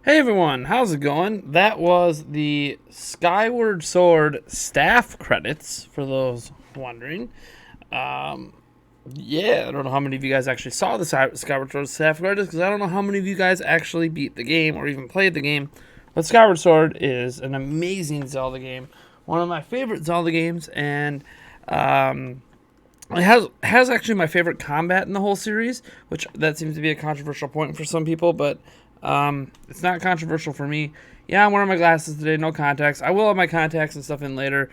Hey everyone, how's it going? That was the Skyward Sword staff credits, for those wondering. Yeah, I don't know how many of you guys actually saw the Skyward Sword staff credits, because I don't know how many of you guys actually beat the game or even played the game. But Skyward Sword is an amazing Zelda game, one of my favorite Zelda games, and it has actually my favorite combat in the whole series, which that seems to be a controversial point for some people, but it's not controversial for me. Yeah, I'm wearing my glasses today, no contacts. I will have my contacts and stuff in later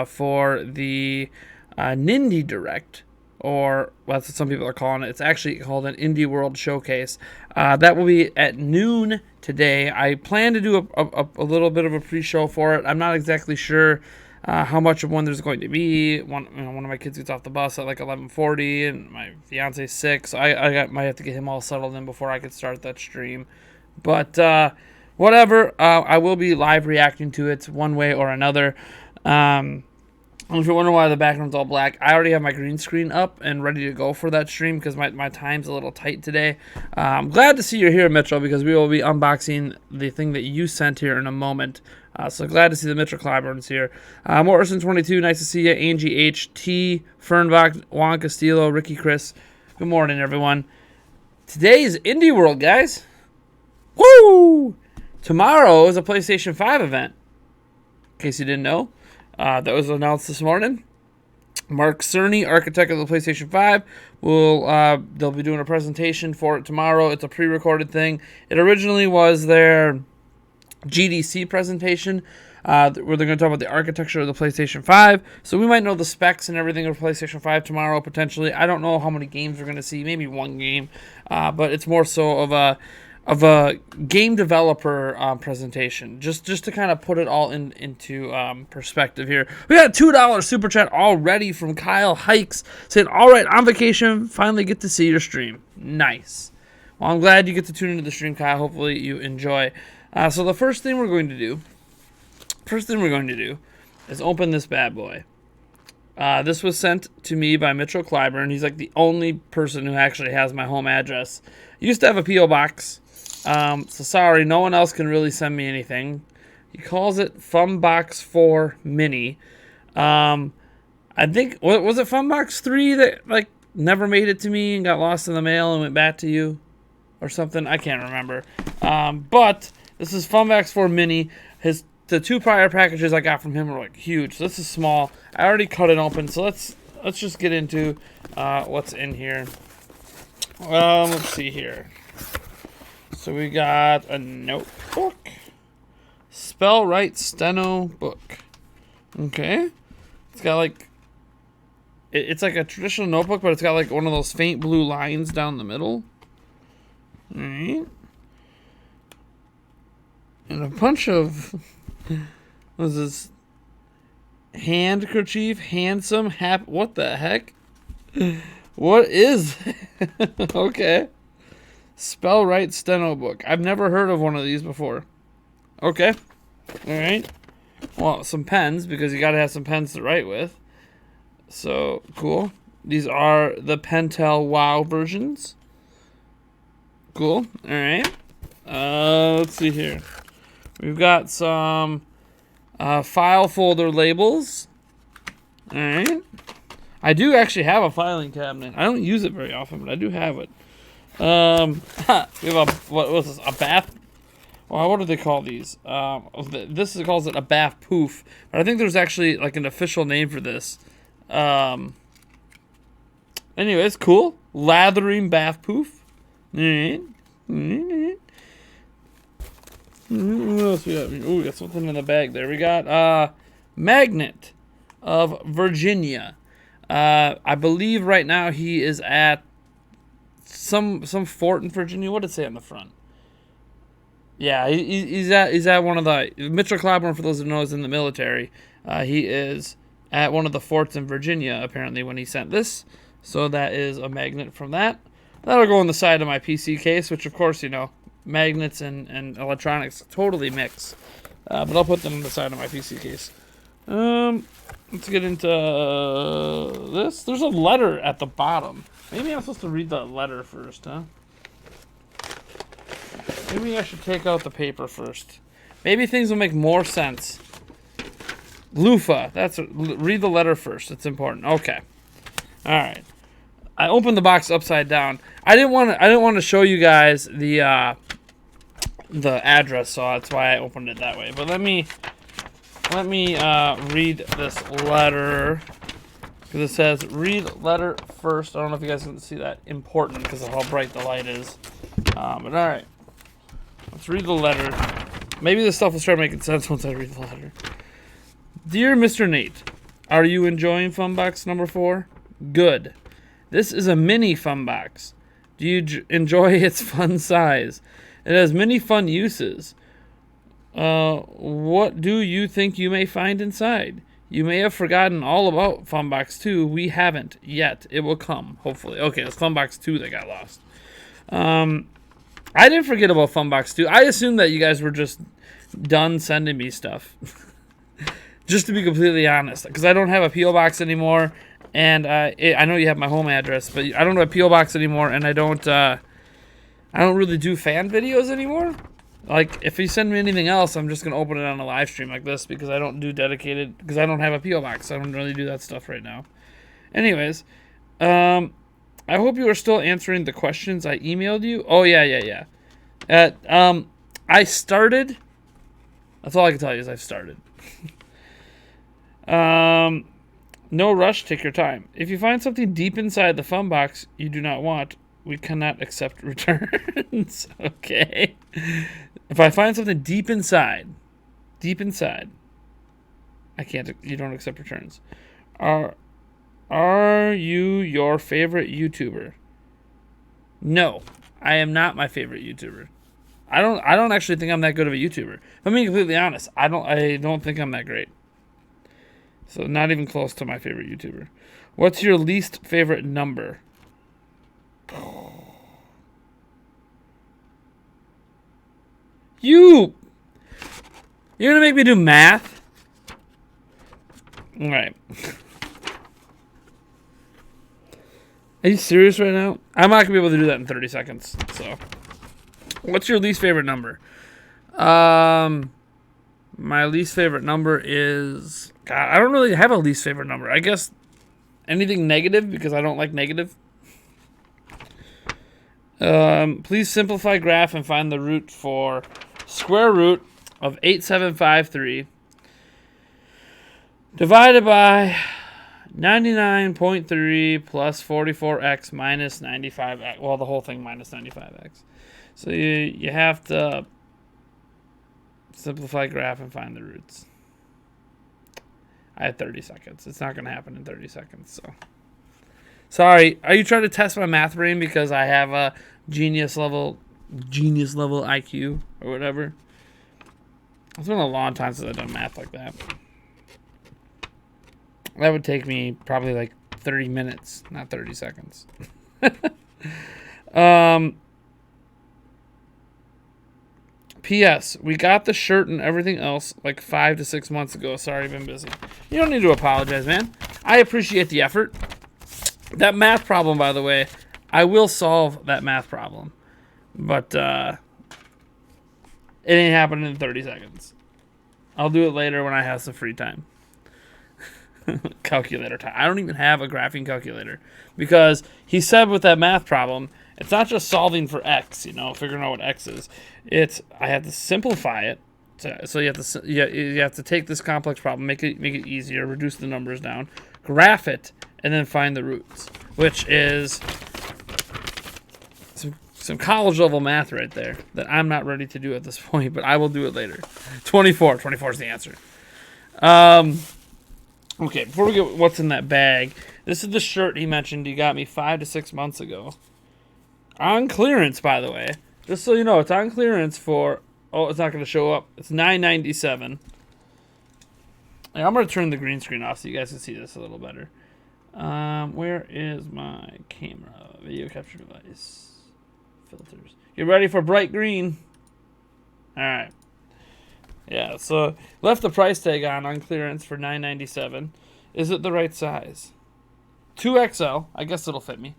for the Nindy Direct, or well, that's what some people are calling it. It's actually called an Indie World Showcase. That will be at noon today. I plan to do a little bit of a pre-show for it. I'm not exactly sure how much of one there's going to be. One of my kids gets off the bus at like 11:40, and my fiance's sick, so I might have to get him all settled in before I could start that stream. But whatever, I will be live reacting to it one way or another. And if you're wondering why the background's all black, I already have my green screen up and ready to go for that stream because my time's a little tight today. I'm glad to see you're here, Mitchell, because we will be unboxing the thing that you sent here in a moment. So glad to see the Mitchell Clyburn's here. Morrison22, nice to see you. Angie H. T. Fernbach, Juan Castillo, Ricky Chris. Good morning, everyone. Today is Indie World, guys. Woo! Tomorrow is a PlayStation 5 event. In case you didn't know. That was announced this morning. Mark Cerny, architect of the PlayStation 5, they'll be doing a presentation for it tomorrow. It's a pre-recorded thing. It originally was their GDC presentation, where they're going to talk about the architecture of the PlayStation 5. So we might know the specs and everything of PlayStation 5 tomorrow, potentially. I don't know how many games we're going to see. Maybe one game. But it's more so of a game developer presentation, just to kind of put it all into perspective here. We got a $2 super chat already from Kyle Hikes saying, all right, on vacation, finally get to see your stream. Nice. Well, I'm glad you get to tune into the stream, Kyle. Hopefully you enjoy. So the first thing we're going to do is open this bad boy. This was sent to me by Mitchell Clyburn. He's like the only person who actually has my home address. I used to have a P.O. box. So sorry, no one else can really send me anything. He calls it Funbox 4 Mini. I think, was it Funbox 3 that like never made it to me and got lost in the mail and went back to you or something? I can't remember. But this is Funbox 4 Mini. The two prior packages I got from him were like huge. So this is small. I already cut it open. So let's just get into what's in here. Let's see here. So we got a notebook. Spell Right Steno book. Okay. It's got like... It's like a traditional notebook, but it's got like one of those faint blue lines down the middle. Alright. And a bunch of... What is this? Handkerchief, handsome, what the heck? What is... Okay. Spell Right Steno book. I've never heard of one of these before. Okay. Alright. Well, some pens, because you gotta have some pens to write with. So, cool. These are the Pentel WoW versions. Cool. Alright. Let's see here. We've got some file folder labels. Alright. I do actually have a filing cabinet. I don't use it very often, but I do have it. We have what was this? A bath? Well, what do they call these? This calls it a bath poof, but I think there's actually like an official name for this. Anyways, cool. Lathering bath poof. What else we got? Ooh, we got something in the bag there. We got Magnet of Virginia. I believe right now he is at some fort in Virginia. What did it say on the front? Yeah, he's at one of the... Mitchell Clyburn, for those who know, is in the military. He is at one of the forts in Virginia, apparently, when he sent this. So that is a magnet from that. That'll go on the side of my PC case, which, of course, you know, magnets and electronics totally mix. But I'll put them on the side of my PC case. Let's get into this. There's a letter at the bottom. Maybe I'm supposed to read the letter first, huh? Maybe I should take out the paper first. Maybe things will make more sense. Loofah. Read the letter first. It's important. Okay. All right. I opened the box upside down. I didn't want to show you guys the address, so that's why I opened it that way. But let me read this letter, because it says read letter first. I don't know if you guys can see that. Important because of how bright the light is. But all right, let's read the letter. Maybe this stuff will start making sense once I read the letter. Dear Mr. Nate, are you enjoying Funbox number 4? Good. This is a mini Funbox. Do you enjoy its fun size? It has many fun uses. What do you think you may find inside? You may have forgotten all about Funbox 2. We haven't yet. It will come, hopefully. Okay, it's Funbox 2 that got lost. I didn't forget about Funbox 2. I assumed that you guys were just done sending me stuff. Just to be completely honest. Because I don't have a P.O. Box anymore. And I know you have my home address, but I don't have a P.O. Box anymore. And I don't really do fan videos anymore. Like, if you send me anything else, I'm just going to open it on a live stream like this because I don't do dedicated, because I don't have a P.O. Box. I don't really do that stuff right now. Anyways, I hope you are still answering the questions I emailed you. Oh, yeah. I started. That's all I can tell you is I've started. No rush, take your time. If you find something deep inside the fun box you do not want, we cannot accept returns. Okay. If I find something deep inside, you don't accept returns. Are you your favorite YouTuber? No, I am not my favorite YouTuber. I don't actually think I'm that good of a YouTuber. If I'm being completely honest, I don't think I'm that great. So not even close to my favorite YouTuber. What's your least favorite number? You're gonna make me do math? All right. Are you serious right now? I'm not gonna be able to do that in 30 seconds. So, what's your least favorite number? My least favorite number is... God, I don't really have a least favorite number. I guess anything negative, because I don't like negative. Please simplify graph and find the root for square root of 8753 divided by 99.3 plus 44x minus 95x. Well, the whole thing minus 95x. So you have to simplify graph and find the roots. I had 30 seconds. It's not going to happen in 30 seconds. So, sorry. Are you trying to test my math brain because I have a genius level IQ or whatever? It's been a long time since I've done math like that. That would take me probably like 30 minutes, not 30 seconds. P.S. We got the shirt and everything else like 5 to 6 months ago. Sorry, I've been busy. You don't need to apologize, man. I appreciate the effort. That math problem, by the way, I will solve that math problem. But it ain't happening in 30 seconds. I'll do it later when I have some free time. Calculator time. I don't even have a graphing calculator. Because he said with that math problem, it's not just solving for x, figuring out what x is. I have to simplify it. So you have to take this complex problem, make it easier, reduce the numbers down, graph it, and then find the roots, which is some college level math right there that I'm not ready to do at this point, but I will do it later. 24 is the answer. Okay, before we get what's in that bag, this is the shirt he mentioned he got me 5 to 6 months ago. On clearance, by the way. Just so you know, it's on clearance for... Oh, it's not going to show up. It's $9.97. I'm going to turn the green screen off so you guys can see this a little better. Where is my camera? Video capture device. Filters. Get ready for bright green. Alright. Yeah, so left the price tag on clearance for $9.97. Is it the right size? 2XL. I guess it'll fit me.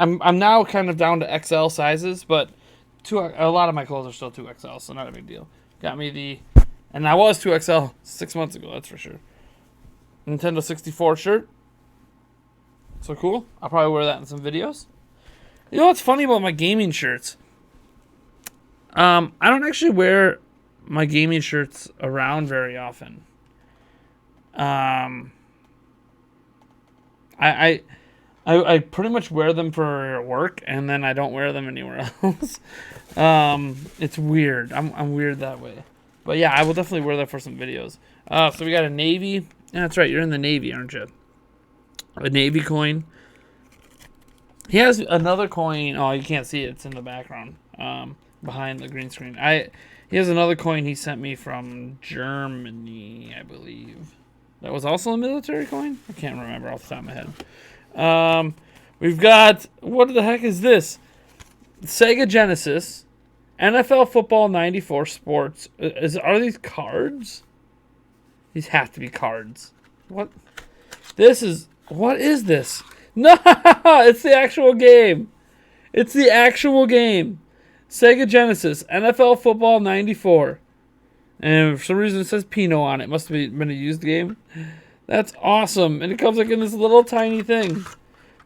I'm now kind of down to XL sizes, but A lot of my clothes are still 2XL, so not a big deal. Got me the, and I was 2XL 6 months ago, that's for sure. Nintendo 64 shirt. So cool. I'll probably wear that in some videos. You know what's funny about my gaming shirts? I don't actually wear my gaming shirts around very often. I pretty much wear them for work, and then I don't wear them anywhere else. It's weird. I'm weird that way. But yeah, I will definitely wear that for some videos. So we got a Navy. Yeah, that's right. You're in the Navy, aren't you? A Navy coin. He has another coin. Oh, you can't see it. It's in the background, behind the green screen. He has another coin he sent me from Germany, I believe. That was also a military coin? I can't remember off the top of my head. We've got, what the heck is this? Sega Genesis, NFL Football 94 Sports. Are these cards? These have to be cards. What? What is this? No, it's the actual game. It's the actual game. Sega Genesis, NFL Football 94. And for some reason it says Pinot on it. Must have been a used game. That's awesome. And it comes like in this little tiny thing.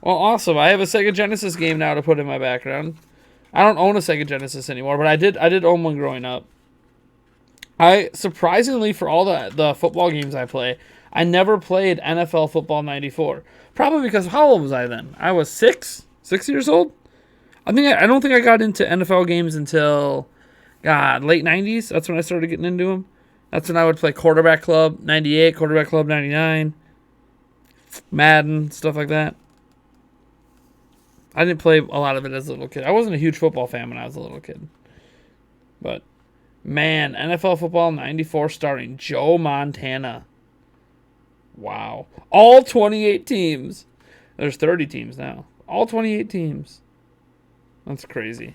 Well, awesome. I have a Sega Genesis game now to put in my background. I don't own a Sega Genesis anymore, but I did own one growing up. I, surprisingly, for all the football games I play, I never played NFL Football 94. Probably because, how old was I then? I was 6 years old? I don't think I got into NFL games until, God, late 90s. That's when I started getting into them. That's when I would play Quarterback Club 98, Quarterback Club 99, Madden, stuff like that. I didn't play a lot of it as a little kid. I wasn't a huge football fan when I was a little kid. But, man, NFL Football 94 starring Joe Montana. Wow. All 28 teams. There's 30 teams now. All 28 teams. That's crazy.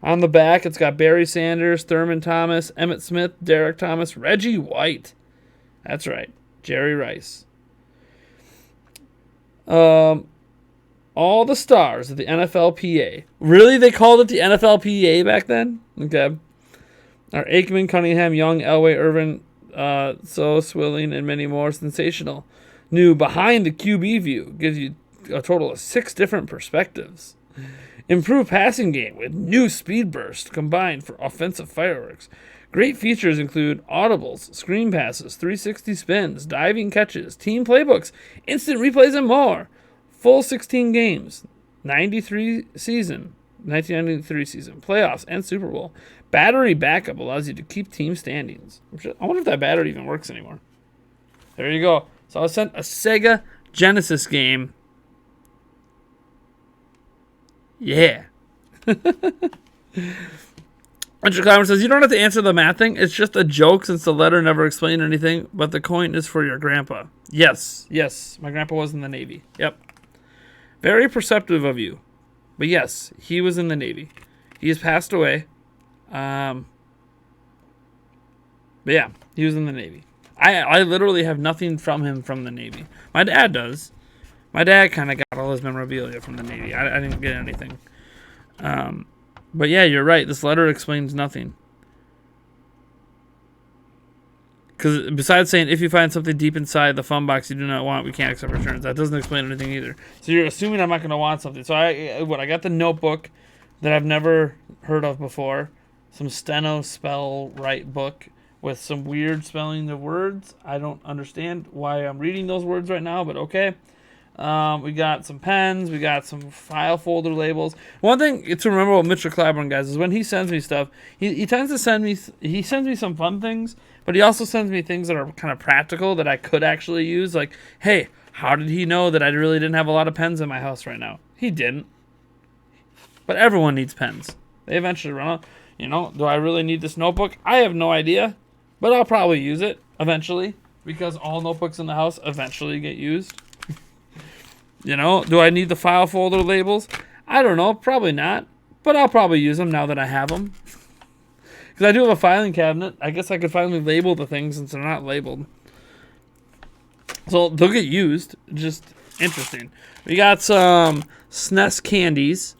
On the back, it's got Barry Sanders, Thurman Thomas, Emmitt Smith, Derek Thomas, Reggie White. That's right. Jerry Rice. All the stars of the NFLPA. Really? They called it the NFLPA back then? Okay. Are Aikman, Cunningham, Young, Elway, Irvin, Swilling, and many more. Sensational. New Behind the QB View gives you a total of 6 different perspectives. Improved passing game with new speed burst combined for offensive fireworks. Great features include audibles, screen passes, 360 spins, diving catches, team playbooks, instant replays, and more. Full 16 games, 1993 season, playoffs, and Super Bowl. Battery backup allows you to keep team standings. I wonder if that battery even works anymore. There you go. So I was sent a Sega Genesis game. Yeah. Richard Clymer says, you don't have to answer the math thing. It's just a joke since the letter never explained anything, but the coin is for your grandpa. Yes. My grandpa was in the Navy. Yep. Very perceptive of you. But yes, he was in the Navy. He has passed away. But yeah, he was in the Navy. I literally have nothing from him from the Navy. My dad does. My dad kind of got all his memorabilia from the Navy. I didn't get anything. But yeah, you're right. This letter explains nothing. Because besides saying, if you find something deep inside the fun box you do not want, we can't accept returns. That doesn't explain anything either. So you're assuming I'm not going to want something. So I got the notebook that I've never heard of before. Some steno spell right book with some weird spelling of words. I don't understand why I'm reading those words right now, but okay. We got some pens. We got some file folder labels. One thing to remember about Mr. Claiborne, guys, is when he sends me stuff, he tends to send me some fun things, but he also sends me things that are kind of practical that I could actually use. Like, hey, how did he know that I really didn't have a lot of pens in my house right now? He didn't. But everyone needs pens. They eventually run out. Do I really need this notebook? I have no idea, but I'll probably use it eventually because all notebooks in the house eventually get used. Do I need the file folder labels? I don't know. Probably not. But I'll probably use them now that I have them. Because I do have a filing cabinet. I guess I could finally label the things since they're not labeled. So they'll get used. Just interesting. We got some SNES candies.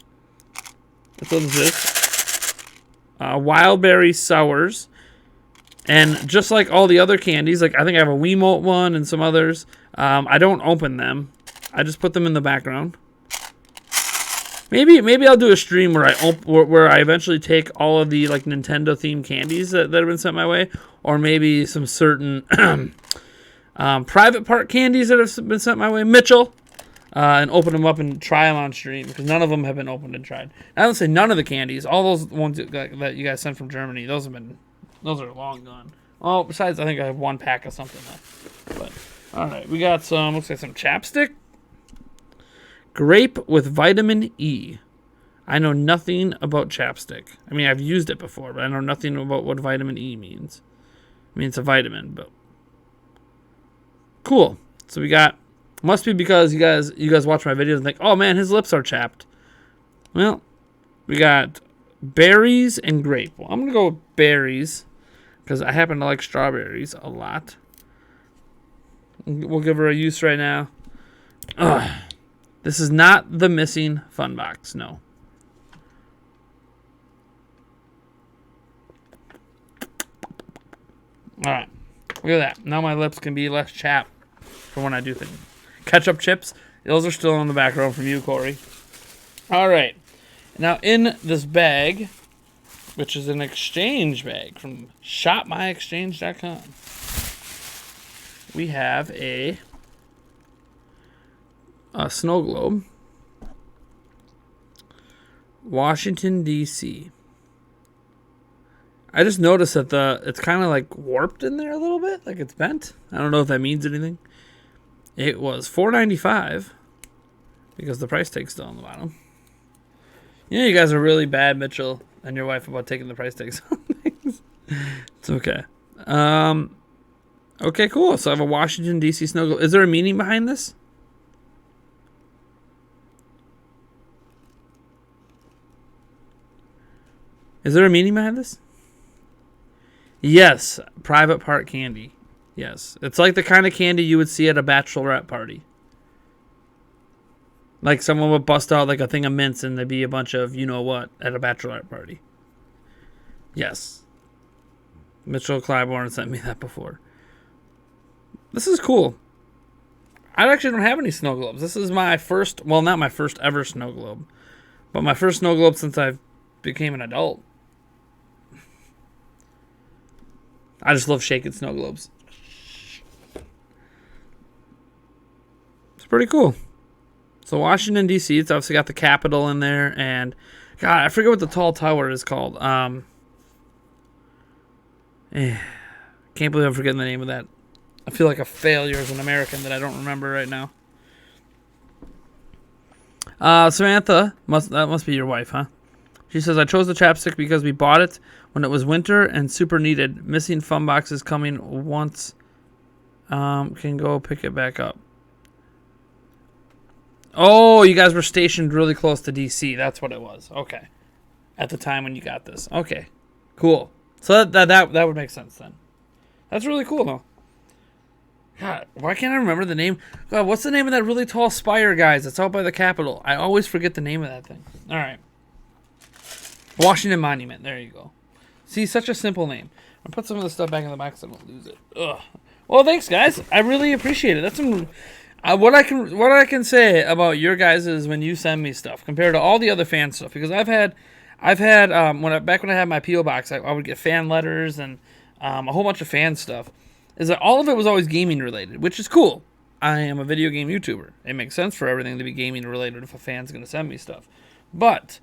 What is this? wild berry sours. And just like all the other candies, like I think I have a Wiimote one and some others, I don't open them. I just put them in the background. Maybe I'll do a stream where I eventually take all of the like Nintendo themed candies that have been sent my way, or maybe some certain private part candies that have been sent my way, Mitchell, and open them up and try them on stream because none of them have been opened and tried. I don't say none of the candies. All those ones that you guys sent from Germany, those are long gone. Oh, besides, I think I have one pack of something left. But all right, we got some. Looks like some chapstick. Grape with vitamin E. I know nothing about chapstick. I mean, I've used it before, but I know nothing about what vitamin E means. I mean, it's a vitamin, but cool. So we got. Must be because you guys watch my videos and think, oh man, his lips are chapped. Well, we got berries and grape. Well, I'm gonna go with berries because I happen to like strawberries a lot. We'll give her a use right now. Ugh. This is not the missing fun box, no. Alright. Look at that. Now my lips can be less chapped for when I do things. Ketchup chips. Those are still in the background from you, Corey. Alright. Now in this bag, which is an exchange bag from shopmyexchange.com, we have a snow globe, Washington, D.C. I just noticed that it's kind of like warped in there a little bit, like it's bent. I don't know if that means anything. It was $4.95 because the price tag's still on the bottom. You know, you guys are really bad, Mitchell, and your wife about taking the price tags on things. It's okay. Okay, cool. So I have a Washington, D.C. snow globe. Is there a meaning behind this? Is there a meaning behind this? Yes, private part candy. Yes. It's like the kind of candy you would see at a bachelorette party. Like someone would bust out like a thing of mints and there'd be a bunch of you-know-what at a bachelorette party. Yes. Mitchell Clybourne sent me that before. This is cool. I actually don't have any snow globes. This is my first, well, not my first ever snow globe, but my first snow globe since I became an adult. I just love shaking snow globes. It's pretty cool. So Washington, D.C., it's obviously got the Capitol in there, and God, I forget what the tall tower is called. Can't believe I'm forgetting the name of that. I feel like a failure as an American that I don't remember right now. Samantha, that must be your wife, huh? She says, I chose the chapstick because we bought it when it was winter and super needed. Missing fun boxes coming once. Can go pick it back up. Oh, you guys were stationed really close to D.C. That's what it was. Okay. At the time when you got this. Okay. Cool. So that would make sense then. That's really cool, though. God, why can't I remember the name? God, what's the name of that really tall spire, guys? That's out by the Capitol. I always forget the name of that thing. All right. Washington Monument. There you go. See, such a simple name. I'll put some of the stuff back in the box so I don't lose it. Ugh. Well, thanks, guys. I really appreciate it. That's some... what I can say about your guys is when you send me stuff compared to all the other fan stuff, because I've had back when I had my PO box, I would get fan letters and a whole bunch of fan stuff. Is that all of it was always gaming related, which is cool. I am a video game YouTuber. It makes sense for everything to be gaming related if a fan's going to send me stuff. But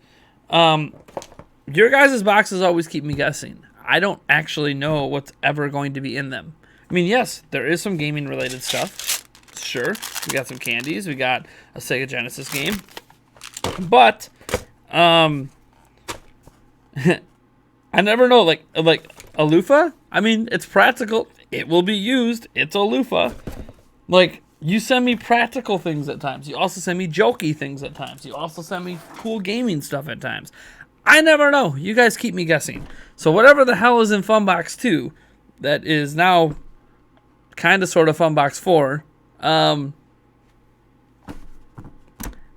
your guys' boxes always keep me guessing. I don't actually know what's ever going to be in them. I mean, yes, there is some gaming related stuff. Sure, we got some candies. We got a Sega Genesis game. But I never know, like a loofah. I mean, it's practical. It will be used. It's a loofah. Like, you send me practical things at times. You also send me jokey things at times. You also send me cool gaming stuff at times. I never know. You guys keep me guessing. So whatever the hell is in Funbox 2, that is now kind of sort of Funbox 4, I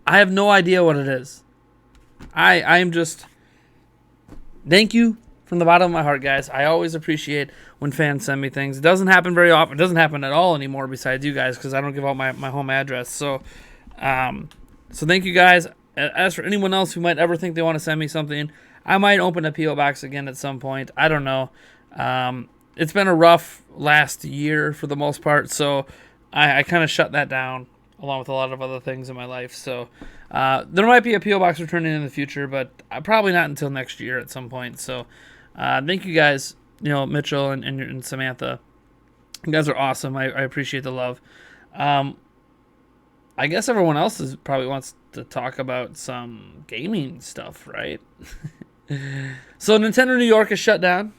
have no idea what it is. I am just... Thank you from the bottom of my heart, guys. I always appreciate when fans send me things. It doesn't happen very often. It doesn't happen at all anymore besides you guys because I don't give out my home address. So thank you guys. As for anyone else who might ever think they want to send me something, I might open a P.O. box again at some point. I don't know. It's been a rough last year for the most part, so I kind of shut that down along with a lot of other things in my life. So there might be a P.O. box returning in the future, but probably not until next year at some point. So thank you guys, Mitchell and Samantha. You guys are awesome. I appreciate the love. I guess everyone else probably wants to talk about some gaming stuff, right? So Nintendo New York is shut down.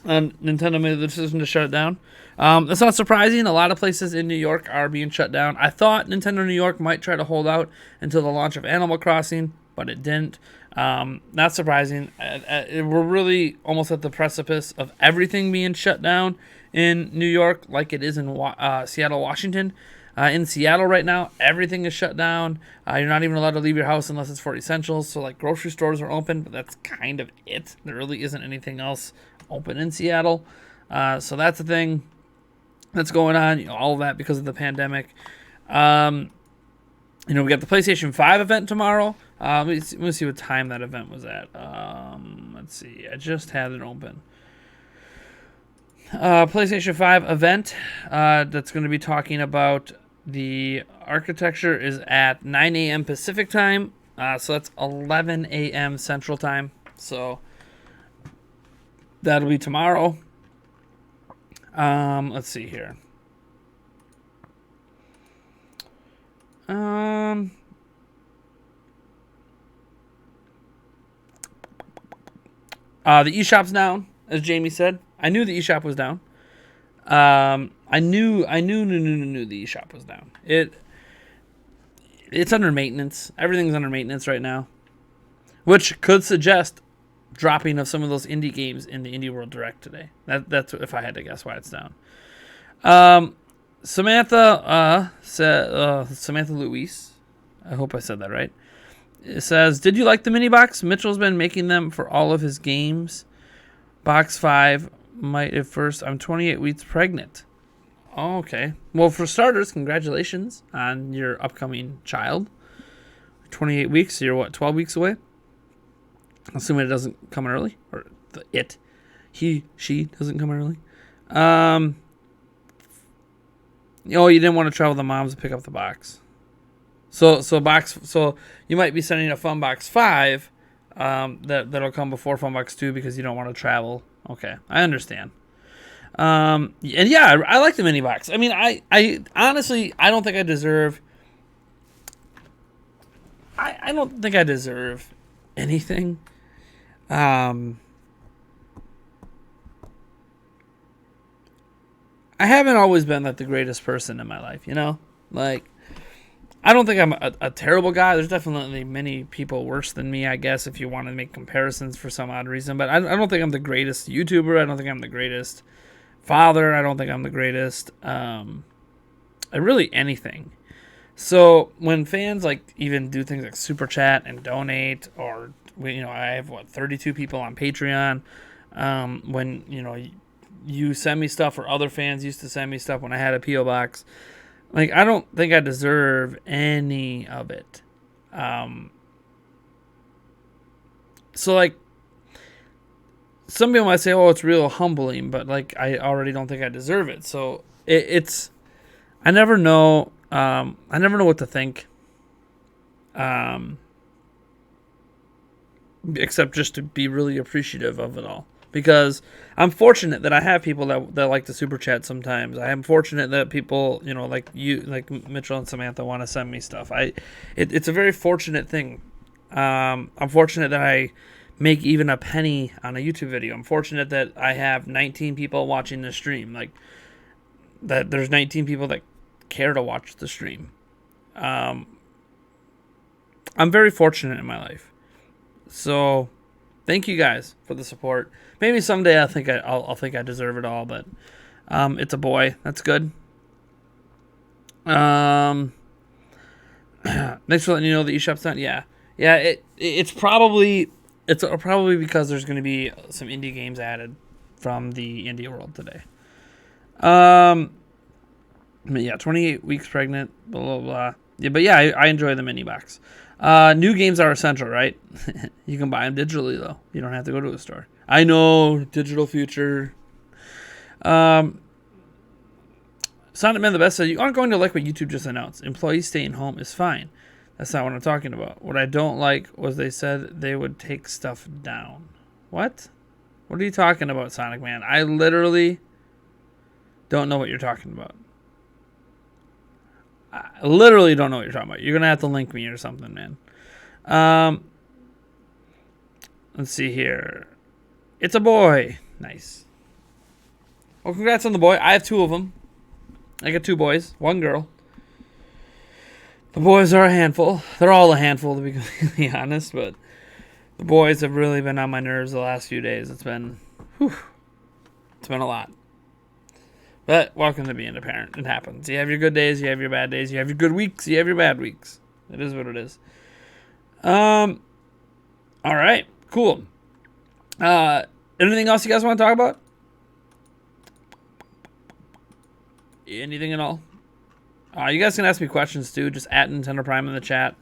Nintendo made the decision to shut it down. That's not surprising. A lot of places in New York are being shut down. I thought Nintendo New York might try to hold out until the launch of Animal Crossing, but it didn't. Not surprising. We're really almost at the precipice of everything being shut down in New York, like it is in Seattle, Washington. In Seattle right now, everything is shut down. You're not even allowed to leave your house unless it's for essentials. So, like, grocery stores are open, but that's kind of it. There really isn't anything else open in Seattle. So that's the thing that's going on. All of that because of the pandemic. We got the PlayStation 5 event tomorrow. Let me see what time that event was at. Let's see. I just had it open. PlayStation 5 event that's going to be talking about the architecture is at 9 a.m. Pacific time. So that's 11 a.m. Central time. So that'll be tomorrow. Let's see here. The eShop's down, as Jamie said. I knew the eShop was down. I knew the eShop was down. It's under maintenance. Everything's under maintenance right now, which could suggest dropping of some of those indie games in the Indie World Direct today. That's if I had to guess why it's down. Samantha Luis, I hope I said that right. It says, "Did you like the mini box? Mitchell's been making them for all of his games. Box 5 might at first. I'm 28 weeks pregnant." Oh, okay. Well, for starters, congratulations on your upcoming child. 28 weeks, so you're what, 12 weeks away? Assuming it doesn't come early. Or she doesn't come early. You didn't want to travel with the moms to pick up the box. So you might be sending a Fun Box 5 that'll come before Fun Box 2 because you don't want to travel. Okay, I understand. And yeah, I like the mini box. I mean, I honestly, I don't think I deserve. I don't think I deserve anything. I haven't always been like the greatest person in my life, like. I don't think I'm a terrible guy. There's definitely many people worse than me, I guess, if you want to make comparisons for some odd reason. But I don't think I'm the greatest YouTuber. I don't think I'm the greatest father. I don't think I'm the greatest really anything. So when fans like even do things like super chat and donate, or I have 32 people on Patreon. When you send me stuff, or other fans used to send me stuff when I had a PO box. Like, I don't think I deserve any of it. So, like, some people might say, oh, it's real humbling, but, like, I already don't think I deserve it. So, it's, I never know, what to think. Except just to be really appreciative of it all. Because I'm fortunate that I have people that like to super chat sometimes. I am fortunate that people, like Mitchell and Samantha, want to send me stuff. It's a very fortunate thing. I'm fortunate that I make even a penny on a YouTube video. I'm fortunate that I have 19 people watching the stream. Like, that there's 19 people that care to watch the stream. I'm very fortunate in my life. So, thank you guys for the support. Maybe someday I'll think I deserve it all, but it's a boy. That's good. Thanks for letting you know the eShop's done. Yeah. It's probably It's probably because there's going to be some indie games added from the indie world today. But yeah, 28 weeks pregnant, blah, blah, blah. Yeah, but yeah, I enjoy the mini box. New games are essential, right? You can buy them digitally, though. You don't have to go to a store. I know, digital future. Sonic Man the Best said, you aren't going to like what YouTube just announced. Employees staying home is fine. That's not what I'm talking about. What I don't like was they said they would take stuff down. What? What are you talking about, Sonic Man? I literally don't know what you're talking about. I literally don't know what you're talking about. You're going to have to link me or something, man. Let's see here. It's a boy. Nice. Well, congrats on the boy. I have 2 of them. I got 2 boys, 1 girl. The boys are a handful. They're all a handful, to be completely honest, but the boys have really been on my nerves the last few days. It's been a lot. But welcome to being a parent. It happens. You have your good days, you have your bad days, you have your good weeks, you have your bad weeks. It is what it is. All right, cool. Anything else you guys want to talk about? Anything at all? You guys can ask me questions too. Just at Nintendo Prime in the chat,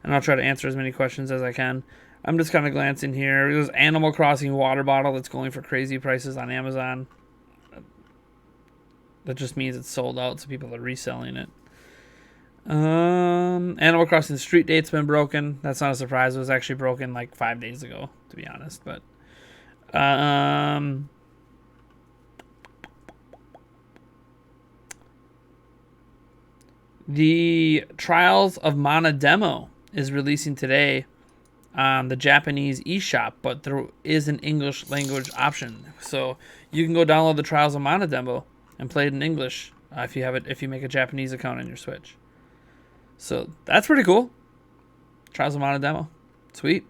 and I'll try to answer as many questions as I can. I'm just kind of glancing here. There's Animal Crossing water bottle that's going for crazy prices on Amazon. That just means it's sold out, so people are reselling it. Animal Crossing Street Date's been broken. That's not a surprise. It was actually broken like 5 days ago, to be honest. But the Trials of Mana demo is releasing today on the Japanese eShop, but there is an English language option. So you can go download the Trials of Mana demo and play it in English if you make a Japanese account on your Switch. So that's pretty cool. Trials of Mana demo. Sweet.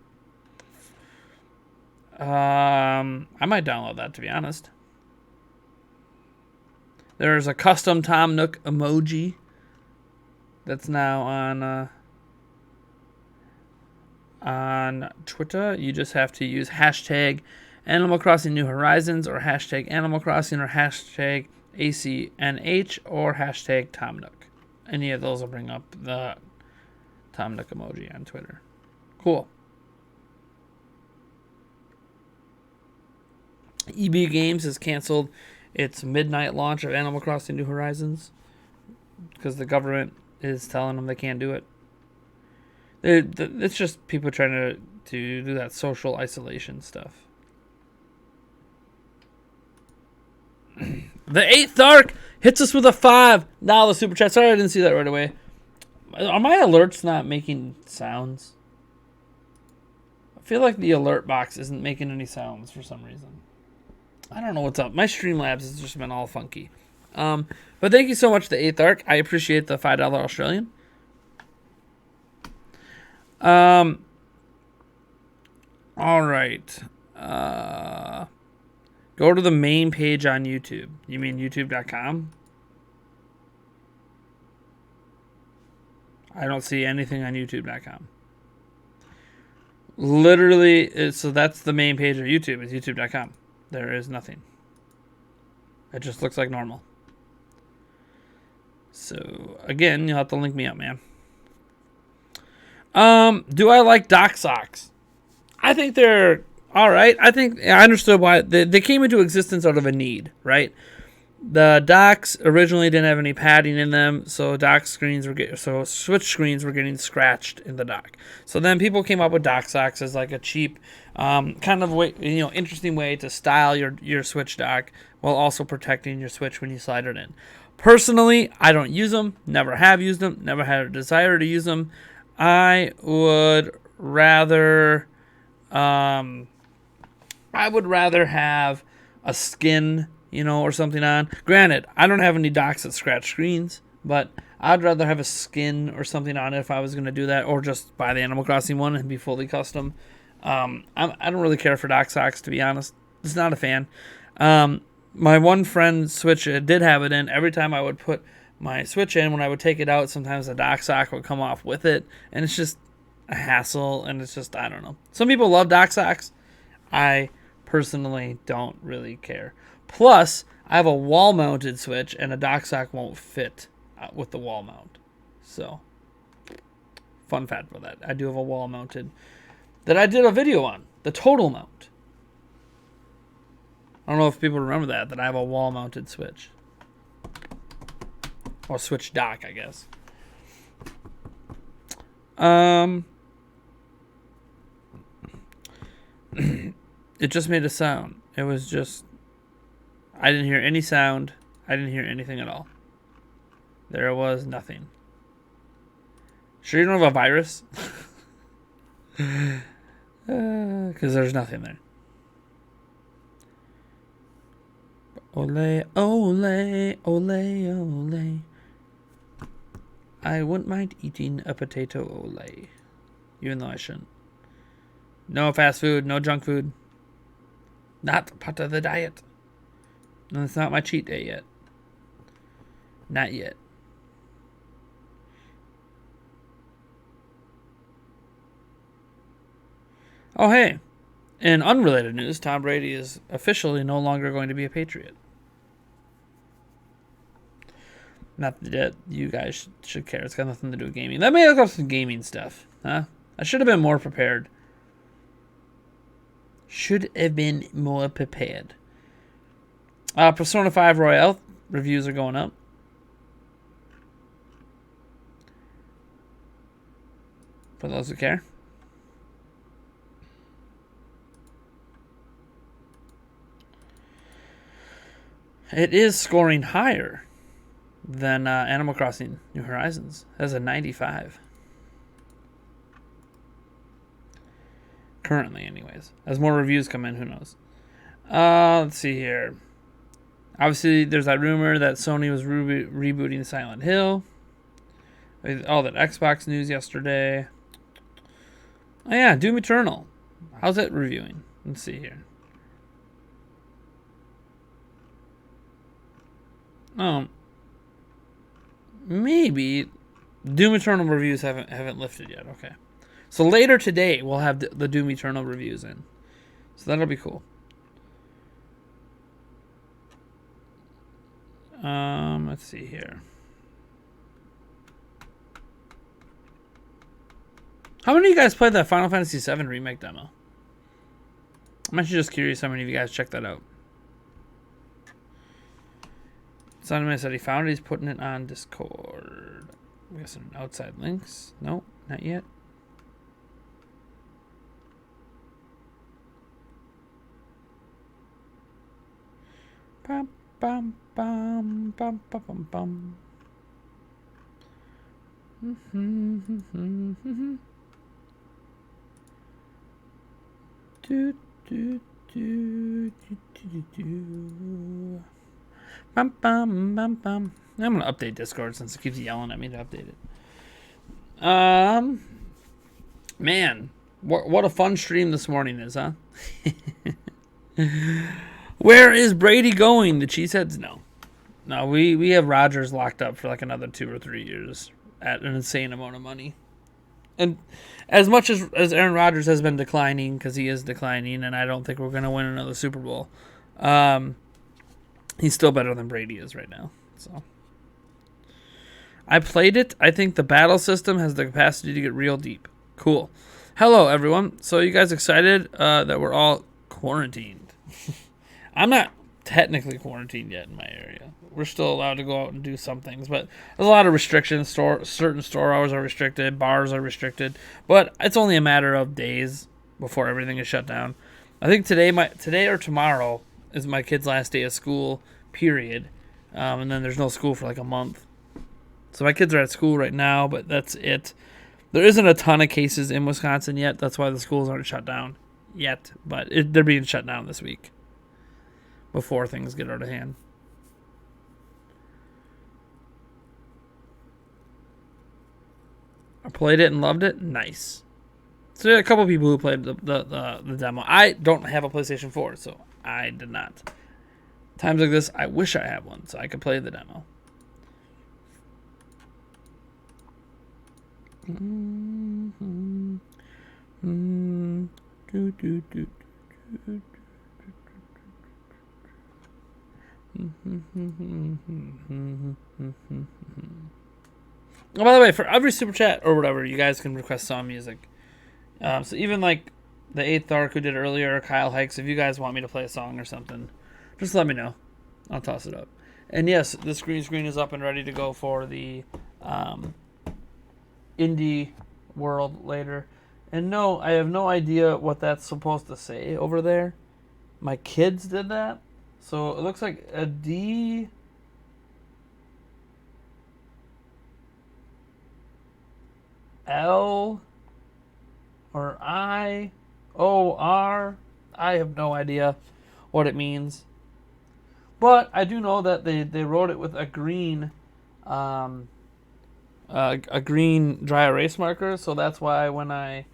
I might download that, to be honest. There's a custom Tom Nook emoji that's now on Twitter. You just have to use hashtag Animal Crossing New Horizons or hashtag Animal Crossing or hashtag ACNH or hashtag Tom Nook. Any of those will bring up the Tom Nook emoji on Twitter. Cool. EB Games has canceled its midnight launch of Animal Crossing New Horizons because the government is telling them they can't do it. It's just people trying to do that social isolation stuff. The 8th Arc hits us with a $5 super chat. Sorry I didn't see that right away. Are my alerts not making sounds? I feel like the alert box isn't making any sounds for some reason. I don't know what's up. My Streamlabs has just been all funky. But thank you so much, the 8th Arc. I appreciate the $5 Australian. All right. Go to the main page on YouTube. You mean youtube.com? I don't see anything on youtube.com. Literally, so that's the main page of YouTube, is youtube.com. There is nothing. It just looks like normal. So, again, you'll have to link me up, man. Do I like dock socks? I think they're all right. I understood why they came into existence out of a need, right? The docks originally didn't have any padding in them, so Switch screens were getting scratched in the dock. So then people came up with dock socks as like a cheap, kind of way, interesting way to style your Switch dock while also protecting your Switch when you slide it in. Personally, I don't use them. Never have used them. Never had a desire to use them. I would rather have a skin, or something on. Granted, I don't have any docks that scratch screens, but I'd rather have a skin or something on it if I was going to do that, or just buy the Animal Crossing one and be fully custom. I don't really care for dock socks, to be honest. Just not a fan. My one friend's Switch did have it in. Every time I would put my Switch in, when I would take it out, sometimes the dock sock would come off with it, and it's just, a hassle, and it's just, I don't know. Some people love dock socks. I personally don't really care. Plus, I have a wall-mounted switch, and a dock sock won't fit with the wall mount. So, fun fact about that. I do have a wall-mounted that I did a video on, the total mount. I don't know if people remember that I have a wall-mounted switch. Or switch dock, I guess. It just made a sound. It was just... I didn't hear any sound. I didn't hear anything at all. There was nothing. Sure you don't have a virus? Because there's nothing there. Ole, ole, ole, ole. I wouldn't mind eating a potato ole. Even though I shouldn't. No fast food, no junk food. Not part of the diet. And it's not my cheat day yet. Not yet. Oh, hey. In unrelated news, Tom Brady is officially no longer going to be a Patriot. Not that you guys should care. It's got nothing to do with gaming. Let me look up some gaming stuff. Huh? I should have been more prepared. Should have been more prepared. Persona 5 Royale reviews are going up. For those who care. It is scoring higher than Animal Crossing New Horizons. It has a 95. Currently, anyways. As more reviews come in, who knows? Let's see here. Obviously, there's that rumor that Sony was rebooting Silent Hill. All that Xbox news yesterday. Oh yeah, Doom Eternal. How's it reviewing? Let's see here. Maybe Doom Eternal reviews haven't lifted yet. Okay, so later today we'll have the Doom Eternal reviews in, so that'll be cool. Let's see here. How many of you guys played that Final Fantasy VII Remake demo? I'm actually just curious how many of you guys checked that out. Sonman said he found it. He's putting it on Discord. We got some outside links. Nope, not yet. Bum, bum, bum, bum, bum, bum, bum. Do, do, do, do, do, do. Bum, bum, bum, bum. I'm going to update Discord since it keeps yelling at me to update it. Man, what a fun stream this morning is, huh? Where is Brady going? The Cheeseheads? No, we have Rodgers locked up for like another 2 or 3 years at an insane amount of money. And as much as Aaron Rodgers has been declining, because he is declining, and I don't think we're going to win another Super Bowl, he's still better than Brady is right now. So I played it. I think the battle system has the capacity to get real deep. Cool. Hello, everyone. So you guys excited that we're all quarantined? I'm not technically quarantined yet in my area. We're still allowed to go out and do some things, but there's a lot of restrictions. Certain store hours are restricted. Bars are restricted. But it's only a matter of days before everything is shut down. I think today or tomorrow is my kid's last day of school, period. And then there's no school for like a month. So my kids are at school right now, but that's it. There isn't a ton of cases in Wisconsin yet. That's why the schools aren't shut down yet. But they're being shut down this week before things get out of hand. I played it and loved it. Nice. So a couple people who played the demo. I don't have a PlayStation 4, so I did not. Times like this, I wish I had one so I could play the demo. Mm-hmm. Do, do, do, do. Oh, by the way, for every super chat or whatever, you guys can request song music. So even like the 8th Arc who did it earlier, or Kyle Hikes, if you guys want me to play a song or something, just let me know. I'll toss it up. And yes, the green screen is up and ready to go for the indie world later. And no, I have no idea what that's supposed to say over there. My kids did that. So it looks like a D. L or I O R. I have no idea what it means. But I do know that they wrote it with a green a green dry erase marker, so that's why when I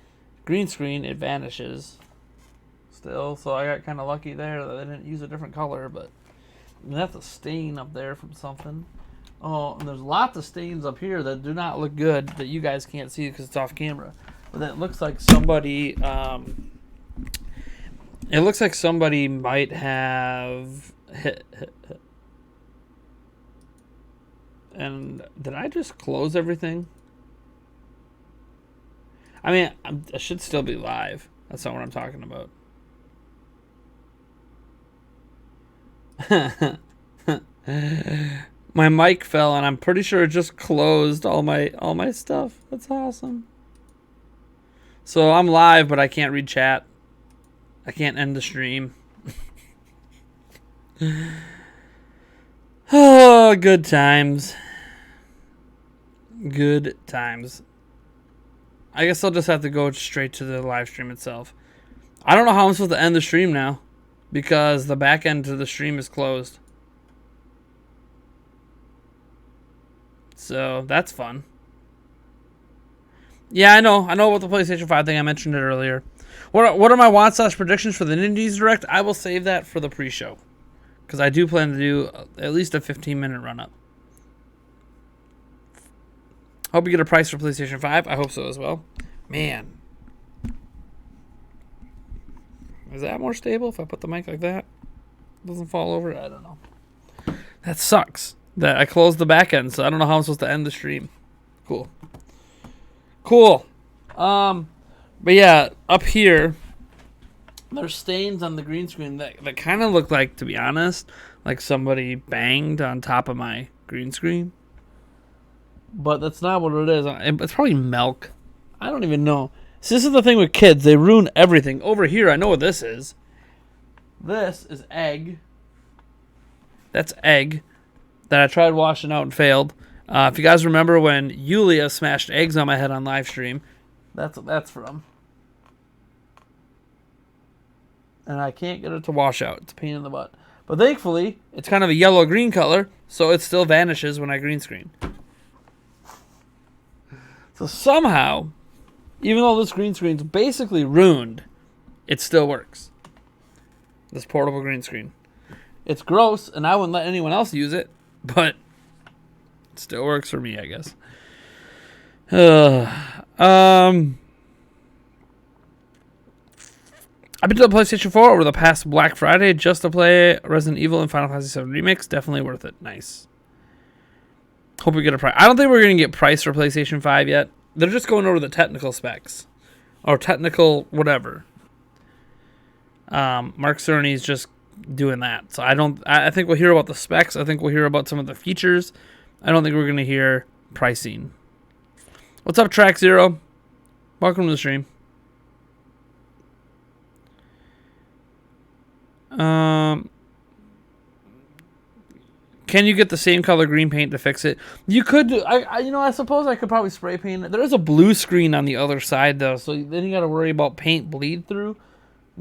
green screen it vanishes still. So I got kind of lucky there that they didn't use a different color, but I mean, that's a stain up there from something. Oh, and there's lots of stains up here that do not look good that you guys can't see because it's off camera. But that looks like somebody. It looks like somebody might have hit. And did I just close everything? I mean, I should still be live. That's not what I'm talking about. My mic fell, and I'm pretty sure it just closed all my stuff. That's awesome. So I'm live, but I can't read chat. I can't end the stream. Oh, good times. Good times. I guess I'll just have to go straight to the live stream itself. I don't know how I'm supposed to end the stream now, because the back end to the stream is closed. So that's fun. Yeah, I know about the PlayStation 5 thing. I mentioned it earlier. What are my want/predictions for the Indies Direct? I will save that for the pre-show, because I do plan to do at least a 15-minute run-up. Hope you get a price for PlayStation 5. I hope so as well. Man. Is that more stable if I put the mic like that? It doesn't fall over? I don't know. That sucks. That I closed the back end, so I don't know how I'm supposed to end the stream. Cool. But yeah, up here, there's stains on the green screen that kind of look like, to be honest, like somebody banged on top of my green screen. But that's not what it is. It's probably milk. I don't even know. So this is the thing with kids. They ruin everything. Over here, I know what this is. This is egg. That's egg that I tried washing out and failed. If you guys remember when Yulia smashed eggs on my head on live stream, that's what that's from. And I can't get it to wash out. It's a pain in the butt. But thankfully, it's kind of a yellow-green color, so it still vanishes when I green screen. So somehow, even though this green screen's basically ruined, it still works. This portable green screen. It's gross, and I wouldn't let anyone else use it, but it still works for me, I guess. I've been to the PlayStation 4 over the past Black Friday just to play Resident Evil and Final Fantasy VII Remix. Definitely worth it. Nice. Hope we get a price. I don't think we're going to get price for PlayStation 5 yet. They're just going over the technical specs. Or technical whatever. Mark Cerny's just doing that. So I think we'll hear about the specs. I think we'll hear about some of the features. I don't think we're going to hear pricing. What's up, Track Zero? Welcome to the stream. Can you get the same color green paint to fix it? You could. I suppose I could probably spray paint it. There is a blue screen on the other side though, so then you got to worry about paint bleed through.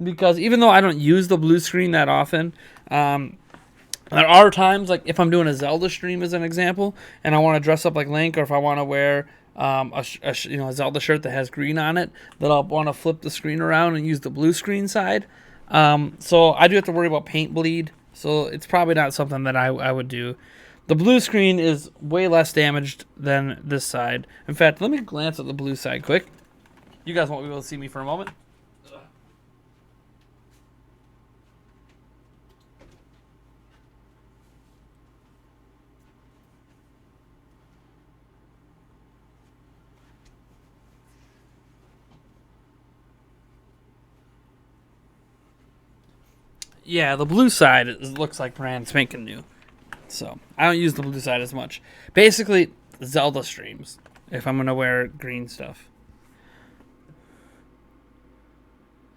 Because even though I don't use the blue screen that often, there are times, like if I'm doing a Zelda stream as an example, and I want to dress up like Link, or if I want to wear a Zelda shirt that has green on it, that I'll want to flip the screen around and use the blue screen side. So I do have to worry about paint bleed. So it's probably not something that I would do. The blue screen is way less damaged than this side. In fact, let me glance at the blue side quick. You guys won't be able to see me for a moment. Yeah, the blue side looks like brand spanking new. So, I don't use the blue side as much. Basically, Zelda streams, if I'm going to wear green stuff.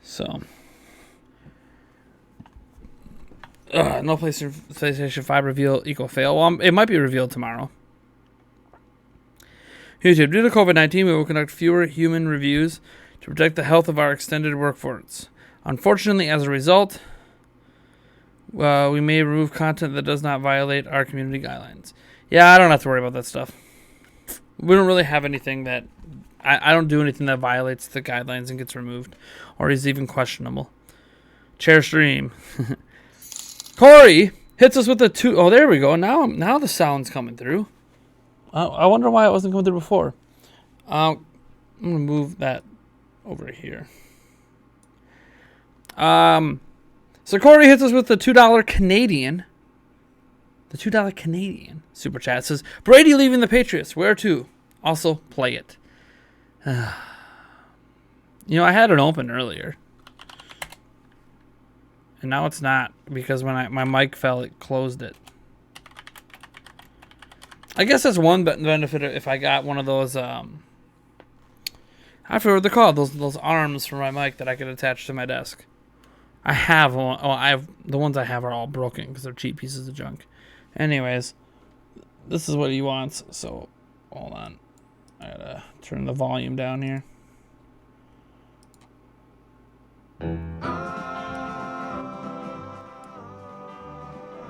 So. No PlayStation 5 reveal equal fail. Well, it might be revealed tomorrow. YouTube, due to COVID-19, we will conduct fewer human reviews to protect the health of our extended workforce. Unfortunately, as a result, we may remove content that does not violate our community guidelines. Yeah, I don't have to worry about that stuff. We don't really have anything that... I don't do anything that violates the guidelines and gets removed. Or is even questionable. Chair stream. Corey hits us with a 2... Oh, there we go. Now the sound's coming through. I wonder why it wasn't coming through before. I'm going to move that over here. So Corey hits us with the $2 Canadian. The $2 Canadian super chat says, Brady leaving the Patriots. Where to? Also, play it. I had it open earlier. And now it's not because when my mic fell, it closed it. I guess that's one benefit if I got one of those, I forget what they're called, those arms for my mic that I could attach to my desk. I have one. Oh, the ones I have are all broken because they're cheap pieces of junk. Anyways, this is what he wants. So, hold on. I gotta turn the volume down here.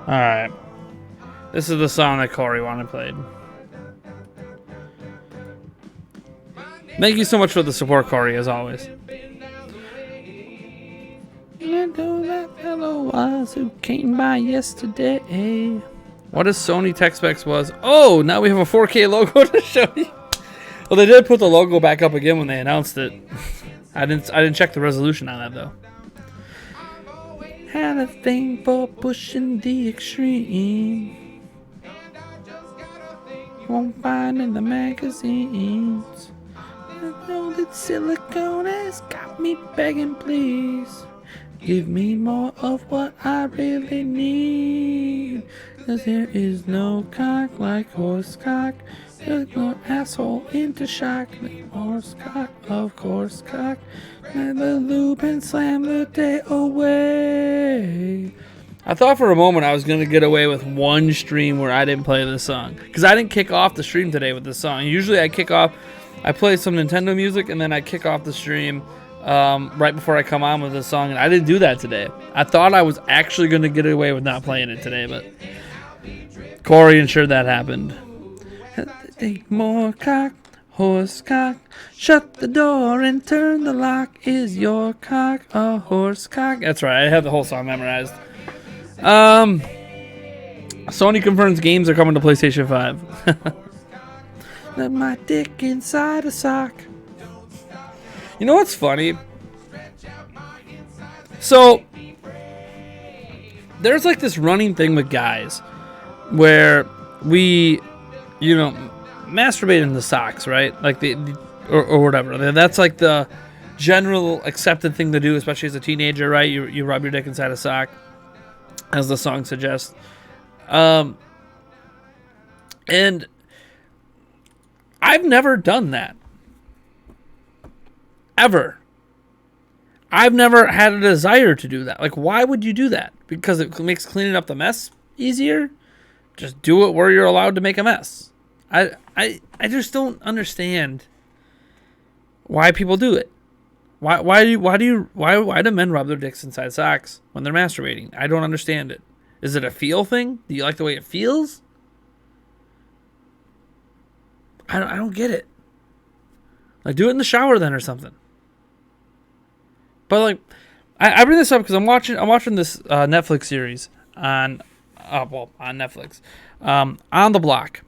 Alright. This is the song that Corey wanted played. Thank you so much for the support, Corey, as always. That fellow was who came by yesterday. What is Sony tech specs was? Oh, now we have a 4K logo to show you. Well, they did put the logo back up again when they announced it. I didn't check the resolution on that though. Had a thing for pushing the extreme. Won't find in the magazines. I know that silicone has got me begging, please. Give me more of what I really need. 'Cause there is no cock like horse cock. There's no asshole into shock. Horse cock, of course cock. Never loop and slam the day away. I thought for a moment I was going to get away with one stream where I didn't play this song. Because I didn't kick off the stream today with this song. Usually I play some Nintendo music and then I kick off the stream right before I come on with this song. And I didn't do that today. I thought I was actually going to get away with not playing it today. But Corey ensured that happened. Take more cock, horse cock. Shut the door and turn the lock. Is your cock a horse cock? That's right. I have the whole song memorized. Sony confirms games are coming to PlayStation 5. Let my dick inside a sock. You know what's funny? So, there's like this running thing with guys where we, masturbate in the socks, right? Like or whatever. That's like the general accepted thing to do, especially as a teenager, right? You rub your dick inside a sock, as the song suggests. And I've never done that. Ever. I've never had a desire to do that. Like, why would you do that? Because it makes cleaning up the mess easier? Just do it where you're allowed to make a mess. I just don't understand why people do it. Why do men rub their dicks inside socks when they're masturbating? I don't understand it. Is it a feel thing? Do you like the way it feels? I don't get it. Like, do it in the shower then or something. But like, I bring this up because I'm watching this Netflix series on Netflix, On the Block.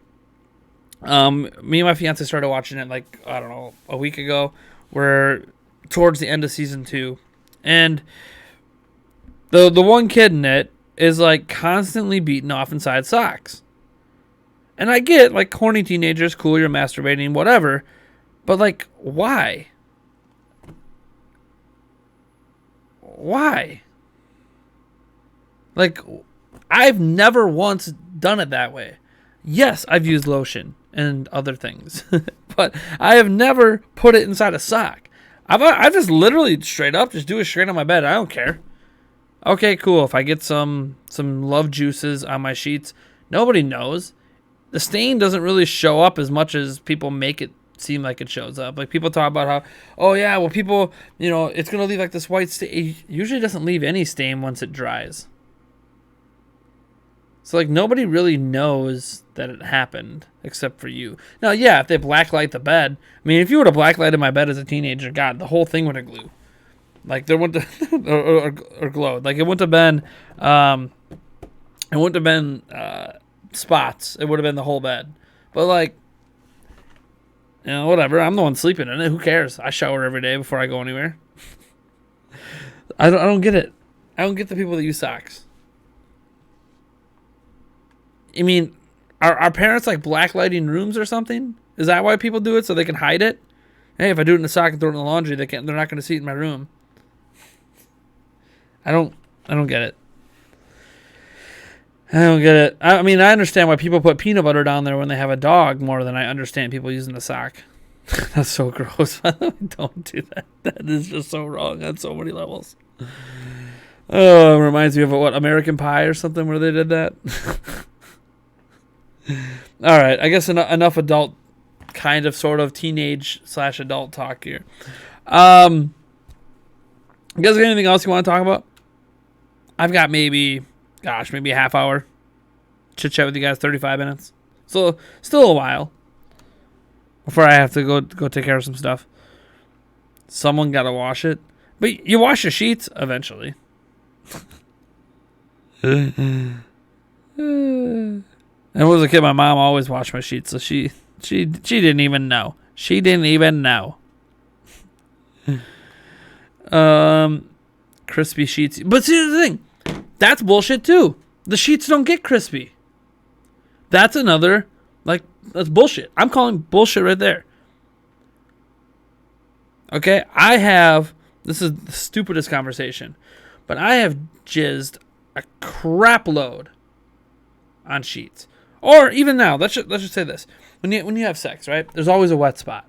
Me and my fiance started watching it like, I don't know, a week ago. where towards the end of season 2, and the one kid in it is like constantly beaten off inside socks. And I get, like, horny teenagers, cool, you're masturbating, whatever, but like, why? Why? Like, I've never once done it that way. Yes, I've used lotion and other things, but I have never put it inside a sock. I just literally straight up just do it straight on my bed. I don't care. Okay, cool. If I get some love juices on my sheets, nobody knows. The stain doesn't really show up as much as people make it seem like it shows up. Like, people talk about how, oh yeah, well, people, it's going to leave like this white stain. It usually doesn't leave any stain once it dries. So, like, nobody really knows that it happened except for you. Now, yeah, if they blacklight the bed, I mean, if you would have blacklighted my bed as a teenager, God, the whole thing would have glue. Like, there wouldn't have, or glowed. Like, it wouldn't have been, spots. It would have been the whole bed. But, like, whatever. I'm the one sleeping in it. Who cares? I shower every day before I go anywhere. I don't get it. I don't get the people that use socks. I mean, are parents like blacklighting rooms or something? Is that why people do it, so they can hide it? Hey, if I do it in the sock and throw it in the laundry, they're not going to see it in my room. I don't get it. I don't get it. I mean, I understand why people put peanut butter down there when they have a dog more than I understand people using the sock. That's so gross. Don't do that. That is just so wrong on so many levels. Oh, it reminds me of American Pie or something where they did that. All right, I guess enough adult, kind of, sort of teenage/adult talk here. You guys got anything else you want to talk about? I've got maybe a half hour. Chit chat with you guys, 35 minutes. So still a while before I have to go take care of some stuff. Someone got to wash it, but you wash your sheets eventually. And when I was a kid, my mom always washed my sheets, so she didn't even know. She didn't even know. Crispy sheets. But see, the thing, that's bullshit too. The sheets don't get crispy. That's another, that's bullshit. I'm calling bullshit right there. Okay, this is the stupidest conversation, but I have jizzed a crap load on sheets. Or even now, let's just say this. When you have sex, right, there's always a wet spot.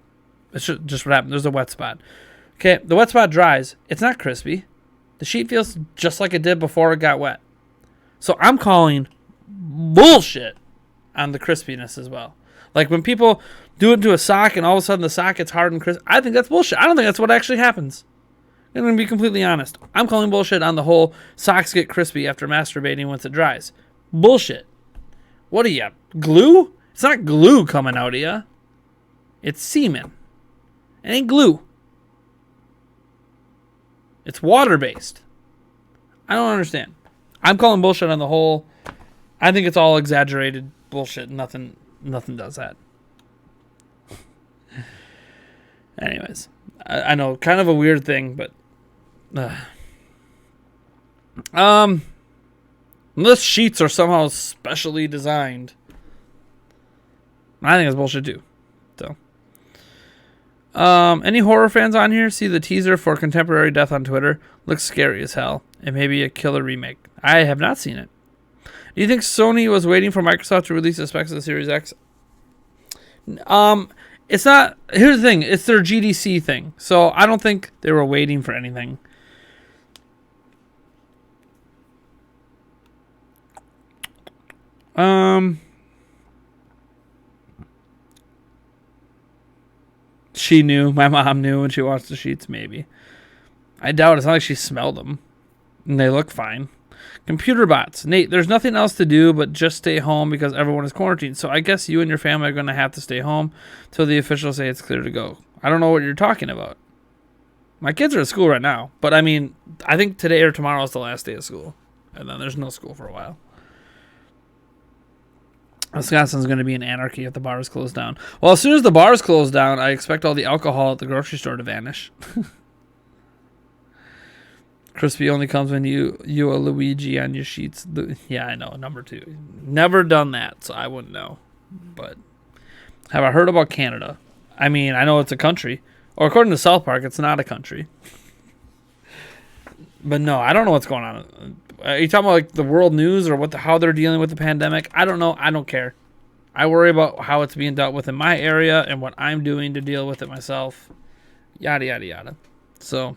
It's just what happened. There's a wet spot. Okay, the wet spot dries. It's not crispy. The sheet feels just like it did before it got wet. So I'm calling bullshit on the crispiness as well. Like, when people do it to a sock and all of a sudden the sock gets hard and crisp, I think that's bullshit. I don't think that's what actually happens. I'm going to be completely honest. I'm calling bullshit on the whole socks get crispy after masturbating once it dries. Bullshit. What are you, glue? It's not glue coming out of you. It's semen. It ain't glue. It's water-based. I don't understand. I'm calling bullshit on the whole. I think it's all exaggerated bullshit. Nothing does that. Anyways, I know, kind of a weird thing, but unless sheets are somehow specially designed, I think it's bullshit too. So, any horror fans on here? See the teaser for Contemporary Death on Twitter. Looks scary as hell. It may be a killer remake. I have not seen it. Do you think Sony was waiting for Microsoft to release the specs of the Series X? It's not. Here's the thing. It's their GDC thing. So I don't think they were waiting for anything. She knew. My mom knew when she watched the sheets, maybe. I doubt it. It's not like she smelled them. And they look fine. Computer bots. Nate, there's nothing else to do but just stay home because everyone is quarantined. So I guess you and your family are going to have to stay home till the officials say it's clear to go. I don't know what you're talking about. My kids are at school right now. But, I mean, I think today or tomorrow is the last day of school. And then there's no school for a while. Wisconsin's going to be an anarchy if the bars close down. Well, as soon as the bars close down, I expect all the alcohol at the grocery store to vanish. Crispy only comes when you a Luigi on your sheets. Yeah, I know. Number 2. Never done that, so I wouldn't know. But have I heard about Canada? I mean, I know it's a country. Or according to South Park, it's not a country. But no, I don't know what's going on. Are you talking about like the world news or how they're dealing with the pandemic? I don't know. I don't care. I worry about how it's being dealt with in my area and what I'm doing to deal with it myself. Yada, yada, yada. So...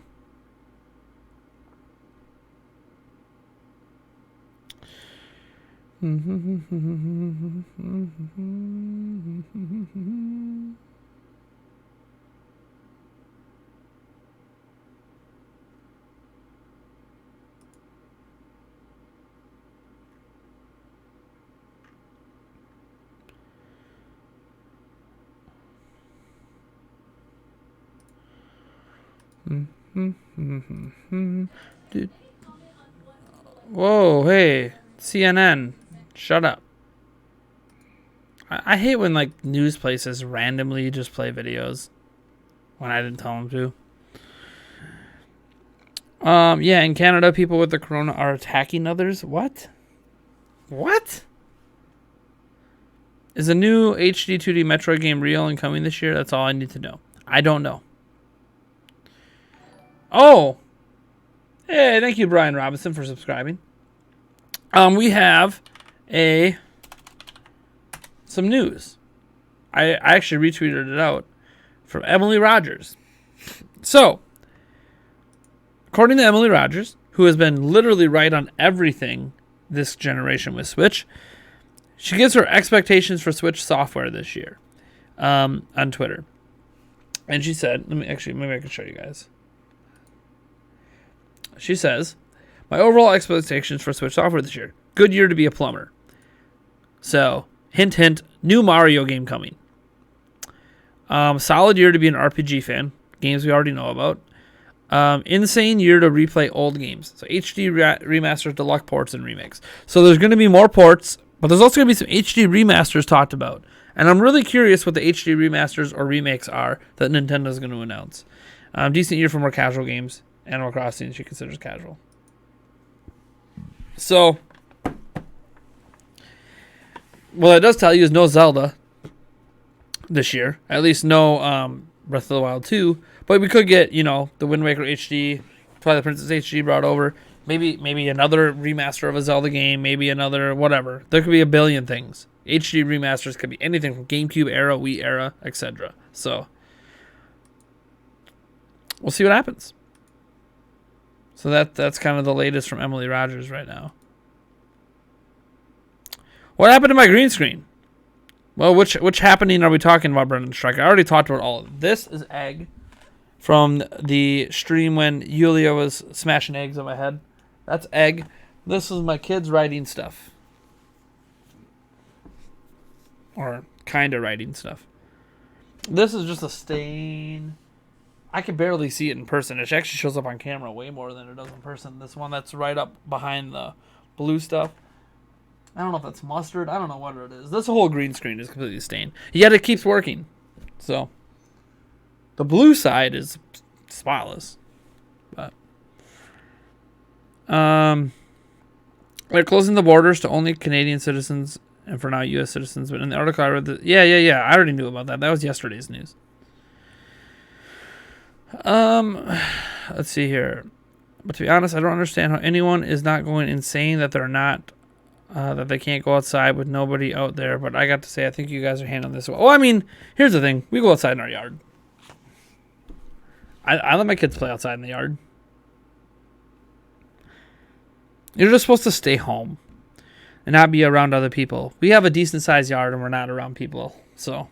Dude. Whoa, hey, CNN, shut up. I hate when like news places randomly just play videos when I didn't tell them to. Yeah, in Canada, people with the corona are attacking others. What? What? Is a new HD 2D Metroid game real and coming this year? That's all I need to know. I don't know. Oh! Hey, thank you, Brian Robinson, for subscribing. We have some news. I actually retweeted it out from Emily Rogers. So, according to Emily Rogers, who has been literally right on everything this generation with Switch, she gives her expectations for Switch software this year on Twitter. And she said, maybe I can show you guys. She says, my overall expectations for Switch software this year. Good year to be a plumber. So, hint, hint, new Mario game coming. Solid year to be an RPG fan. Games we already know about. Insane year to replay old games. So, HD remasters, deluxe ports, and remakes. So, there's going to be more ports, but there's also going to be some HD remasters talked about. And I'm really curious what the HD remasters or remakes are that Nintendo's going to announce. Decent year for more casual games. Animal Crossing she considers casual. So, what it does tell you is no Zelda this year. At least no Breath of the Wild 2. But we could get, the Wind Waker HD, Twilight Princess HD brought over. Maybe another remaster of a Zelda game. Maybe another whatever. There could be a billion things. HD remasters could be anything from GameCube era, Wii era, etc. So, we'll see what happens. So that's kind of the latest from Emily Rogers right now. What happened to my green screen? Well, which happening are we talking about, Brendan Strike? I already talked about all of it. This is egg from the stream when Yulia was smashing eggs on my head. That's egg. This is my kids writing stuff. Or kind of writing stuff. This is just a stain. I can barely see it in person. It actually shows up on camera way more than it does in person. This one that's right up behind the blue stuff. I don't know if that's mustard. I don't know what it is. This whole green screen is completely stained. Yet it keeps working. So, the blue side is spotless. But, they're closing the borders to only Canadian citizens and for now U.S. citizens. But in the article I read, yeah. I already knew about that. That was yesterday's news. Let's see here. But to be honest, I don't understand how anyone is not going insane that they're not, that they can't go outside with nobody out there. But I got to say, I think you guys are handling this well. Well, I mean, here's the thing. We go outside in our yard. I let my kids play outside in the yard. You're just supposed to stay home and not be around other people. We have a decent sized yard and we're not around people. So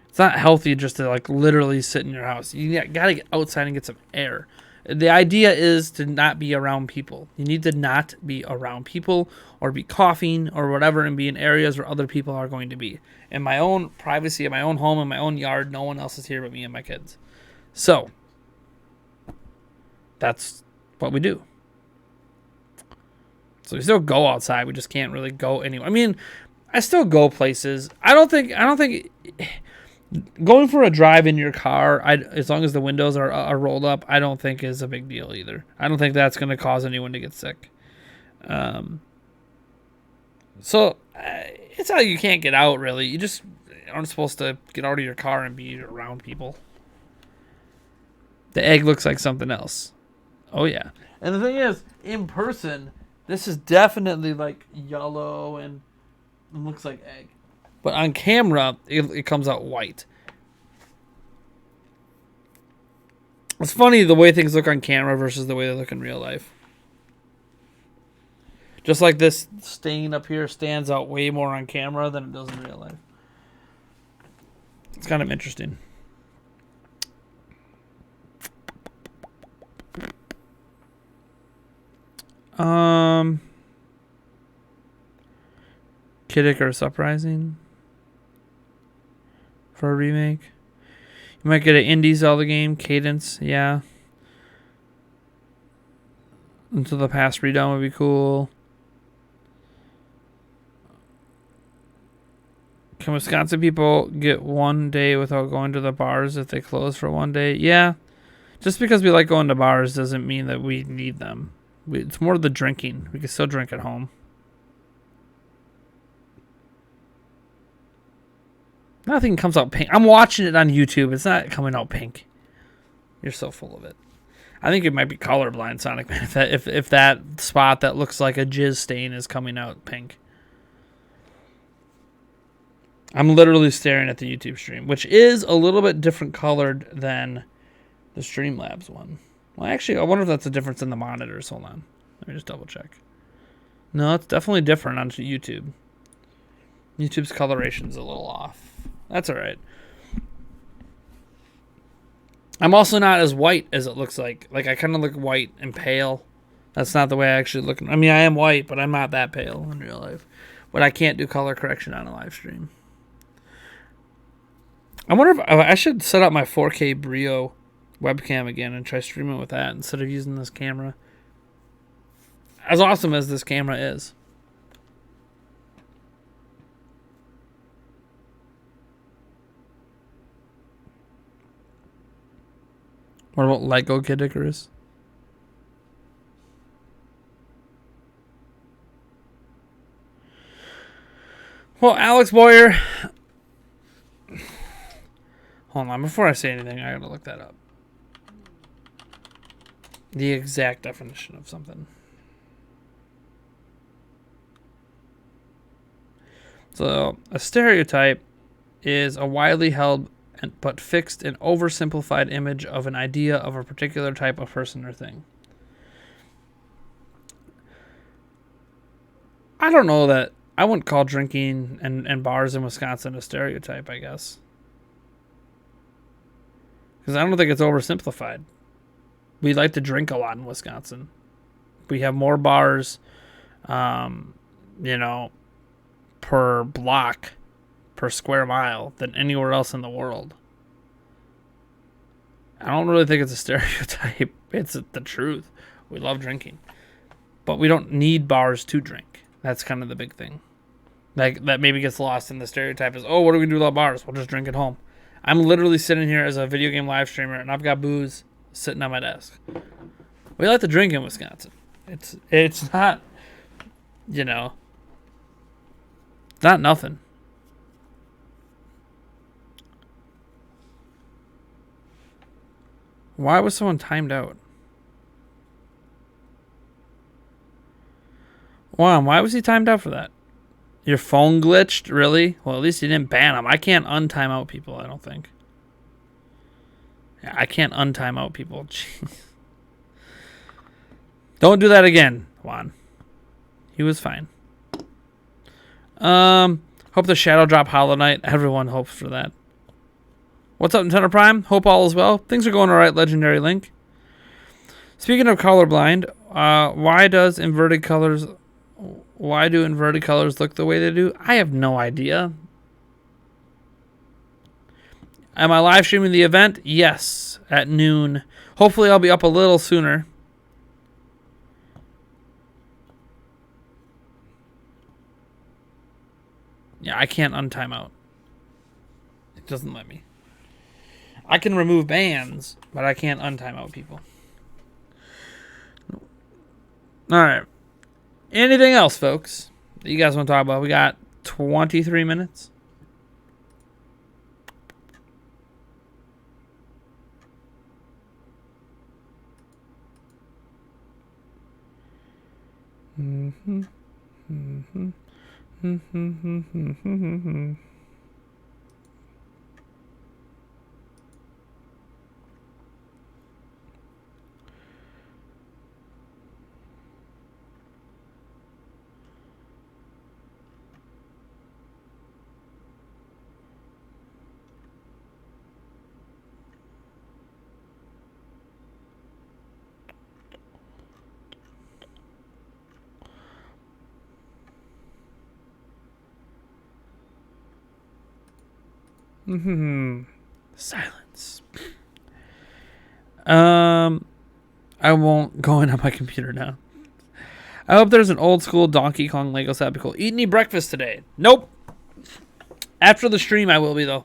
it's not healthy just to like literally sit in your house. You got to get outside and get some air. The idea is to not be around people. You need to not be around people or be coughing or whatever and be in areas where other people are going to be. In my own privacy, in my own home, in my own yard, no one else is here but me and my kids. So that's what we do. So we still go outside. We just can't really go anywhere. I mean, I still go places. I don't think going for a drive in your car, as long as the windows are rolled up, I don't think is a big deal either. I don't think that's going to cause anyone to get sick. So it's how you can't get out, really. You just aren't supposed to get out of your car and be around people. The egg looks like something else. Oh, yeah. And the thing is, in person, this is definitely like yellow and looks like egg. But on camera, it comes out white. It's funny the way things look on camera versus the way they look in real life. Just like this stain up here stands out way more on camera than it does in real life. It's kind of interesting. Kid Icarus Uprising for a remake. You might get an indie Zelda game, Cadence, yeah. Until the Past redone would be cool. Can Wisconsin people get 1 day without going to the bars if they close for 1 day? Yeah. Just because we like going to bars doesn't mean that we need them. It's more the drinking. We can still drink at home. Nothing comes out pink. I'm watching it on YouTube. It's not coming out pink. You're so full of it. I think it might be colorblind, Sonic Man, if that spot that looks like a jizz stain is coming out pink. I'm literally staring at the YouTube stream, which is a little bit different colored than the Streamlabs one. Well, actually, I wonder if that's a difference in the monitors. Hold on. Let me just double check. No, it's definitely different on YouTube. YouTube's coloration's a little off. That's all right. I'm also not as white as it looks like. Like, I kind of look white and pale. That's not the way I actually look. I mean, I am white, but I'm not that pale in real life. But I can't do color correction on a live stream. I wonder if I should set up my 4K Brio webcam again and try streaming with that instead of using this camera. As awesome as this camera is. What about Lego Kid Icarus? Well, Alex Boyer. Hold on, before I say anything, I gotta look that up. The exact definition of something. So, a stereotype is a widely held but fixed and oversimplified image of an idea of a particular type of person or thing. I don't know that I wouldn't call drinking and bars in Wisconsin a stereotype, I guess. Because I don't think it's oversimplified. We like to drink a lot in Wisconsin. We have more bars, per block, per square mile than anywhere else in the world. I don't really think it's a stereotype. It's the truth. We love drinking. But we don't need bars to drink. That's kind of the big thing. Like, that maybe gets lost in the stereotype is, oh, what do we do without bars? We'll just drink at home. I'm literally sitting here as a video game live streamer, and I've got booze sitting on my desk. We like to drink in Wisconsin. It's not, not nothing. Why was someone timed out? Wow, why was he timed out for that? Your phone glitched? Really? Well, at least you didn't ban him. I can't untime out people, I don't think. Yeah, I can't untime out people. Jeez. Don't do that again, Juan. He was fine. Hope the Shadow drop Hollow Knight. Everyone hopes for that. What's up, Nintendo Prime? Hope all is well. Things are going alright, Legendary Link. Speaking of colorblind, why do inverted colors look the way they do? I have no idea. Am I live streaming the event? Yes, at noon. Hopefully I'll be up a little sooner. Yeah, I can't untimeout. It doesn't let me. I can remove bans, but I can't untimeout people. All right. Anything else, folks, that you guys want to talk about? We got 23 minutes. Mm-hmm. Mm-hmm. Mm-hmm. Mm-hmm. Mm-hmm. Silence. I won't go in on my computer now. I hope there's an old school Donkey Kong Lego set. That'd be cool. Eat any breakfast today? Nope. After the stream, I will be, though.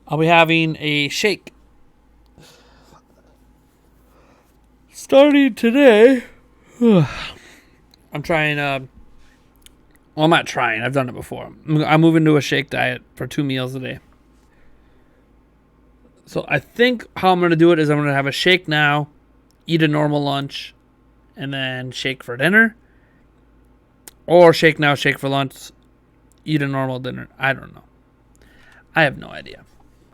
I'll be having a shake. Starting today. I'm trying, well, I'm not trying. I've done it before. I'm moving to a shake diet for 2 meals a day. So I think how I'm going to do it is I'm going to have a shake now, eat a normal lunch, and then shake for dinner. Or shake now, shake for lunch, eat a normal dinner. I don't know. I have no idea.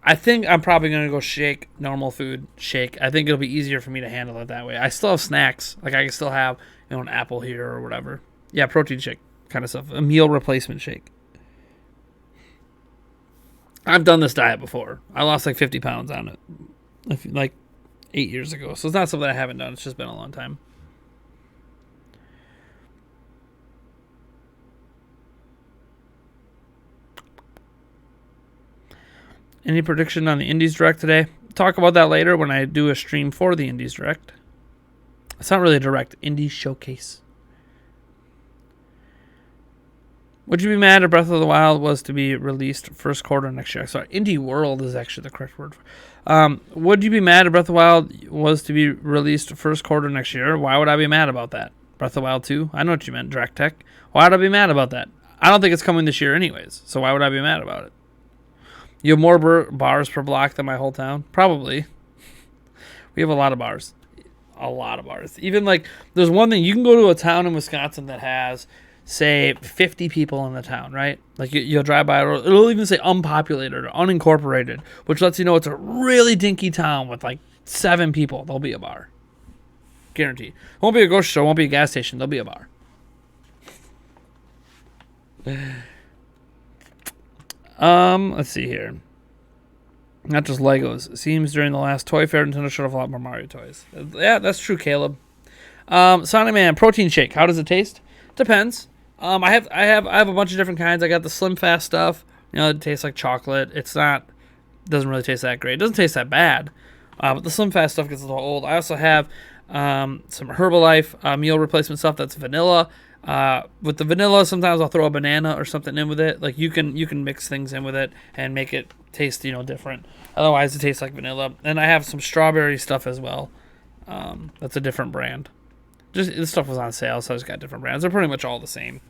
I think I'm probably going to go shake, normal food, shake. I think it'll be easier for me to handle it that way. I still have snacks. Like I can still have, an apple here or whatever. Yeah, protein shake kind of stuff. A meal replacement shake. I've done this diet before. I lost like 50 pounds on it. Like 8 years ago. So it's not something I haven't done. It's just been a long time. Any prediction on the Indies Direct today? Talk about that later when I do a stream for the Indies Direct. It's not really a direct Indies showcase. Would you be mad if Breath of the Wild was to be released first quarter next year? Sorry, Indie World is actually the correct word. Would you be mad if Breath of the Wild was to be released first quarter next year? Why would I be mad about that? Breath of the Wild 2? I know what you meant, Direct Tech. Why would I be mad about that? I don't think it's coming this year anyways, so why would I be mad about it? You have more bars per block than my whole town? Probably. We have a lot of bars. A lot of bars. Even like, there's one thing, you can go to a town in Wisconsin that has, say, 50 people in the town, right? Like, you'll drive by, or it'll even say unpopulated or unincorporated, which lets you know it's a really dinky town with like 7 people. There'll be a bar. Guaranteed. Won't be a grocery store, won't be a gas station, there'll be a bar. Let's see here. Not just Legos. It seems during the last Toy Fair, Nintendo showed off a lot more Mario toys. Yeah, that's true, Caleb. Sonic Man protein shake. How does it taste? Depends. I have a bunch of different kinds. I got the Slim Fast stuff. It tastes like chocolate. Doesn't really taste that great. It doesn't taste that bad. But the Slim Fast stuff gets a little old. I also have some Herbalife meal replacement stuff that's vanilla. With the vanilla, sometimes I'll throw a banana or something in with it. Like you can mix things in with it and make it taste different. Otherwise, it tastes like vanilla. And I have some strawberry stuff as well. That's a different brand. Just this stuff was on sale, so I just got different brands. They're pretty much all the same.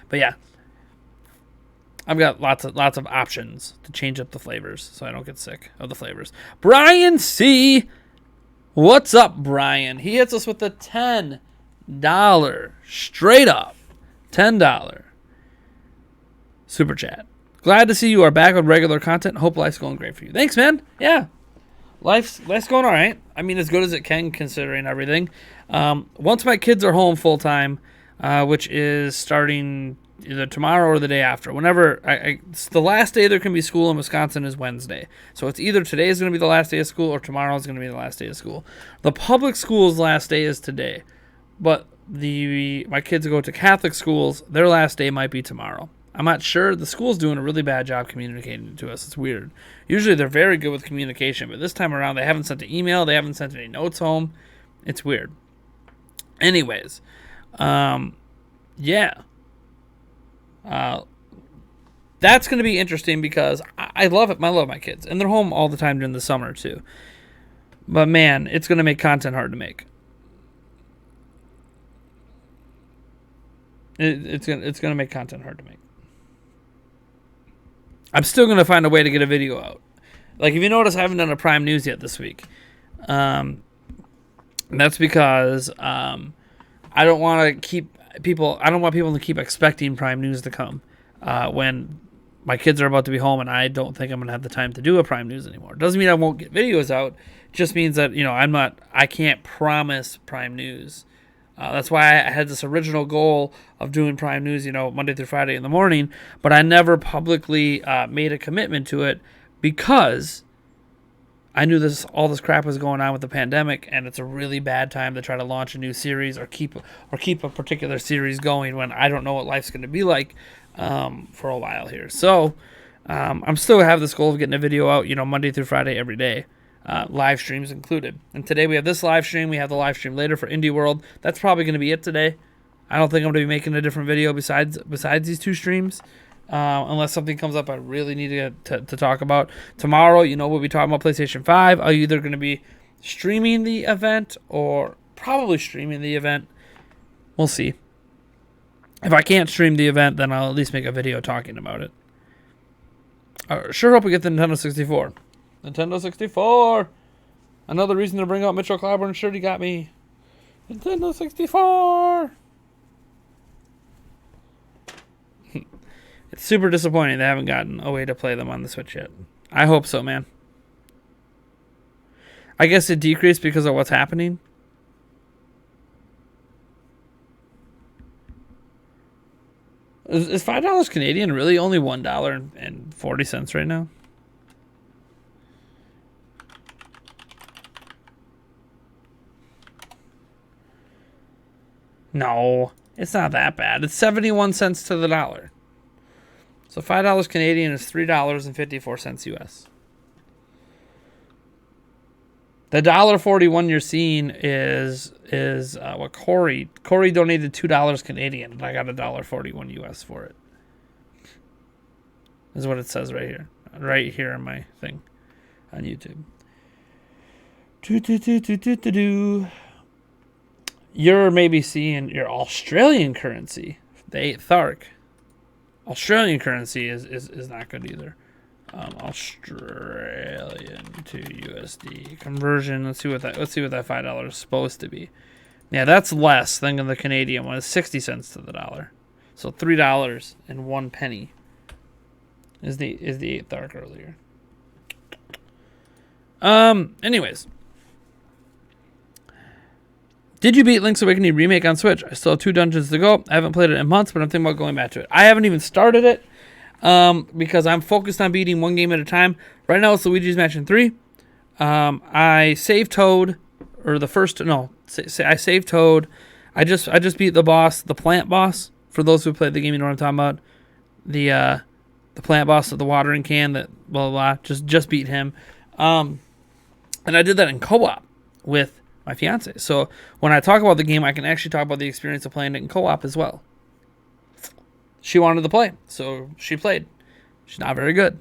But yeah, I've got lots of options to change up the flavors, so I don't get sick of the flavors. Brian C, what's up, Brian? He hits us with the $10 straight up $10 super chat. Glad to see you are back with regular content. Hope life's going great for you. Thanks, man. Yeah, life's going all right. I mean, as good as it can considering everything. Once my kids are home full time, which is starting either tomorrow or the day after. Whenever it's the last day there can be school in Wisconsin is Wednesday. So it's either today is going to be the last day of school or tomorrow is going to be the last day of school. The public school's last day is today, but my kids go to Catholic schools. Their last day might be tomorrow. I'm not sure. The school's doing a really bad job communicating to us. It's weird. Usually they're very good with communication, but this time around they haven't sent an email. They haven't sent any notes home. It's weird. Anyways, yeah. that's going to be interesting because I love it. I love my kids, and they're home all the time during the summer too. But man, it's going to make content hard to make. It's gonna make content hard to make. I'm still gonna find a way to get a video out. Like if you notice, I haven't done a Prime News yet this week. And that's because I don't want people to keep expecting Prime News to come when my kids are about to be home, and I don't think I'm gonna have the time to do a Prime News anymore. Doesn't mean I won't get videos out. It just means that I can't promise Prime News. That's why I had this original goal of doing Prime News, Monday through Friday in the morning, but I never publicly made a commitment to it because I knew all this crap was going on with the pandemic, and it's a really bad time to try to launch a new series or keep a particular series going when I don't know what life's going to be like for a while here. So I'm still have this goal of getting a video out, Monday through Friday every day. Live streams included. And today we have this live stream. We have the live stream later for Indie World. That's probably going to be it today. I don't think I'm going to be making a different video besides these two streams, unless something comes up I really need to talk about. Tomorrow, we'll be talking about PlayStation 5. I'm either going to be streaming the event or probably streaming the event. We'll see. If I can't stream the event, then I'll at least make a video talking about it. Sure hope we get the Nintendo 64. Nintendo 64. Another reason to bring out Mitchell Clyburn's shirt. He got me. Nintendo 64. It's super disappointing they haven't gotten a way to play them on the Switch yet. I hope so, man. I guess it decreased because of what's happening. Is $5 Canadian really only $1.40 right now? No, it's not that bad. It's 71 cents to the dollar. So $5 Canadian is $3.54 US. The $1.41 you're seeing is what Corey donated $2 Canadian, and I got $1.41 US for it. Is what it says right here in my thing on YouTube. You're maybe seeing your Australian currency, the 8 Thark. Australian currency is not good either. Australian to USD conversion. Let's see what that $5 is supposed to be. Yeah, that's less than the Canadian one. It's 60 cents to the dollar. So $3.01 is the 8 Thark earlier. Anyways. Did you beat Link's Awakening Remake on Switch? I still have 2 dungeons to go. I haven't played it in months, but I'm thinking about going back to it. I haven't even started it because I'm focused on beating one game at a time. Right now it's Luigi's Mansion 3. I saved Toad, or the first, no, I saved Toad. I just beat the boss, the plant boss. For those who played the game, you know what I'm talking about. The plant boss of the watering can, that blah, blah, blah. Just beat him. And I did that in co-op with my fiance. So when I talk about the game, I can actually talk about the experience of playing it in co-op as well. She wanted to play, so she played. She's not very good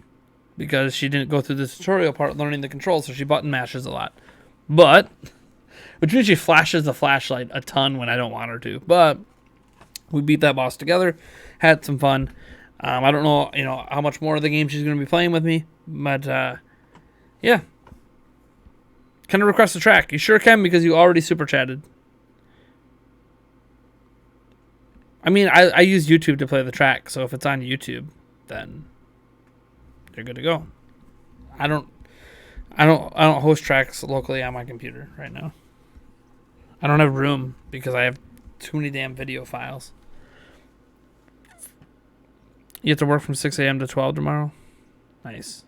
because she didn't go through the tutorial part learning the controls, so she button mashes a lot. But, which means she flashes the flashlight a ton when I don't want her to. But we beat that boss together, had some fun. I don't know, how much more of the game she's going to be playing with me, but yeah. Can I request a track? You sure can, because you already super chatted. I mean, I use YouTube to play the track, so if it's on YouTube, then you're good to go. I don't host tracks locally on my computer right now. I don't have room because I have too many damn video files. You have to work from 6 a.m. to 12 tomorrow? Nice.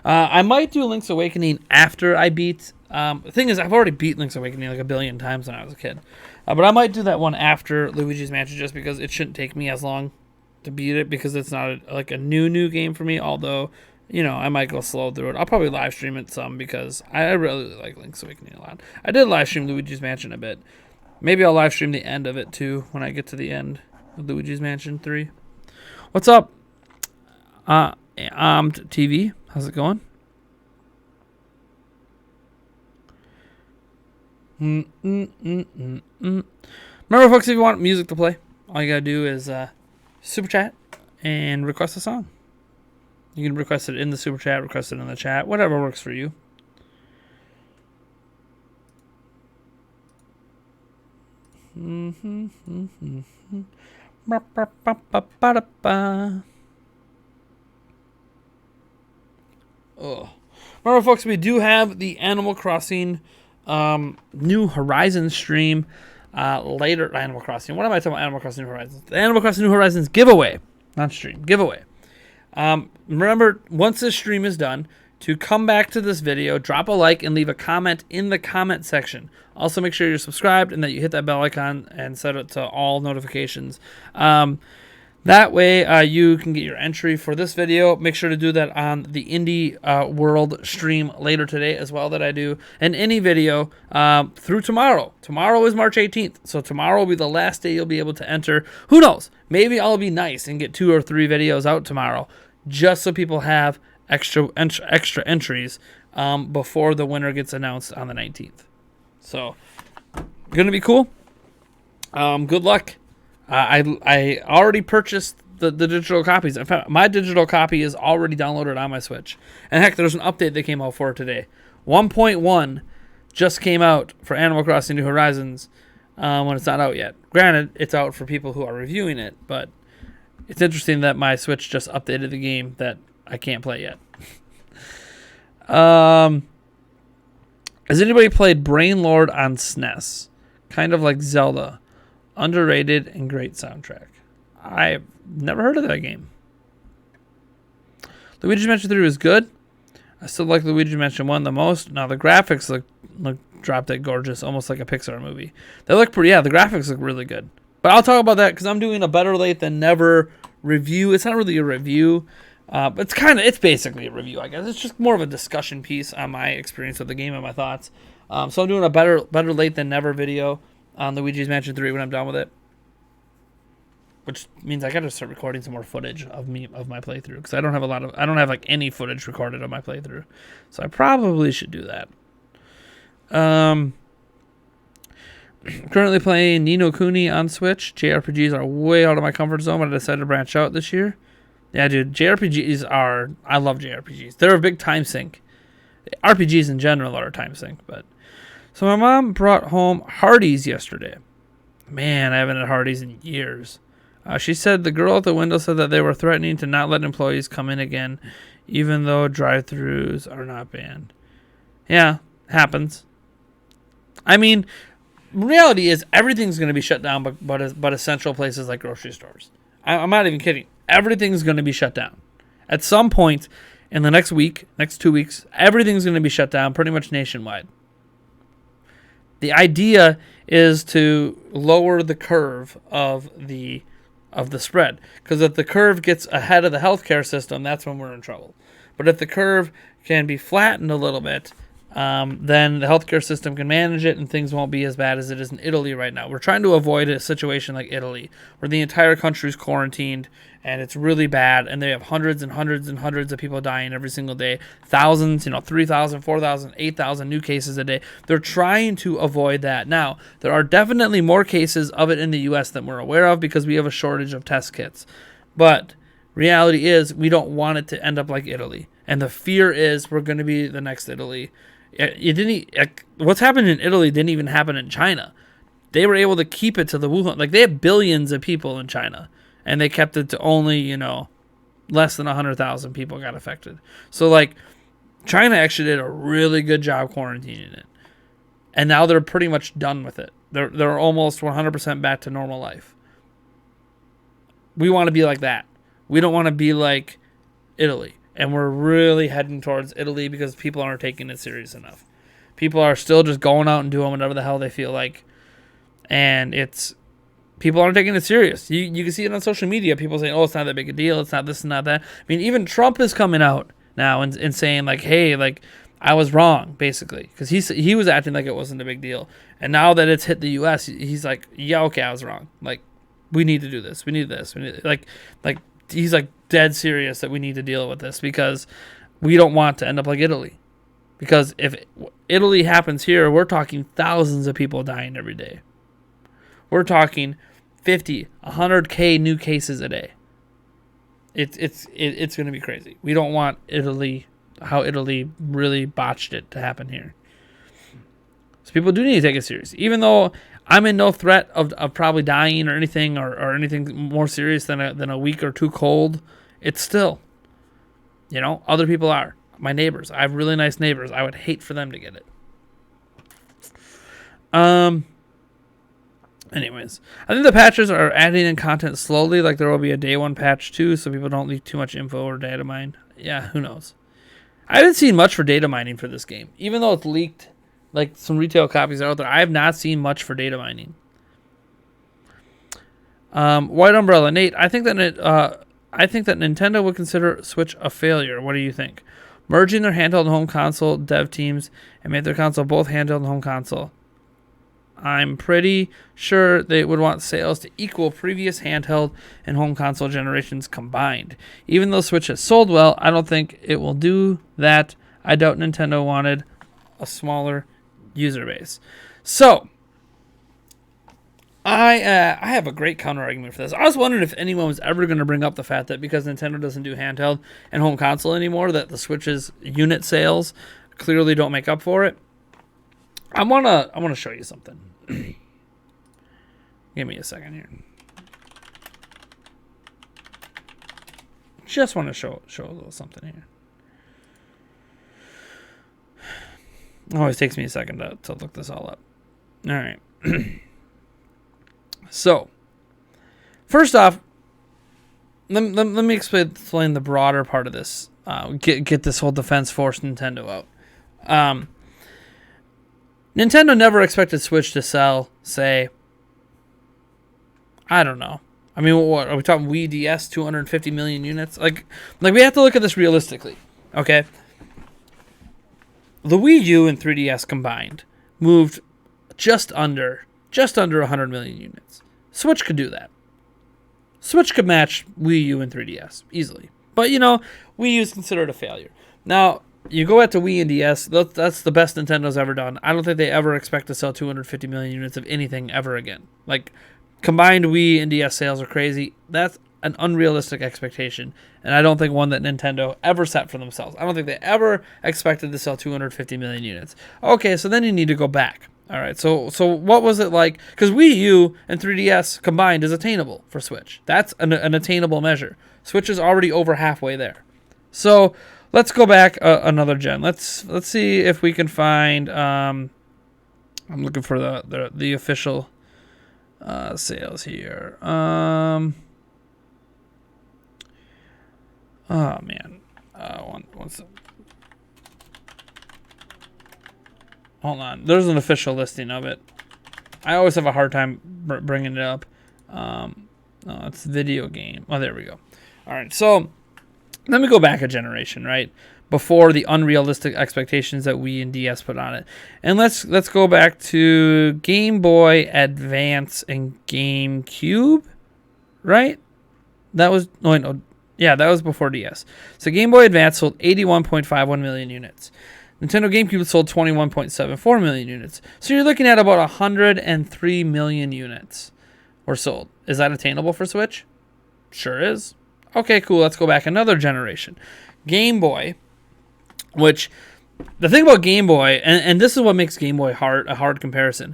I might do Link's Awakening after I beat... the thing is, I've already beat Link's Awakening like a billion times when I was a kid. But I might do that one after Luigi's Mansion just because it shouldn't take me as long to beat it because it's not a new game for me. Although, I might go slow through it. I'll probably live stream it some because I really like Link's Awakening a lot. I did live stream Luigi's Mansion a bit. Maybe I'll live stream the end of it too when I get to the end of Luigi's Mansion 3. What's up? TV. How's it going? Remember, folks, if you want music to play, all you gotta do is super chat and request a song. You can request it in the super chat, request it in the chat, whatever works for you. Oh, remember, folks, we do have the Animal Crossing New Horizons stream later. Animal Crossing. What am I talking about? Animal Crossing New Horizons. The Animal Crossing New Horizons giveaway, not stream, giveaway. Remember, once this stream is done, to come back to this video, drop a like, and leave a comment in the comment section. Also, make sure you're subscribed and that you hit that bell icon and set it to all notifications. That way, you can get your entry for this video. Make sure to do that on the Indie World stream later today as well that I do. And any video through tomorrow. Tomorrow is March 18th. So tomorrow will be the last day you'll be able to enter. Who knows? Maybe I'll be nice and get 2 or 3 videos out tomorrow just so people have extra entries before the winner gets announced on the 19th. So, going to be cool. Good luck. I already purchased the digital copies. In fact, my digital copy is already downloaded on my Switch. And heck, there's an update that came out for it today. 1.1 just came out for Animal Crossing New Horizons when it's not out yet. Granted, it's out for people who are reviewing it, but it's interesting that my Switch just updated the game that I can't play yet. Has anybody played Brain Lord on SNES? Kind of like Zelda. Underrated and great soundtrack. I've never heard of that game. Luigi's Mansion 3 was good. I still like Luigi's Mansion 1 the most. Now the graphics look drop dead gorgeous, almost like a Pixar movie. They look pretty, the graphics look really good. But I'll talk about that because I'm doing a Better Late Than Never review. It's not really a review. But it's basically a review, I guess. It's just more of a discussion piece on my experience with the game and my thoughts. So I'm doing a better late than never video on Luigi's Mansion 3 when I'm done with it. Which means I got to start recording some more footage of my playthrough because I don't have like any footage recorded of my playthrough. So I probably should do that. Currently playing Ni no Kuni on Switch. JRPGs are way out of my comfort zone, but I decided to branch out this year. Yeah, dude, I love JRPGs. They're a big time sink. RPGs in general are a time sink, but. So my mom brought home Hardee's yesterday. Man, I haven't had Hardee's in years. She said the girl at the window said that they were threatening to not let employees come in again, even though drive-thrus are not banned. Yeah, happens. I mean, reality is everything's going to be shut down but essential places like grocery stores. I'm not even kidding. Everything's going to be shut down. At some point in the next 2 weeks, everything's going to be shut down pretty much nationwide. The idea is to lower the curve of the spread. Because if the curve gets ahead of the healthcare system, that's when we're in trouble. But if the curve can be flattened a little bit, then the healthcare system can manage it and things won't be as bad as it is in Italy right now. We're trying to avoid a situation like Italy, where the entire country is quarantined and it's really bad, and they have hundreds and hundreds and hundreds of people dying every single day. Thousands, 3,000, 4,000, 8,000 new cases a day. They're trying to avoid that. Now, there are definitely more cases of it in the U.S. than we're aware of because we have a shortage of test kits. But reality is we don't want it to end up like Italy. And the fear is we're going to be the next Italy. What's happened in Italy didn't even happen in China. They were able to keep it to the Wuhan. Like, they have billions of people in China, and they kept it to only, less than 100,000 people got affected. So, China actually did a really good job quarantining it. And now they're pretty much done with it. They're almost 100% back to normal life. We want to be like that. We don't want to be like Italy. And we're really heading towards Italy because people aren't taking it serious enough. People are still just going out and doing whatever the hell they feel like. And people aren't taking it serious. You can see it on social media. People saying, it's not that big a deal. It's not this and not that. I mean, even Trump is coming out now and saying, hey, I was wrong, basically. Because he was acting like it wasn't a big deal. And now that it's hit the U.S., he's like, yeah, okay, I was wrong. We need to do this. We need this. We need he's like dead serious that we need to deal with this because we don't want to end up like Italy. Because if Italy happens here, we're talking thousands of people dying every day. We're talking 50, 100K new cases a day. It's going to be crazy. We don't want how Italy really botched it to happen here. So people do need to take it serious. Even though I'm in no threat of probably dying or anything or anything more serious than a week or two cold, it's still, other people are. My neighbors. I have really nice neighbors. I would hate for them to get it. Anyways, I think the patches are adding in content slowly. Like there will be a day one patch too, so people don't leak too much info or data mine. Yeah, who knows? I haven't seen much for data mining for this game, even though it's leaked. Like some retail copies are out there. I have not seen much for data mining. White Umbrella, Nate. I think that Nintendo would consider Switch a failure. What do you think? Merging their handheld and home console dev teams and make their console both handheld and home console. I'm pretty sure they would want sales to equal previous handheld and home console generations combined. Even though Switch has sold well, I don't think it will do that. I doubt Nintendo wanted a smaller user base. So, I have a great counter argument for this. I was wondering if anyone was ever going to bring up the fact that because Nintendo doesn't do handheld and home console anymore, that the Switch's unit sales clearly don't make up for it. I wanna show you something. Give me a second here. Just want to show a little something here. It always takes me a second to look this all up. All right. So, first off, let me explain the broader part of this. Get this whole Defense Force Nintendo out. Nintendo never expected Switch to sell, say, I don't know. I mean, what are we talking? Wii DS, 250 million units? Like we have to look at this realistically, okay? The Wii U and 3DS combined moved just under 100 million units. Switch could do that. Switch could match Wii U and 3DS easily. But, Wii U is considered a failure. Now, you go out to Wii and DS, that's the best Nintendo's ever done. I don't think they ever expect to sell 250 million units of anything ever again. Like, combined Wii and DS sales are crazy. That's an unrealistic expectation, and I don't think one that Nintendo ever set for themselves. I don't think they ever expected to sell 250 million units. Okay, so then you need to go back. All right, so what was it like? Because Wii U and 3DS combined is attainable for Switch. That's an attainable measure. Switch is already over halfway there. So let's go back another gen. Let's see if we can find. I'm looking for the official sales here. Oh man. One second. Hold on. There's an official listing of it. I always have a hard time bringing it up. No, it's video game. Oh, there we go. All right. So let me go back a generation, right? Before the unrealistic expectations that Wii and DS put on it. And let's go back to Game Boy Advance and GameCube, right? That was that was before DS. So Game Boy Advance sold 81.51 million units. Nintendo GameCube sold 21.74 million units. So you're looking at about 103 million units were sold. Is that attainable for Switch? Sure is. Okay, cool. Let's go back another generation. Game Boy, which the thing about Game Boy, and this is what makes Game Boy a hard comparison.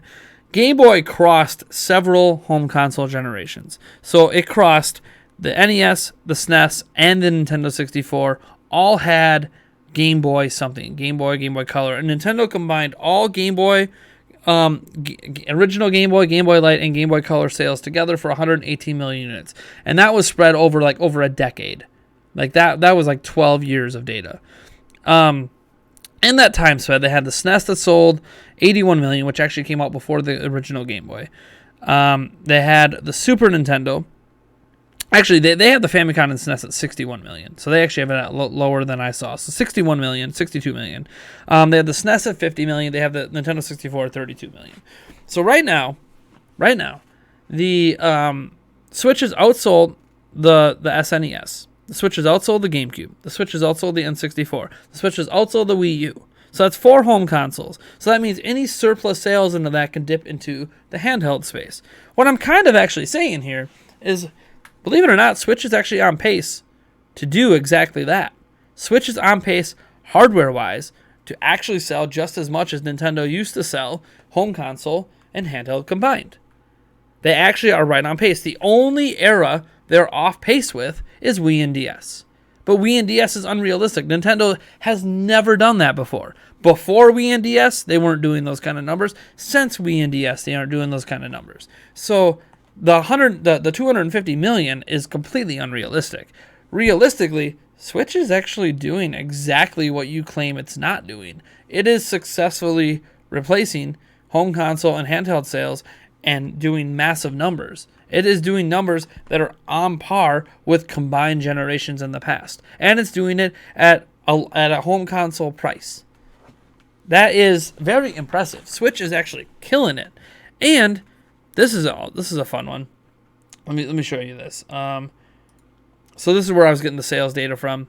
Game Boy crossed several home console generations. So it crossed the NES, the SNES, and the Nintendo 64 all had Game Boy something. Game Boy Color. And Nintendo combined all Game Boy, original Game Boy Light, and Game Boy Color sales together for 118 million units. And that was spread over a decade. Like that was like 12 years of data. In that time span, they had the SNES that sold 81 million, which actually came out before the original Game Boy. They had the Super Nintendo. Actually, they had the Famicom and SNES at 61 million. So they actually have it lower than I saw. So 61 million, 62 million. They had the SNES at 50 million. They have the Nintendo 64 at 32 million. So right now, the Switch is outsold the SNES. The Switch has outsold the GameCube. The Switch has outsold the N64. The Switch has outsold the Wii U. So that's 4 home consoles. So that means any surplus sales into that can dip into the handheld space. What I'm kind of actually saying here is, believe it or not, Switch is actually on pace to do exactly that. Switch is on pace, hardware-wise, to actually sell just as much as Nintendo used to sell home console and handheld combined. They actually are right on pace. The only era they're off pace with is Wii and DS. But Wii and DS is unrealistic. Nintendo has never done that before. Before Wii and DS, they weren't doing those kind of numbers. Since Wii and DS, they aren't doing those kind of numbers. So the 250 million is completely unrealistic. Realistically, Switch is actually doing exactly what you claim it's not doing. It is successfully replacing home console and handheld sales and doing massive numbers. It is doing numbers that are on par with combined generations in the past. And it's doing it at a home console price. That is very impressive. Switch is actually killing it. And this is a fun one. Let me show you this. So this is where I was getting the sales data from,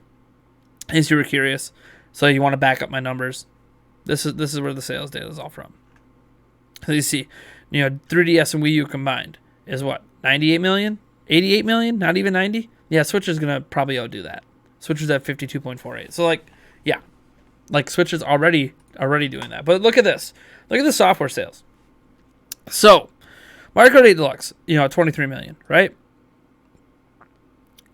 in case you were curious. So you want to back up my numbers. This is where the sales data is all from. So you see, 3DS and Wii U combined is what? 98 million? 88 million? Not even 90? Yeah, Switch is going to probably outdo that. Switch is at 52.48. So Switch is already doing that. But look at this. Look at the software sales. So, Mario Kart 8 Deluxe, 23 million, right?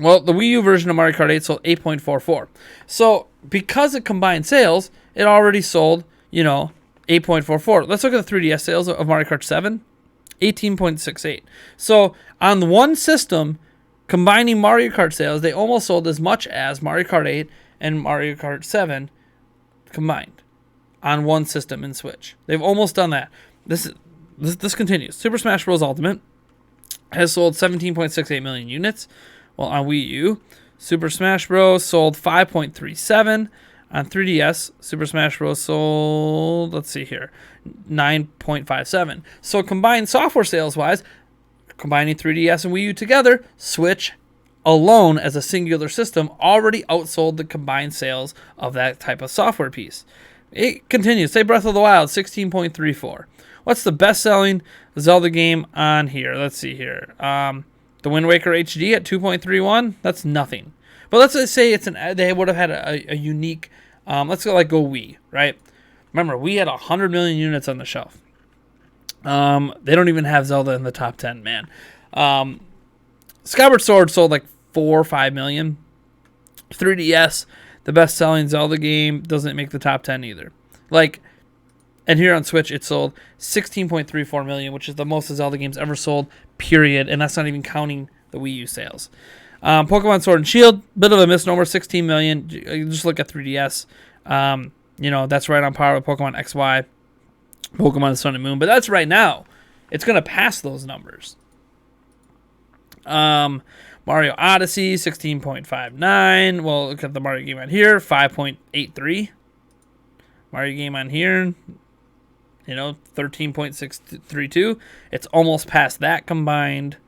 Well, the Wii U version of Mario Kart 8 sold 8.44. So, because it combined sales, it already sold, 8.44. Let's look at the 3DS sales of Mario Kart 7, 18.68. So, on one system, combining Mario Kart sales, they almost sold as much as Mario Kart 8 and Mario Kart 7 combined on one system in Switch. They've almost done that. This continues. Super Smash Bros. Ultimate has sold 17.68 million units. Well, on Wii U, Super Smash Bros. Sold 5.37. On 3DS, Super Smash Bros. Sold, 9.57. So combined software sales-wise, combining 3DS and Wii U together, Switch alone as a singular system already outsold the combined sales of that type of software piece. It continues. Say Breath of the Wild, 16.34. What's the best-selling Zelda game on here? Let's see here. The Wind Waker HD at 2.31. That's nothing. But let's just say they would have had a unique. Let's go Wii, right? Remember, we had 100 million units on the shelf. They don't even have Zelda in the top 10, man. Skyward Sword sold 4 or 5 million. 3DS, the best-selling Zelda game, doesn't make the top 10 either. And here on Switch, it sold 16.34 million, which is the most Zelda games ever sold, period. And that's not even counting the Wii U sales. Pokemon Sword and Shield, bit of a misnomer, 16 million. Just look at 3DS. That's right on par with Pokemon XY, Pokemon Sun and Moon. But that's right now. It's going to pass those numbers. Mario Odyssey, 16.59. Well, look at the Mario game on here, 5.83. Mario game on here, 13.632. It's almost past that combined.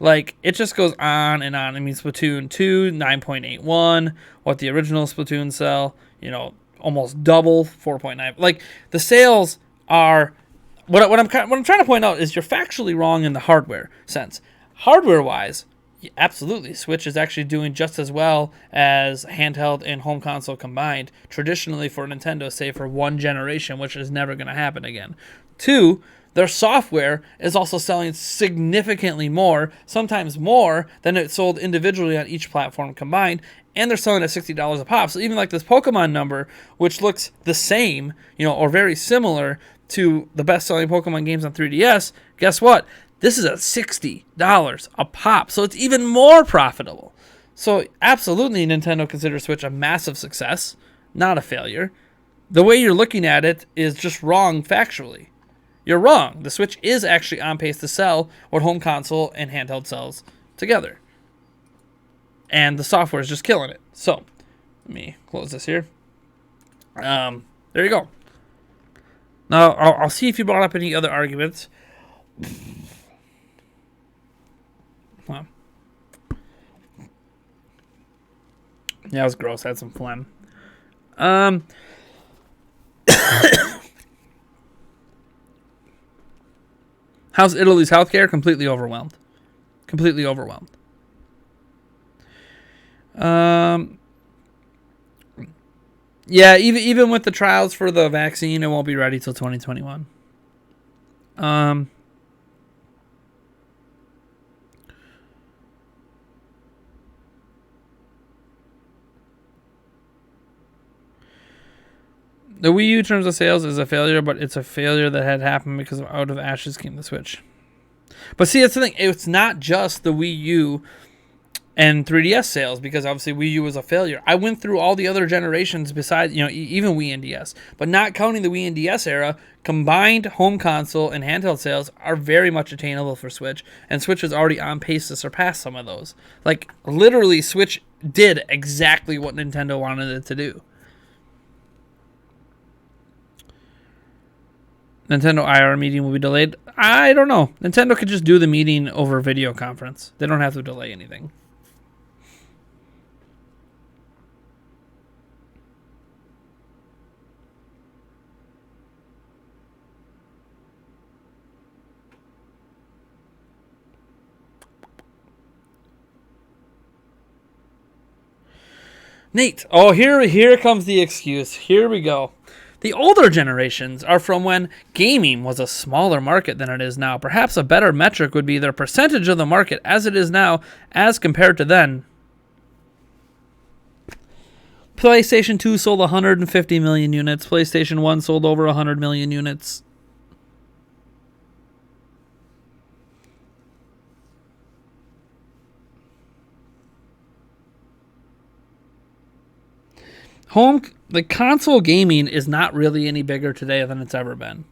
It just goes on and on. I mean, Splatoon 2, 9.81. What the original Splatoon sell, almost double, 4.9. The sales are. What I'm trying to point out is you're factually wrong in the hardware sense. Hardware-wise, absolutely, Switch is actually doing just as well as handheld and home console combined, traditionally for Nintendo, say for one generation, which is never going to happen again. 2, their software is also selling significantly more, sometimes more, than it sold individually on each platform combined, and they're selling at $60 a pop. So even this Pokemon number, which looks the same, or very similar to the best-selling Pokemon games on 3DS, guess what? This is at $60 a pop, so it's even more profitable. So absolutely, Nintendo considers Switch a massive success, not a failure. The way you're looking at it is just wrong factually. You're wrong. The Switch is actually on pace to sell what home console and handheld sells together. And the software is just killing it. So, let me close this here. There you go. Now, I'll see if you brought up any other arguments. Yeah, it was gross. I had some phlegm. How's Italy's healthcare? Completely overwhelmed. Completely overwhelmed. Yeah, even with the trials for the vaccine, it won't be ready till 2021. The Wii U in terms of sales is a failure, but it's a failure that had happened because of out of ashes came the Switch. But see, that's the thing. It's not just the Wii U and 3DS sales, because obviously Wii U was a failure. I went through all the other generations besides, even Wii and DS. But not counting the Wii and DS era, combined home console and handheld sales are very much attainable for Switch. And Switch is already on pace to surpass some of those. Like, literally, Switch did exactly what Nintendo wanted it to do. Nintendo IR meeting will be delayed. I don't know. Nintendo could just do the meeting over video conference. They don't have to delay anything. Nate. Oh, here comes the excuse. Here we go. The older generations are from when gaming was a smaller market than it is now. Perhaps a better metric would be their percentage of the market as it is now as compared to then. PlayStation 2 sold 150 million units. PlayStation 1 sold over 100 million units. The console gaming is not really any bigger today than it's ever been.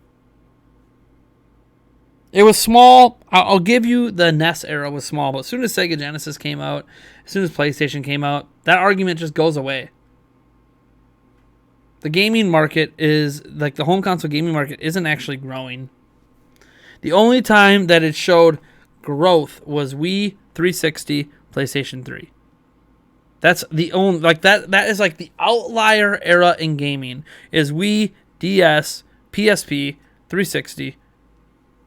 It was small. I'll give you the NES era was small, but as soon as Sega Genesis came out, as soon as PlayStation came out, that argument just goes away. The gaming market is, like, the home console gaming market isn't actually growing. The only time that it showed growth was Wii, 360, PlayStation 3. That's the only, like, that is like the outlier era in gaming is Wii, DS, PSP, 360,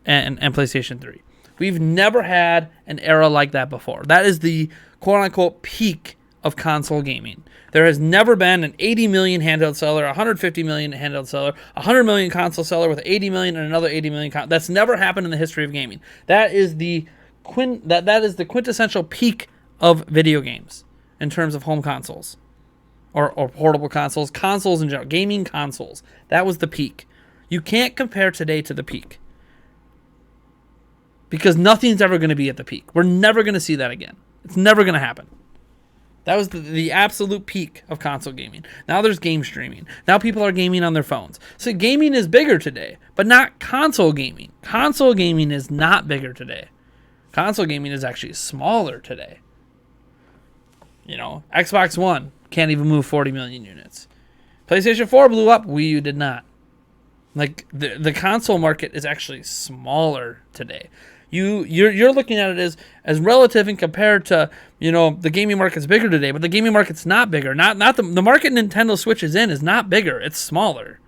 and PlayStation 3. We've never had an era like that before. That is the quote-unquote peak of console gaming. There has never been an 80 million handheld seller, 150 million handheld seller, 100 million console seller with 80 million and another 80 million. That's never happened in the history of gaming. That is the that is the quintessential peak of video games. In terms of home consoles or portable consoles in general, gaming consoles. That was the peak. You can't compare today to the peak because nothing's ever going to be at the peak. We're never going to see that again. It's never going to happen. That was the absolute peak of console gaming. Now there's game streaming. Now people are gaming on their phones. So gaming is bigger today, but not console gaming. Console gaming is not bigger today. Console gaming is actually smaller today. Xbox One can't even move 40 million units. PlayStation 4 blew up. Wii U did not. Like, the console market is actually smaller today. You're looking at it as relative and compared to, the gaming market's bigger today, but the gaming market's not bigger. Not the market Nintendo Switch is in is not bigger. It's smaller.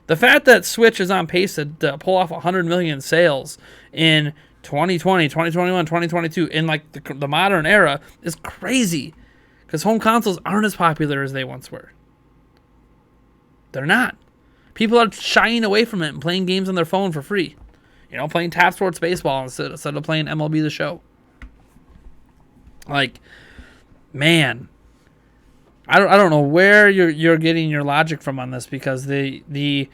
The fact that Switch is on pace to pull off 100 million sales in 2020, 2021, 2022 in like the modern era is crazy. Because home consoles aren't as popular as they once were. They're not. People are shying away from it and playing games on their phone for free. Playing Tap Sports Baseball instead of playing MLB The Show. Like, man. I don't know where you're getting your logic from on this, because the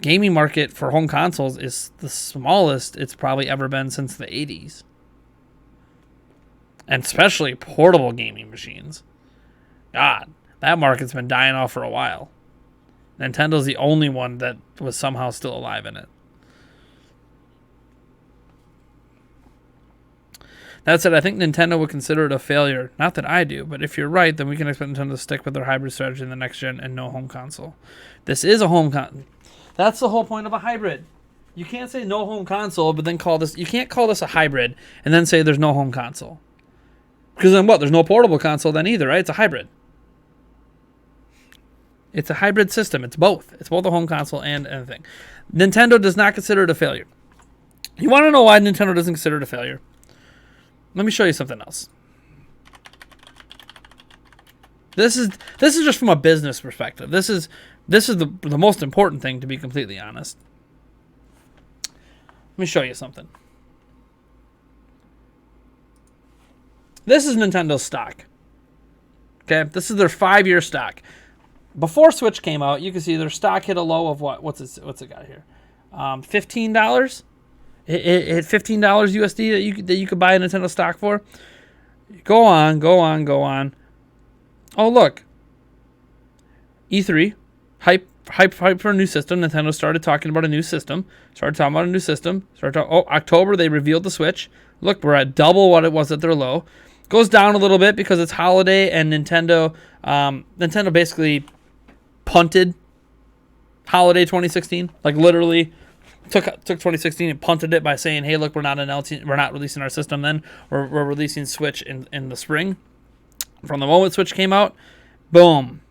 gaming market for home consoles is the smallest it's probably ever been since the 80s. And especially portable gaming machines. God, that market's been dying off for a while. Nintendo's the only one that was somehow still alive in it. That said, I think Nintendo would consider it a failure. Not that I do, but if you're right, then we can expect Nintendo to stick with their hybrid strategy in the next gen and no home console. This is a home console. That's the whole point of a hybrid. You can't say no home console, but then you can't call this a hybrid and then say there's no home console. Because then what? There's no portable console then either, right? It's a hybrid. It's a hybrid system. It's both. It's both a home console and anything. Nintendo does not consider it a failure. You want to know why Nintendo doesn't consider it a failure? Let me show you something else. This is just from a business perspective. This is the most important thing, to be completely honest. Let me show you something. This is Nintendo's stock. Okay, this is their 5-year stock. Before Switch came out, you can see their stock hit a low of what? What's it got here? $15. It hit $15 USD that you could buy a Nintendo stock for. Go on. Oh, look. E3, hype for a new system. Nintendo started talking about a new system. October, they revealed the Switch. Look, we're at double what it was at their low. Goes down a little bit because it's holiday, and Nintendo basically punted holiday 2016. Like, literally took 2016 and punted it by saying, hey, look, we're not releasing our system then. We're releasing Switch in the spring. From the moment Switch came out, boom.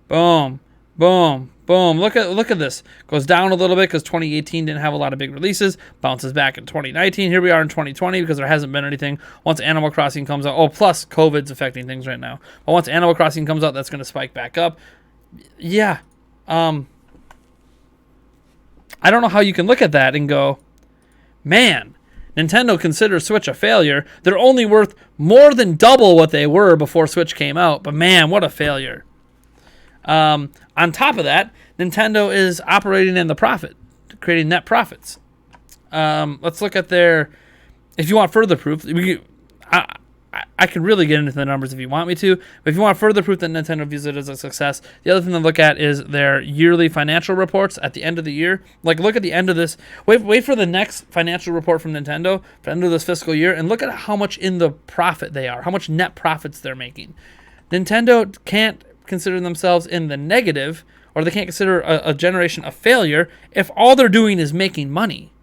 Look at this. Goes down a little bit because 2018 didn't have a lot of big releases. Bounces back in 2019. Here we are in 2020 because there hasn't been anything. Once Animal Crossing comes out, plus COVID's affecting things right now. But once Animal Crossing comes out, that's going to spike back up. Yeah. I don't know how you can look at that and go, man, Nintendo considers Switch a failure. They're only worth more than double what they were before Switch came out. But man, what a failure. On top of that, Nintendo is operating in the profit, creating net profits. Let's look at their, if you want further proof, I could really get into the numbers if you want me to, but if you want further proof that Nintendo views it as a success, the other thing to look at is their yearly financial reports at the end of the year. Like, look at the end of this, wait for the next financial report from Nintendo for the end of this fiscal year, and look at how much in the profit they are, how much net profits they're making. Nintendo can't consider themselves in the negative, or they can't consider a generation a failure if all they're doing is making money.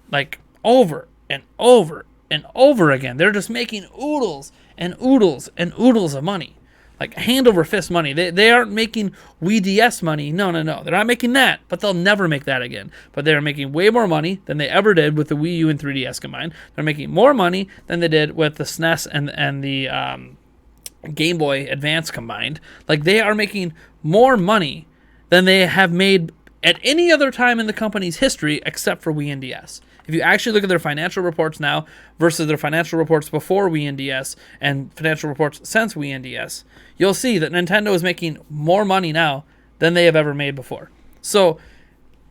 Like, over and over and over again. They're just making oodles and oodles and oodles of money. Like, hand over fist money. They aren't making Wii DS money. No. They're not making that, but they'll never make that again. But they're making way more money than they ever did with the Wii U and 3DS combined. They're making more money than they did with the SNES and the Game Boy Advance combined. Like, they are making more money than they have made at any other time in the company's history except for Wii and DS. If you actually look at their financial reports now versus their financial reports before Wii and DS and financial reports since Wii and DS, you'll see that Nintendo is making more money now than they have ever made before. So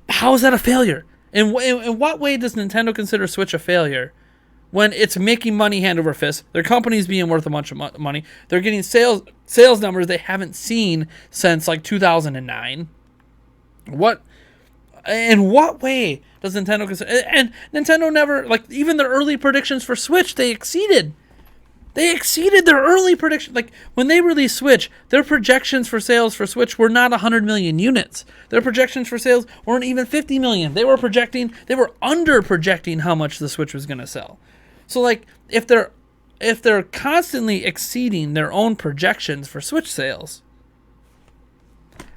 how is that a failure? In what way does Nintendo consider Switch a failure when it's making money hand over fist? Their company's being worth a bunch of money. They're getting sales numbers they haven't seen since like 2009. In what way does Nintendo consider? And Nintendo never, like, even their early predictions for Switch, they exceeded. They exceeded their early predictions. Like, when they released Switch, their projections for sales for Switch were not 100 million units. Their projections for sales weren't even 50 million. They were under projecting how much the Switch was going to sell. So, like, if they're constantly exceeding their own projections for Switch sales,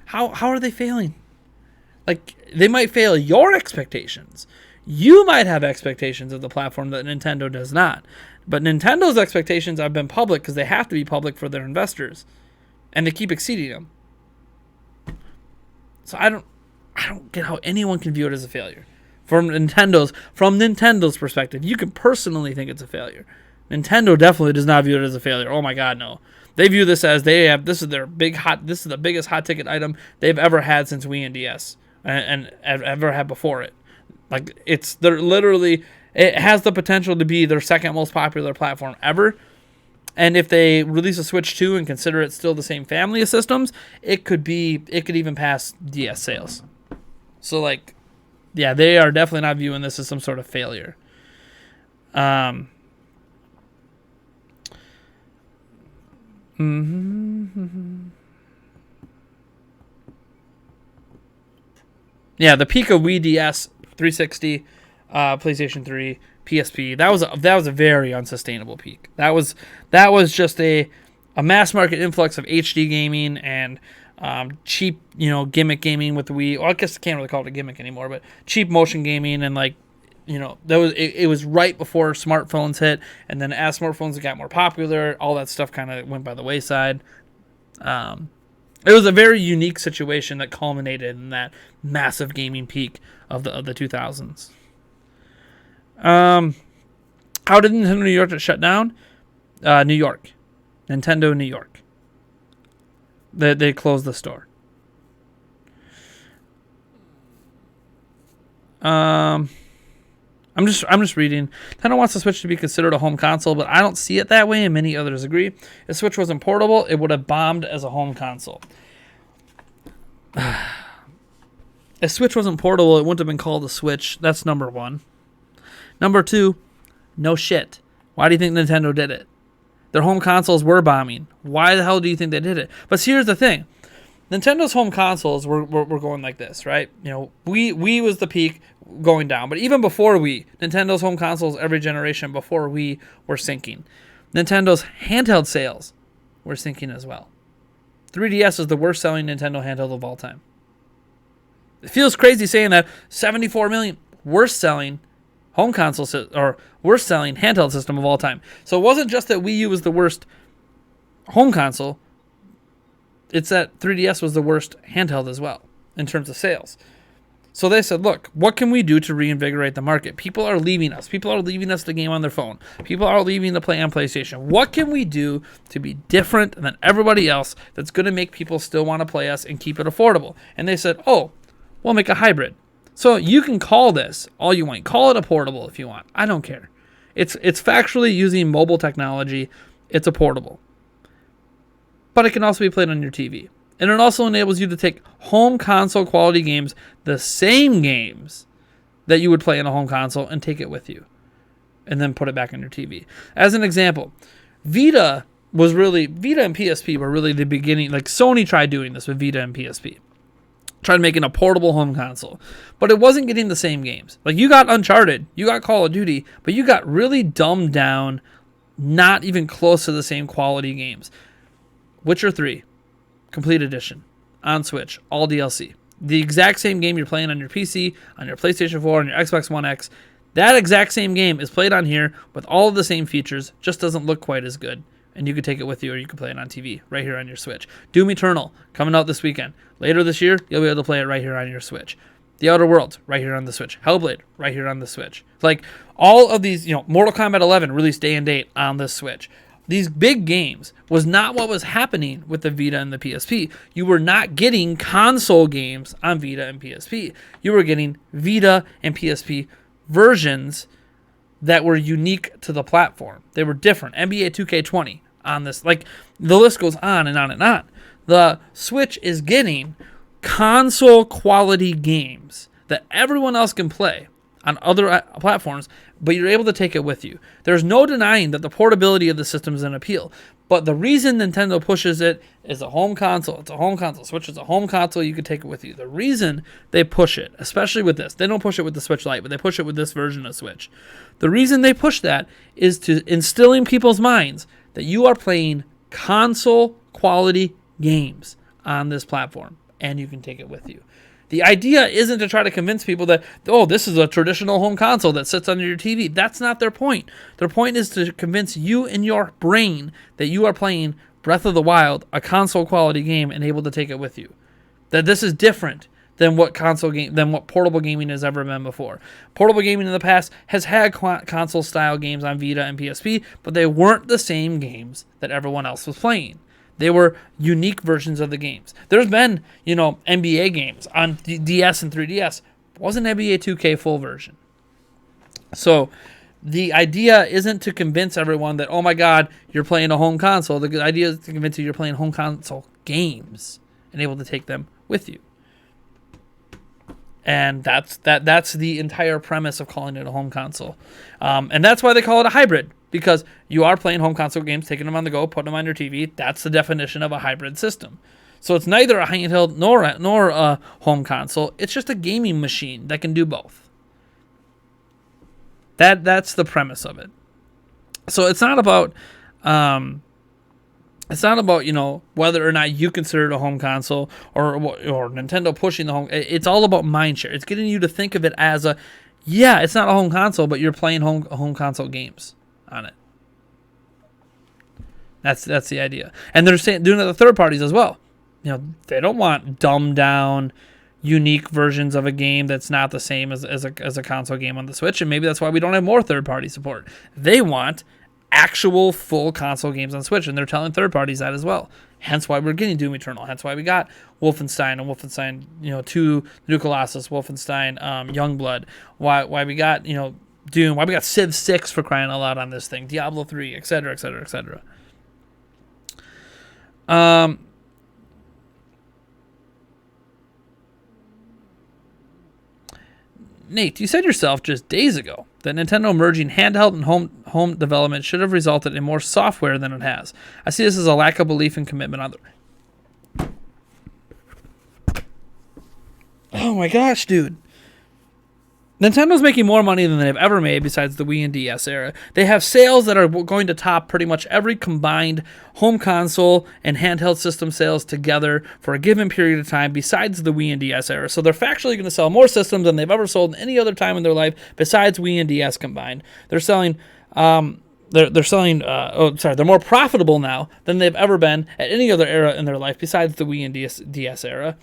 how are they failing? Like, they might fail your expectations. You might have expectations of the platform that Nintendo does not. But Nintendo's expectations have been public because they have to be public for their investors. And they keep exceeding them. So I don't get how anyone can view it as a failure. From Nintendo's perspective, you can personally think it's a failure. Nintendo definitely does not view it as a failure. Oh my God, no. They view this as this is the biggest hot ticket item they've ever had since Wii and DS. And ever had before it. Like, it has the potential to be their second most popular platform ever. And if they release a Switch 2 and consider it still the same family of systems, it could even pass DS sales. So, like, yeah, they are definitely not viewing this as some sort of failure. Yeah, the peak of Wii DS, 360, PlayStation 3, PSP, that was a very unsustainable peak. That was just a mass market influx of HD gaming and cheap, gimmick gaming with the Wii. Well, I guess I can't really call it a gimmick anymore, but cheap motion gaming and like, it was right before smartphones hit, and then as smartphones got more popular, all that stuff kind of went by the wayside. It was a very unique situation that culminated in that massive gaming peak of the 2000s. How did Nintendo New York get shut down? New York. Nintendo New York. They closed the store. I'm just reading. Nintendo wants the Switch to be considered a home console, but I don't see it that way, and many others agree. If the Switch wasn't portable, it would have bombed as a home console. If Switch wasn't portable, it wouldn't have been called a Switch. That's number one. Number two, no shit. Why do you think Nintendo did it? Their home consoles were bombing. Why the hell do you think they did it? But here's the thing. Nintendo home consoles were going like this, right? Wii was the peak going down. But even before Wii, Nintendo's home consoles every generation before Wii were sinking. Nintendo's handheld sales were sinking as well. 3DS is the worst selling Nintendo handheld of all time. It feels crazy saying that. 74 million worst selling home console or worst selling handheld system of all time. So it wasn't just that Wii U was the worst home console. It's that 3DS was the worst handheld as well in terms of sales. So they said, look, what can we do to reinvigorate the market? People are leaving us. People are leaving us the game on their phone. People are leaving to play on PlayStation. What can we do to be different than everybody else that's going to make people still want to play us and keep it affordable? And they said, we'll make a hybrid. So you can call this all you want. Call it a portable if you want. I don't care. It's factually using mobile technology. It's a portable. But it can also be played on your TV. And it also enables you to take home console quality games, the same games that you would play in a home console, and take it with you. And then put it back on your TV. As an example, Vita and PSP were really the beginning. Like Sony tried doing this with Vita and PSP. Tried making a portable home console. But it wasn't getting the same games. Like you got Uncharted, you got Call of Duty, but you got really dumbed down, not even close to the same quality games. Witcher 3. Complete Edition on Switch, all DLC. The exact same game you're playing on your PC, on your PlayStation 4, on your Xbox One X. That exact same game is played on here with all of the same features, just doesn't look quite as good. And you can take it with you or you can play it on TV right here on your Switch. Doom Eternal, coming out this weekend. Later this year, you'll be able to play it right here on your Switch. The Outer Worlds, right here on the Switch. Hellblade, right here on the Switch. Like all of these, Mortal Kombat 11 released day and date on the Switch. These big games was not what was happening with the Vita and the PSP. You were not getting console games on Vita and PSP. You were getting Vita and PSP versions that were unique to the platform. They were different. NBA 2K20 on this. Like, the list goes on and on and on. The Switch is getting console quality games that everyone else can play on other platforms, but you're able to take it with you. There's no denying that the portability of the system is an appeal. But the reason Nintendo pushes it is a home console. It's a home console. Switch is a home console. You can take it with you. The reason they push it, especially with this, they don't push it with the Switch Lite, but they push it with this version of Switch. The reason they push that is to instill in people's minds that you are playing console quality games on this platform, and you can take it with you. The idea isn't to try to convince people that, this is a traditional home console that sits under your TV. That's not their point. Their point is to convince you in your brain that you are playing Breath of the Wild, a console quality game, and able to take it with you. That this is different than what portable gaming has ever been before. Portable gaming in the past has had console style games on Vita and PSP, but they weren't the same games that everyone else was playing. They were unique versions of the games. There's been, NBA games on DS and 3DS. It wasn't NBA 2K full version. So the idea isn't to convince everyone that, oh my God, you're playing a home console. The idea is to convince you you're playing home console games and able to take them with you. And that's the entire premise of calling it a home console. And that's why they call it a hybrid. Because you are playing home console games, taking them on the go, putting them on your TV. That's the definition of a hybrid system. So it's neither a handheld nor a home console. It's just a gaming machine that can do both. That's the premise of it. So it's not about It's not about, whether or not you consider it a home console or Nintendo pushing the home. It's all about mindshare. It's getting you to think of it as it's not a home console, but you're playing home console games on it. That's the idea. And they're doing it to third parties as well. They don't want dumbed down, unique versions of a game that's not the same as a console game on the Switch, and maybe that's why we don't have more third-party support. They want actual full console games on Switch, and they're telling third parties that as well. Hence why we're getting Doom Eternal. Hence why we got Wolfenstein and Wolfenstein 2, New Colossus, Wolfenstein, Youngblood. Why we got Doom. Why we got Civ 6 for crying out loud on this thing. Diablo 3, etc., etc., etc. Nate, you said yourself just days ago that Nintendo merging handheld and home development should have resulted in more software than it has. I see this as a lack of belief and commitment on the... Oh my gosh, dude. Nintendo's making more money than they've ever made besides the Wii and DS era. They have sales that are going to top pretty much every combined home console and handheld system sales together for a given period of time besides the Wii and DS era. So they're factually going to sell more systems than they've ever sold in any other time in their life besides Wii and DS combined. They're selling... they're more profitable now than they've ever been at any other era in their life besides the Wii and DS era.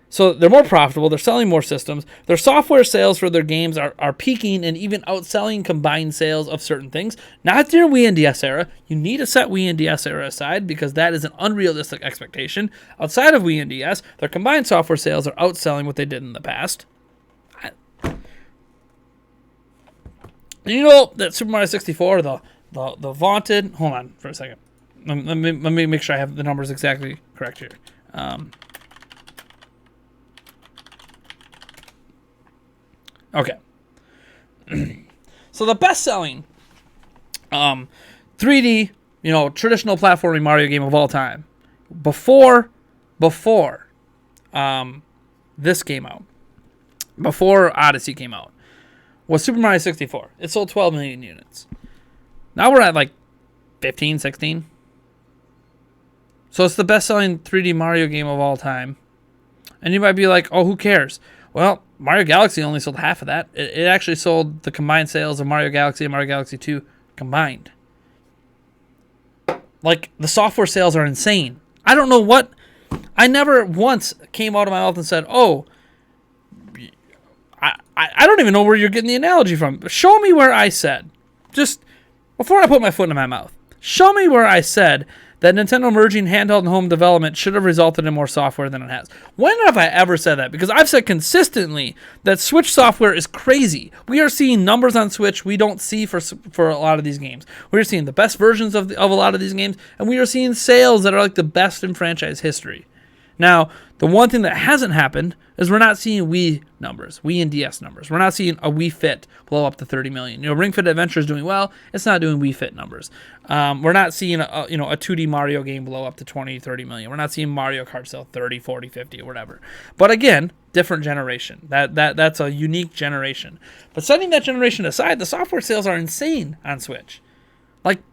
So they're more profitable. They're selling more systems. Their software sales for their games are peaking and even outselling combined sales of certain things. Not during Wii and DS era. You need to set Wii and DS era aside because that is an unrealistic expectation. Outside of Wii and DS, their combined software sales are outselling what they did in the past. You know that Super Mario 64, the vaunted... Hold on for a second. Let me make sure I have the numbers exactly correct here. Okay. So the best-selling 3D, traditional platforming Mario game of all time, before this came out, before Odyssey came out, was Super Mario 64. It sold 12 million units. Now we're at 15, 16. So it's the best-selling 3D Mario game of all time. And you might be like, oh, who cares? Well, Mario Galaxy only sold half of that. It actually sold the combined sales of Mario Galaxy and Mario Galaxy 2 combined. The software sales are insane. I don't know what... I never once came out of my mouth and said, oh, I don't even know where you're getting the analogy from. Show me where I said, just before I put my foot in my mouth, show me where I said that Nintendo merging handheld and home development should have resulted in more software than it has. When have I ever said that? Because I've said consistently that Switch software is crazy. We are seeing numbers on Switch we don't see for a lot of these games. We are seeing the best versions of a lot of these games, and we are seeing sales that are the best in franchise history. Now, the one thing that hasn't happened is we're not seeing Wii numbers, Wii and DS numbers. We're not seeing a Wii Fit blow up to 30 million. Ring Fit Adventure is doing well. It's not doing Wii Fit numbers. We're not seeing a 2D Mario game blow up to 20, 30 million. We're not seeing Mario Kart sell 30, 40, 50, or whatever. But again, different generation. That's a unique generation. But setting that generation aside, the software sales are insane on Switch.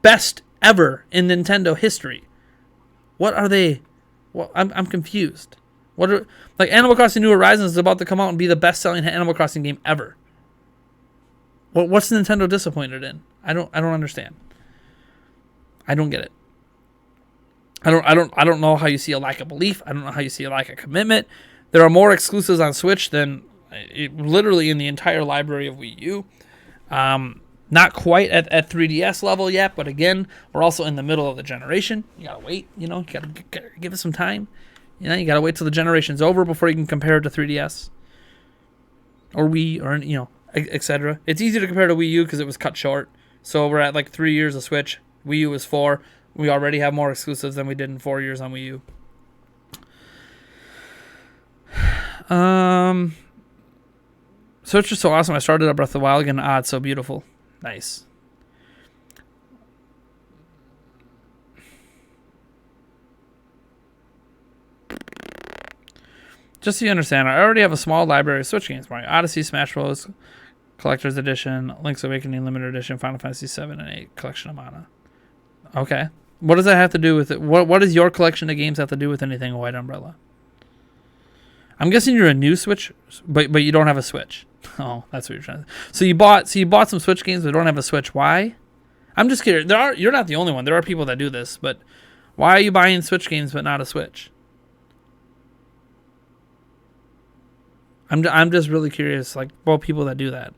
Best ever in Nintendo history. What are they? Well, I'm confused. What are Animal Crossing New Horizons is about to come out and be the best-selling Animal Crossing game ever. What's Nintendo disappointed in? I don't understand. I don't get it. I don't know how you see a lack of belief. I don't know how you see a lack of commitment. There are more exclusives on Switch than literally in the entire library of Wii U. Not quite at 3DS level yet, but again, we're also in the middle of the generation. You gotta wait, you gotta give it some time. You gotta wait till the generation's over before you can compare it to 3DS or Wii or etc. It's easy to compare to Wii U because it was cut short. So we're at 3 years of Switch. Wii U is 4. We already have more exclusives than we did in 4 years on Wii U. Switch is so awesome. I started up Breath of the Wild again. It's so beautiful. Nice. Just so you understand, I already have a small library of Switch games. Mario Odyssey, Smash Bros. Collector's Edition, Link's Awakening Limited Edition, Final Fantasy 7 and 8, Collection of Mana. Okay. What does that have to do with it? What does your collection of games have to do with anything White Umbrella? I'm guessing you're a new Switch, but you don't have a Switch. Oh, that's what you're trying to. So you bought some Switch games but don't have a Switch. Why? I'm just curious. You're not the only one. There are people that do this, but why are you buying Switch games but not a Switch? I'm just really curious, like, about people that do that.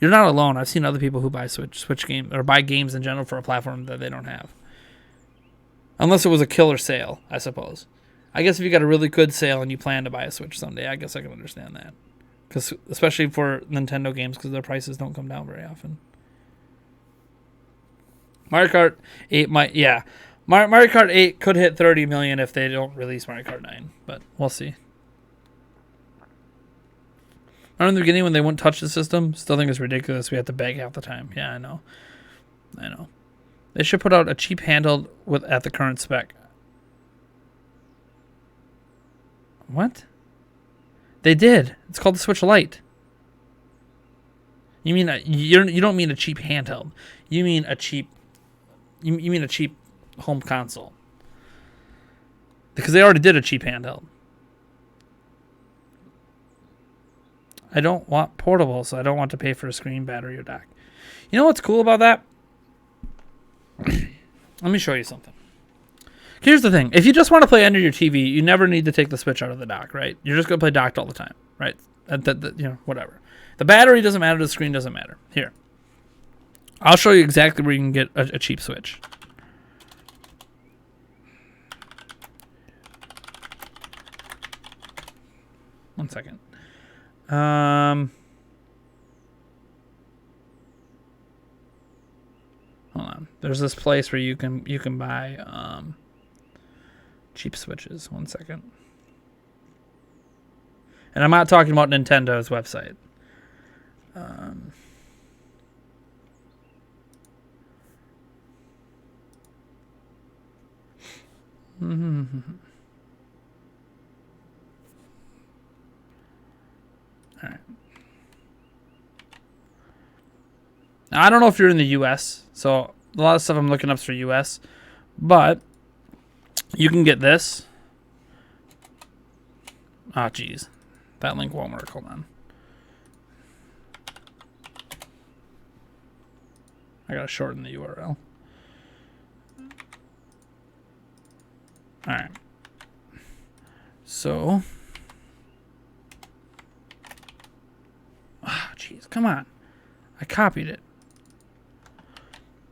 You're not alone. I've seen other people who buy Switch games or buy games in general for a platform that they don't have. Unless it was a killer sale, I suppose. I guess if you got a really good sale and you plan to buy a Switch someday, I guess I can understand that. Because especially for Nintendo games, because their prices don't come down very often. Mario Kart 8 might, yeah. Mario Kart 8 could hit 30 million if they don't release Mario Kart 9, but we'll see. I remember in the beginning when they wouldn't touch the system. Still think it's ridiculous. We have to beg half the time. Yeah, I know. They should put out a cheap handheld at the current spec. What? They did. It's called the Switch Lite. You mean you don't mean a cheap handheld. You mean a cheap. You mean a cheap home console. Because they already did a cheap handheld. I don't want portable, so I don't want to pay for a screen, battery, or dock. You know what's cool about that? Let me show you something. Here's the thing. If you just want to play under your TV, you never need to take the Switch out of the dock, right? You're just going to play docked all the time, right? Whatever. The battery doesn't matter. The screen doesn't matter. Here. I'll show you exactly where you can get a cheap Switch. One second. Hold on. There's this place where you can buy cheap Switches. One second. And I'm not talking about Nintendo's website. All right. Now, I don't know if you're in the U.S., so a lot of stuff I'm looking up is for U.S., but you can get this. Oh, geez. That link won't work. Hold on. I got to shorten the URL. All right. So. Ah, jeez. Come on. I copied it.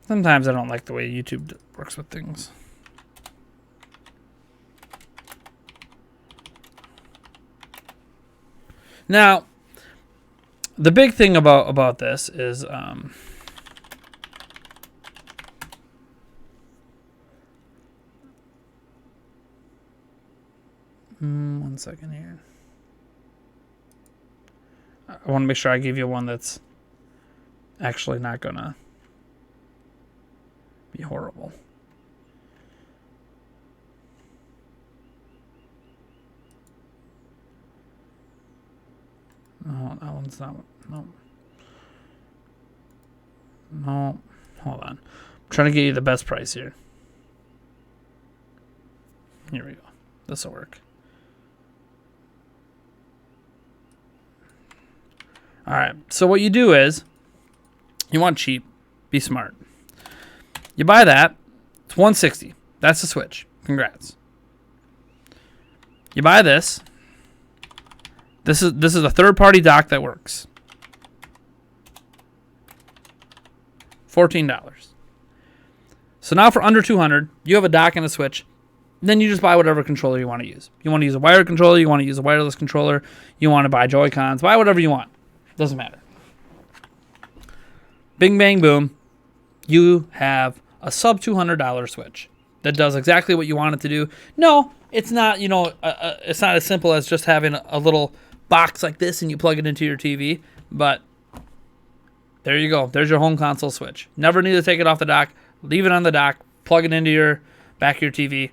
Sometimes I don't like the way YouTube works with things. Now, the big thing about this is one second here. I want to make sure I give you one that's actually not gonna be horrible. No, that one's not. No. No. Hold on. I'm trying to get you the best price here. Here we go. This will work. All right. So what you do is, you want cheap. Be smart. You buy that. It's $160. That's the Switch. Congrats. You buy this. This is a third-party dock that works. $14. So now for under $200, you have a dock and a Switch. Then you just buy whatever controller you want to use. You want to use a wired controller. You want to use a wireless controller. You want to buy Joy-Cons. Buy whatever you want. Doesn't matter. Bing, bang, boom. You have a sub $200 Switch that does exactly what you want it to do. No, it's not. It's not as simple as just having a little box like this and you plug it into your TV. But there you go. There's your home console Switch. Never need to take it off the dock. Leave it on the dock. Plug it into your back of your TV.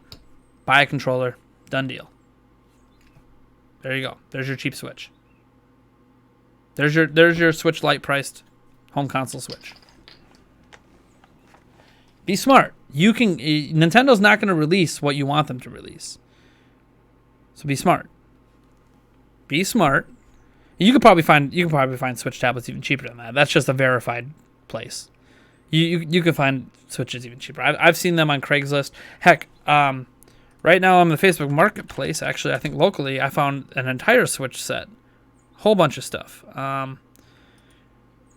Buy a controller. Done deal. There you go. There's your cheap Switch. There's your Switch Lite priced home console Switch. Be smart. Nintendo's not going to release what you want them to release. So be smart. Be smart. You could probably find Switch tablets even cheaper than that. That's just a verified place. You can find Switches even cheaper. I've seen them on Craigslist. Heck, right now on the Facebook Marketplace, actually, I think locally, I found an entire Switch set, whole bunch of stuff.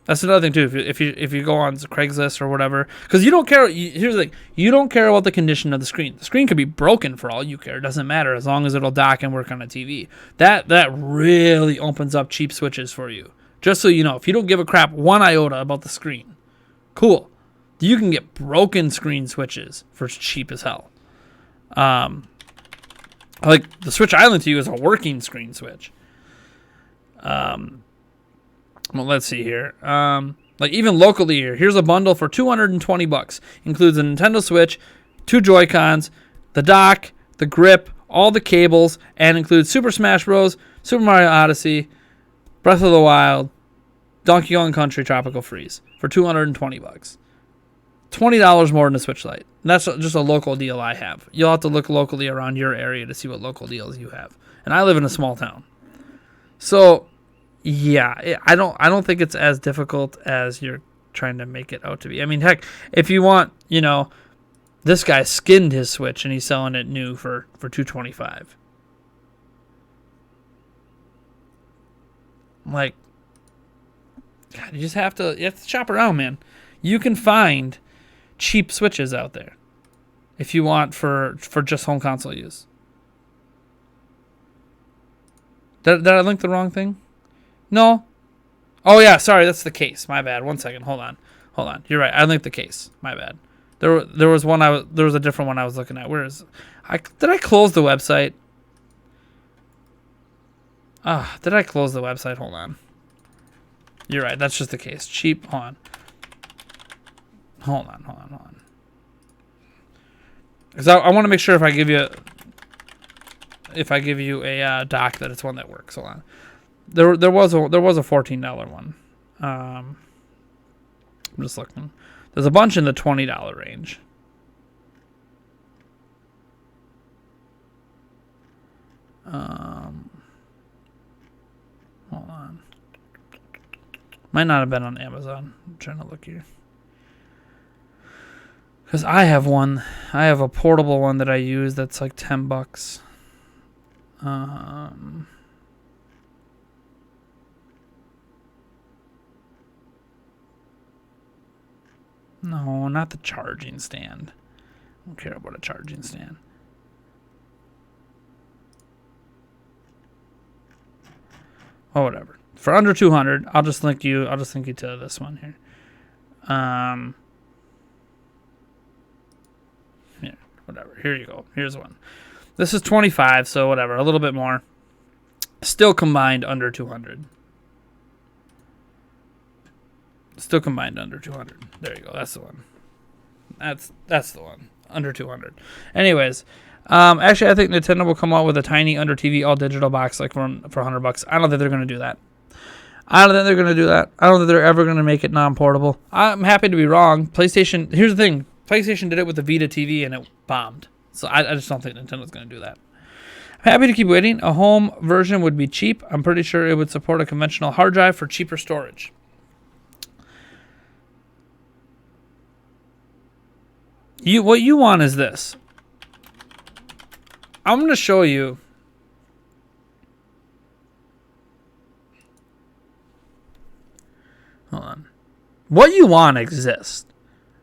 That's another thing too. If you go on Craigslist or whatever, because you don't care. Here's the thing: you don't care about the condition of the screen. The screen could be broken for all you care. It doesn't matter as long as it'll dock and work on a TV. That really opens up cheap Switches for you. Just so you know, if you don't give a crap one iota about the screen, cool. You can get broken screen Switches for cheap as hell. Like the Switch I lent to you is a working screen Switch. Well, let's see here. Like even locally here, here's a bundle for $220. Includes a Nintendo Switch, 2 Joy-Cons, the dock, the grip, all the cables, and includes Super Smash Bros., Super Mario Odyssey, Breath of the Wild, Donkey Kong Country Tropical Freeze for $220. $20 more than the Switch Lite. And that's just a local deal I have. You'll have to look locally around your area to see what local deals you have. And I live in a small town. So, yeah, I don't think it's as difficult as you're trying to make it out to be. I mean, heck, if you want, this guy skinned his Switch and he's selling it new for $225. Like, God, you have to shop around, man. You can find cheap Switches out there if you want for just home console use. Did I link the wrong thing? No. Oh yeah, sorry, that's the case. My bad. 1 second. Hold on. You're right. I linked the case. My bad. There was a different one I was looking at. Where is did I close the website? Did I close the website? Hold on. You're right. That's just the case. Cheap. Hold on. Because I want to make sure if I give you a dock that it's one that works. Hold on. There was a $14 one. I'm just looking. There's a bunch in the $20 range. Hold on. Might not have been on Amazon. I'm trying to look here. Because I have one. I have a portable one that I use that's like $10. No, not the charging stand. I don't care about a charging stand. Oh, whatever. For under 200, I'll just link you to this one here. Here, whatever. Here you go. Here's one. This is 25, so whatever, a little bit more. Still combined under 200. Still combined under 200. There you go. That's the one. That's the one. Under 200. Anyways, actually, I think Nintendo will come out with a tiny under TV all digital box like for $100. I don't think they're going to do that. I don't think they're ever going to make it non-portable. I'm happy to be wrong. PlayStation. Here's the thing. PlayStation did it with the Vita TV and it bombed. So I just don't think Nintendo's going to do that. I'm happy to keep waiting. A home version would be cheap. I'm pretty sure it would support a conventional hard drive for cheaper storage. What you want is this. I'm going to show you. Hold on. What you want exists.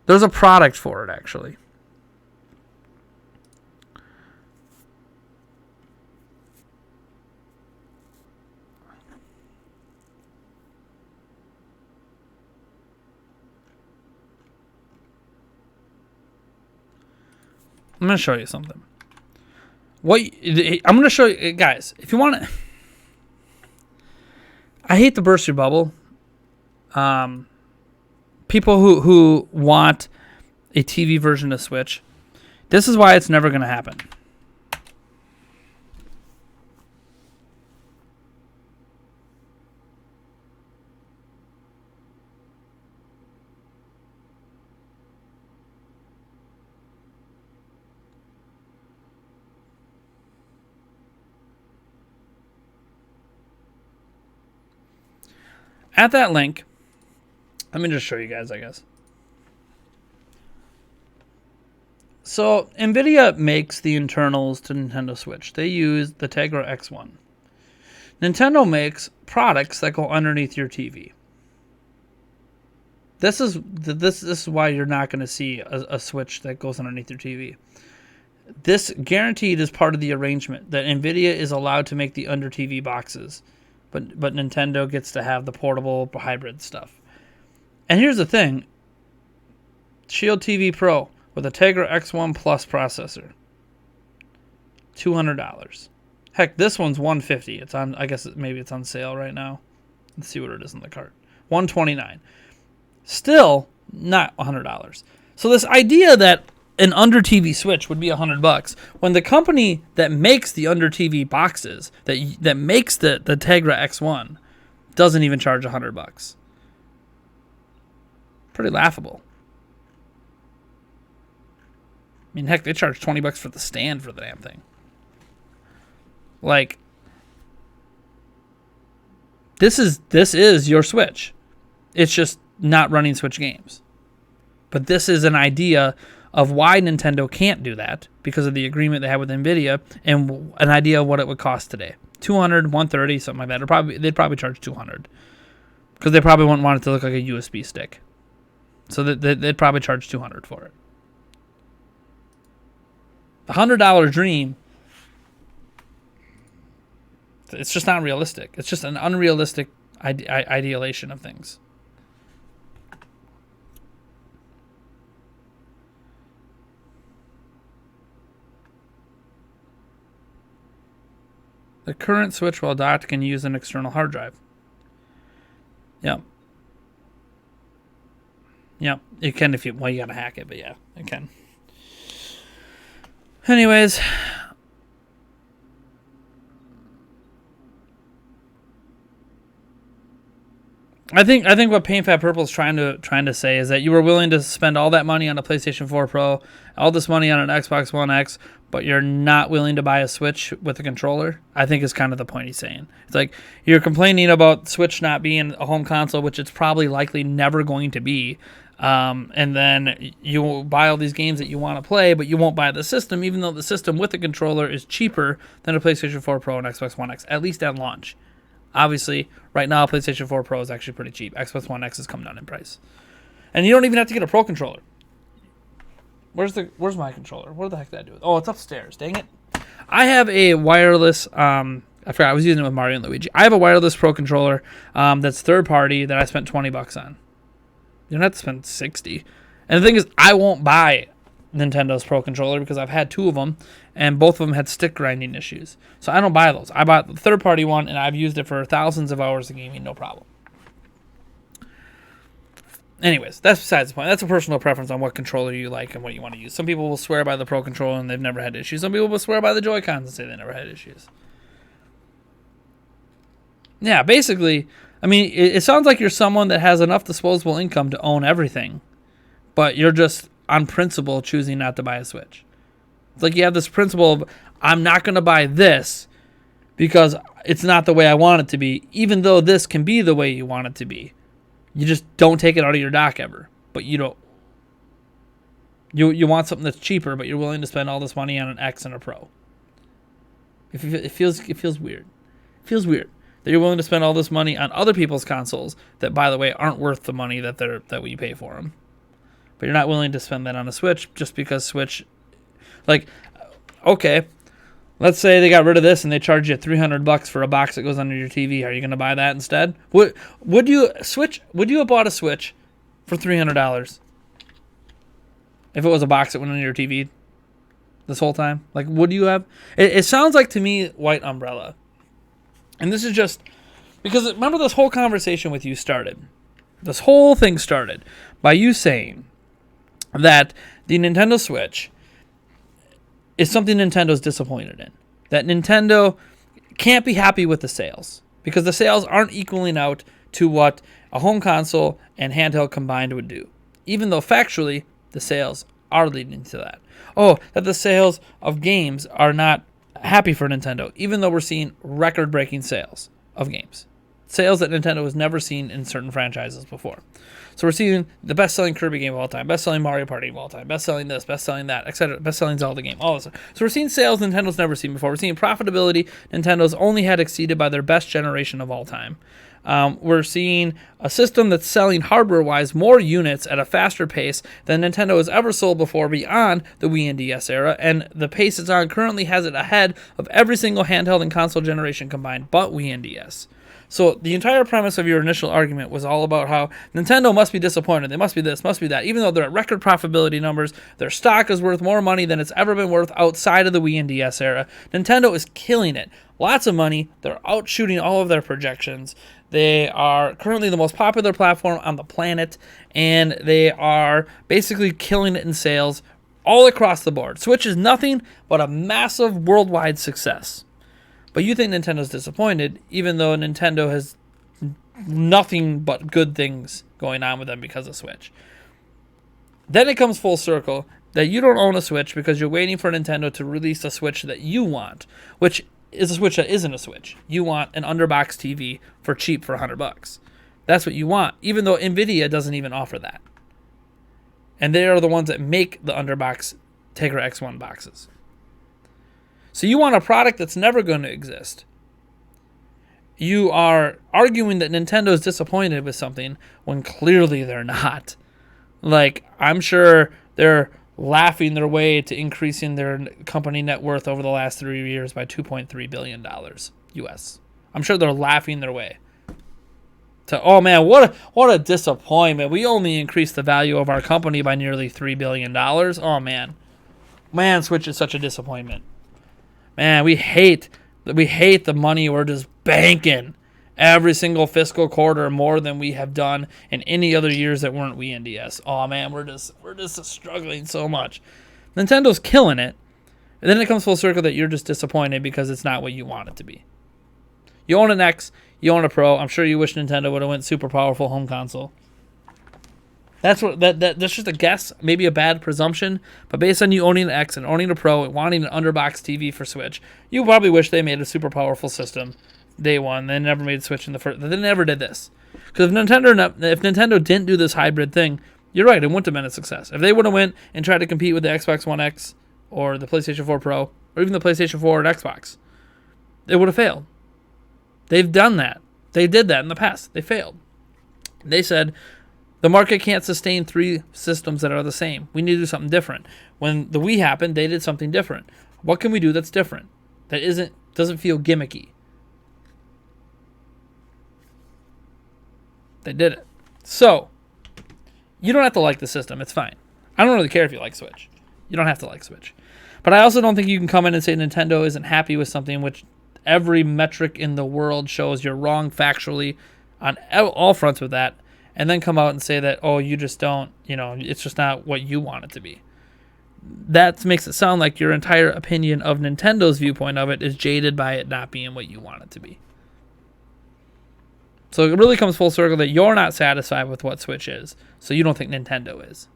There's a product for it, actually. I'm going to show you something. I'm going to show you, guys, if you want to. I hate to burst your bubble. People who want a TV version of Switch, this is why it's never going to happen. at that link, let me just show you guys, I guess. So NVIDIA makes the internals to Nintendo Switch. They use the Tegra X1. Nintendo makes products that go underneath your TV. This is why you're not going to see a Switch that goes underneath your TV. This guaranteed is part of the arrangement that NVIDIA is allowed to make the under TV boxes, but Nintendo gets to have the portable hybrid stuff. And here's the thing. Shield TV Pro with a Tegra X1 Plus processor. $200. Heck, this one's $150. It's on, I guess maybe it's on sale right now. Let's see what it is in the cart. $129. Still not $100. So this idea that an under TV Switch would be $100 when the company that makes the under TV boxes, that makes the Tegra X1, doesn't even charge $100. Pretty laughable. I mean, heck, they charge $20 for the stand for the damn thing. Like, this is your Switch. It's just not running Switch games. But this is an idea of why Nintendo can't do that because of the agreement they have with NVIDIA and an idea of what it would cost today. $200, $130, something like that. They'd probably charge $200 because they probably wouldn't want it to look like a USB stick. So they'd probably charge $200 for it. The $100 dream, it's just not realistic. It's just an unrealistic ideation of things. The current Switch, while docked, can use an external hard drive. Yeah. Yeah, it can if you gotta hack it, but yeah, it can. Anyways, I think what Paint Fat Purple is trying to say is that you were willing to spend all that money on a PlayStation 4 Pro, all this money on an Xbox One X, but you're not willing to buy a Switch with a controller. I think is kind of the point he's saying. It's like you're complaining about Switch not being a home console, which it's probably likely never going to be. And then you will buy all these games that you want to play, but you won't buy the system, even though the system with the controller is cheaper than a PlayStation 4 Pro and Xbox One X, at least at launch. Obviously, right now, PlayStation 4 Pro is actually pretty cheap. Xbox One X has come down in price. And you don't even have to get a Pro controller. Where's my controller? Where the heck did I do it? Oh, it's upstairs. Dang it. I have a wireless, I forgot, I was using it with Mario and Luigi. I have a wireless Pro controller that's third party that I spent $20 on. You don't have to spend $60. And the thing is, I won't buy Nintendo's Pro controller because I've had two of them, and both of them had stick grinding issues. So I don't buy those. I bought the third-party one, and I've used it for thousands of hours of gaming, no problem. Anyways, that's besides the point. That's a personal preference on what controller you like and what you want to use. Some people will swear by the Pro controller and they've never had issues. Some people will swear by the Joy-Cons and say they never had issues. Yeah, basically, I mean, it sounds like you're someone that has enough disposable income to own everything, but you're just, on principle, choosing not to buy a Switch. It's like you have this principle of, I'm not going to buy this because it's not the way I want it to be, even though this can be the way you want it to be. You just don't take it out of your dock ever. But you don't. You want something that's cheaper, but you're willing to spend all this money on an X and a Pro. It feels weird. It feels weird that you're willing to spend all this money on other people's consoles that, by the way, aren't worth the money that we pay for them. But you're not willing to spend that on a Switch just because Switch, like, okay, let's say they got rid of this and they charge you $300 for a box that goes under your TV. Are you going to buy that instead? Would you have bought a Switch for $300 if it was a box that went under your TV this whole time? Like, would you have? It sounds like to me White Umbrella. And this is just because remember this whole conversation with you started. This whole thing started by you saying that the Nintendo Switch is something Nintendo's disappointed in. That Nintendo can't be happy with the sales because the sales aren't equaling out to what a home console and handheld combined would do. Even though factually, the sales are leading to that. Oh, that the sales of games are not happy for Nintendo, even though we're seeing record-breaking sales of games. sales that Nintendo has never seen in certain franchises before. So we're seeing the best-selling Kirby game of all time, best-selling Mario Party of all time, best-selling this, best-selling that, etc., best-selling Zelda game, all this. So we're seeing sales Nintendo's never seen before. We're seeing profitability Nintendo's only had exceeded by their best generation of all time. We're seeing a system that's selling hardware-wise more units at a faster pace than Nintendo has ever sold before beyond the Wii and DS era, and the pace it's on currently has it ahead of every single handheld and console generation combined but Wii and DS. So the entire premise of your initial argument was all about how Nintendo must be disappointed. They must be this, must be that. Even though they're at record profitability numbers, their stock is worth more money than it's ever been worth outside of the Wii and DS era. Nintendo is killing it. Lots of money. They're outshooting all of their projections. They are currently the most popular platform on the planet, and they are basically killing it in sales all across the board. Switch is nothing but a massive worldwide success. But you think Nintendo's disappointed, even though Nintendo has nothing but good things going on with them because of Switch. Then it comes full circle that you don't own a Switch because you're waiting for Nintendo to release a Switch that you want, which is a Switch that isn't a Switch. You want an underbox TV for cheap for $100. That's what you want, even though Nvidia doesn't even offer that. And they are the ones that make the underbox Tegra X1 boxes. So you want a product that's never going to exist. You are arguing that Nintendo is disappointed with something when clearly they're not. Like, I'm sure they're laughing their way to increasing their company net worth over the last 3 years by $2.3 billion US. I'm sure they're laughing their way to, oh man, what a disappointment. We only increased the value of our company by nearly $3 billion. Oh man. Man, Switch is such a disappointment. Man, we hate the money we're just banking every single fiscal quarter more than we have done in any other years that weren't Wii and DS. Oh man, we're just struggling so much. Nintendo's killing it. And then it comes full circle that you're just disappointed because it's not what you want it to be. You own an X, you own a Pro. I'm sure you wish Nintendo would have went super powerful home console. That's just a guess, maybe a bad presumption, but based on you owning an X and owning a Pro and wanting an underbox TV for Switch, you probably wish they made a super powerful system day one. They never made Switch in the first. They never did this. Because if Nintendo didn't do this hybrid thing, you're right, it wouldn't have been a success. If they would have went and tried to compete with the Xbox One X or the PlayStation 4 Pro or even the PlayStation 4 and Xbox, it would have failed. They've done that. They did that in the past. They failed. They said, the market can't sustain 3 systems that are the same. We need to do something different. When the Wii happened, they did something different. What can we do that's different? That doesn't feel gimmicky. They did it. So, you don't have to like the system. It's fine. I don't really care if you like Switch. You don't have to like Switch. But I also don't think you can come in and say Nintendo isn't happy with something which every metric in the world shows you're wrong factually on all fronts with that, and then come out and say that, oh, you just don't, it's just not what you want it to be. That makes it sound like your entire opinion of Nintendo's viewpoint of it is jaded by it not being what you want it to be. So it really comes full circle that you're not satisfied with what Switch is, so you don't think Nintendo is.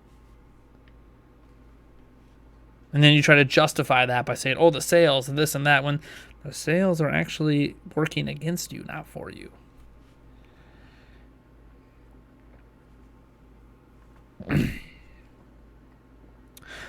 And then you try to justify that by saying, oh, the sales and this and that, when the sales are actually working against you, not for you.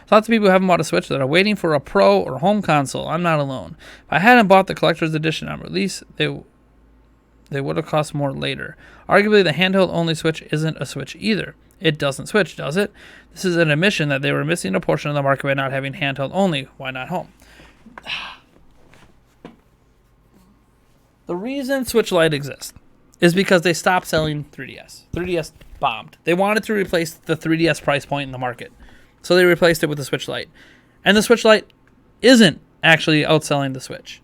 Lots of people who haven't bought a Switch that are waiting for a Pro or home console. I'm not alone. If I hadn't bought the collector's edition on release, they would have cost more later. Arguably, the handheld-only Switch isn't a Switch either. It doesn't switch, does it? This is an admission that they were missing a portion of the market by not having handheld only. Why not home? The reason Switch Lite exists is because they stopped selling 3DS. 3DS bombed. They wanted to replace the 3DS price point in the market. So they replaced it with the Switch Lite. And the Switch Lite isn't actually outselling the Switch.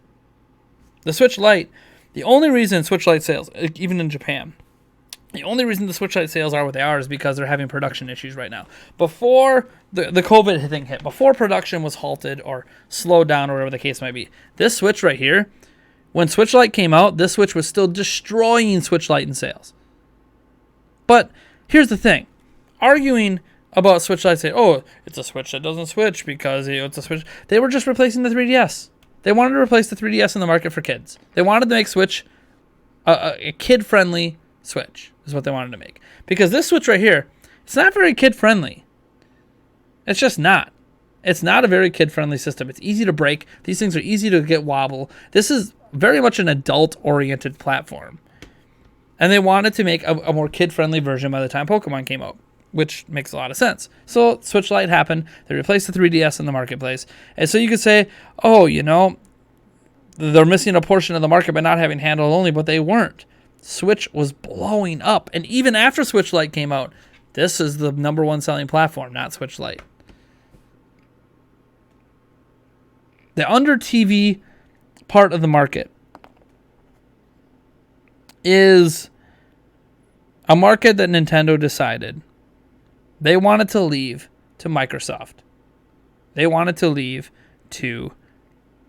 The Switch Lite, the only reason Switch Lite sales, even in Japan, the only reason the Switch Lite sales are what they are is because they're having production issues right now. Before the COVID thing hit, before production was halted or slowed down or whatever the case might be, this Switch right here, when Switch Lite came out, this Switch was still destroying Switch Lite in sales. But here's the thing. Arguing about Switch Lite, saying, oh, it's a Switch that doesn't switch because it's a Switch. They were just replacing the 3DS. They wanted to replace the 3DS in the market for kids. They wanted to make Switch a kid-friendly Switch is what they wanted to make. Because this Switch right here, it's not very kid-friendly. It's just not. It's not a very kid-friendly system. It's easy to break. These things are easy to get wobble. This is very much an adult-oriented platform. And they wanted to make a more kid-friendly version by the time Pokemon came out, which makes a lot of sense. So Switch Lite happened. They replaced the 3DS in the marketplace. And so you could say, oh, you know, they're missing a portion of the market by not having handheld only, but they weren't. Switch was blowing up. And even after Switch Lite came out, this is the number one selling platform, not Switch Lite. The under TV part of the market is a market that Nintendo decided they wanted to leave to Microsoft. They wanted to leave to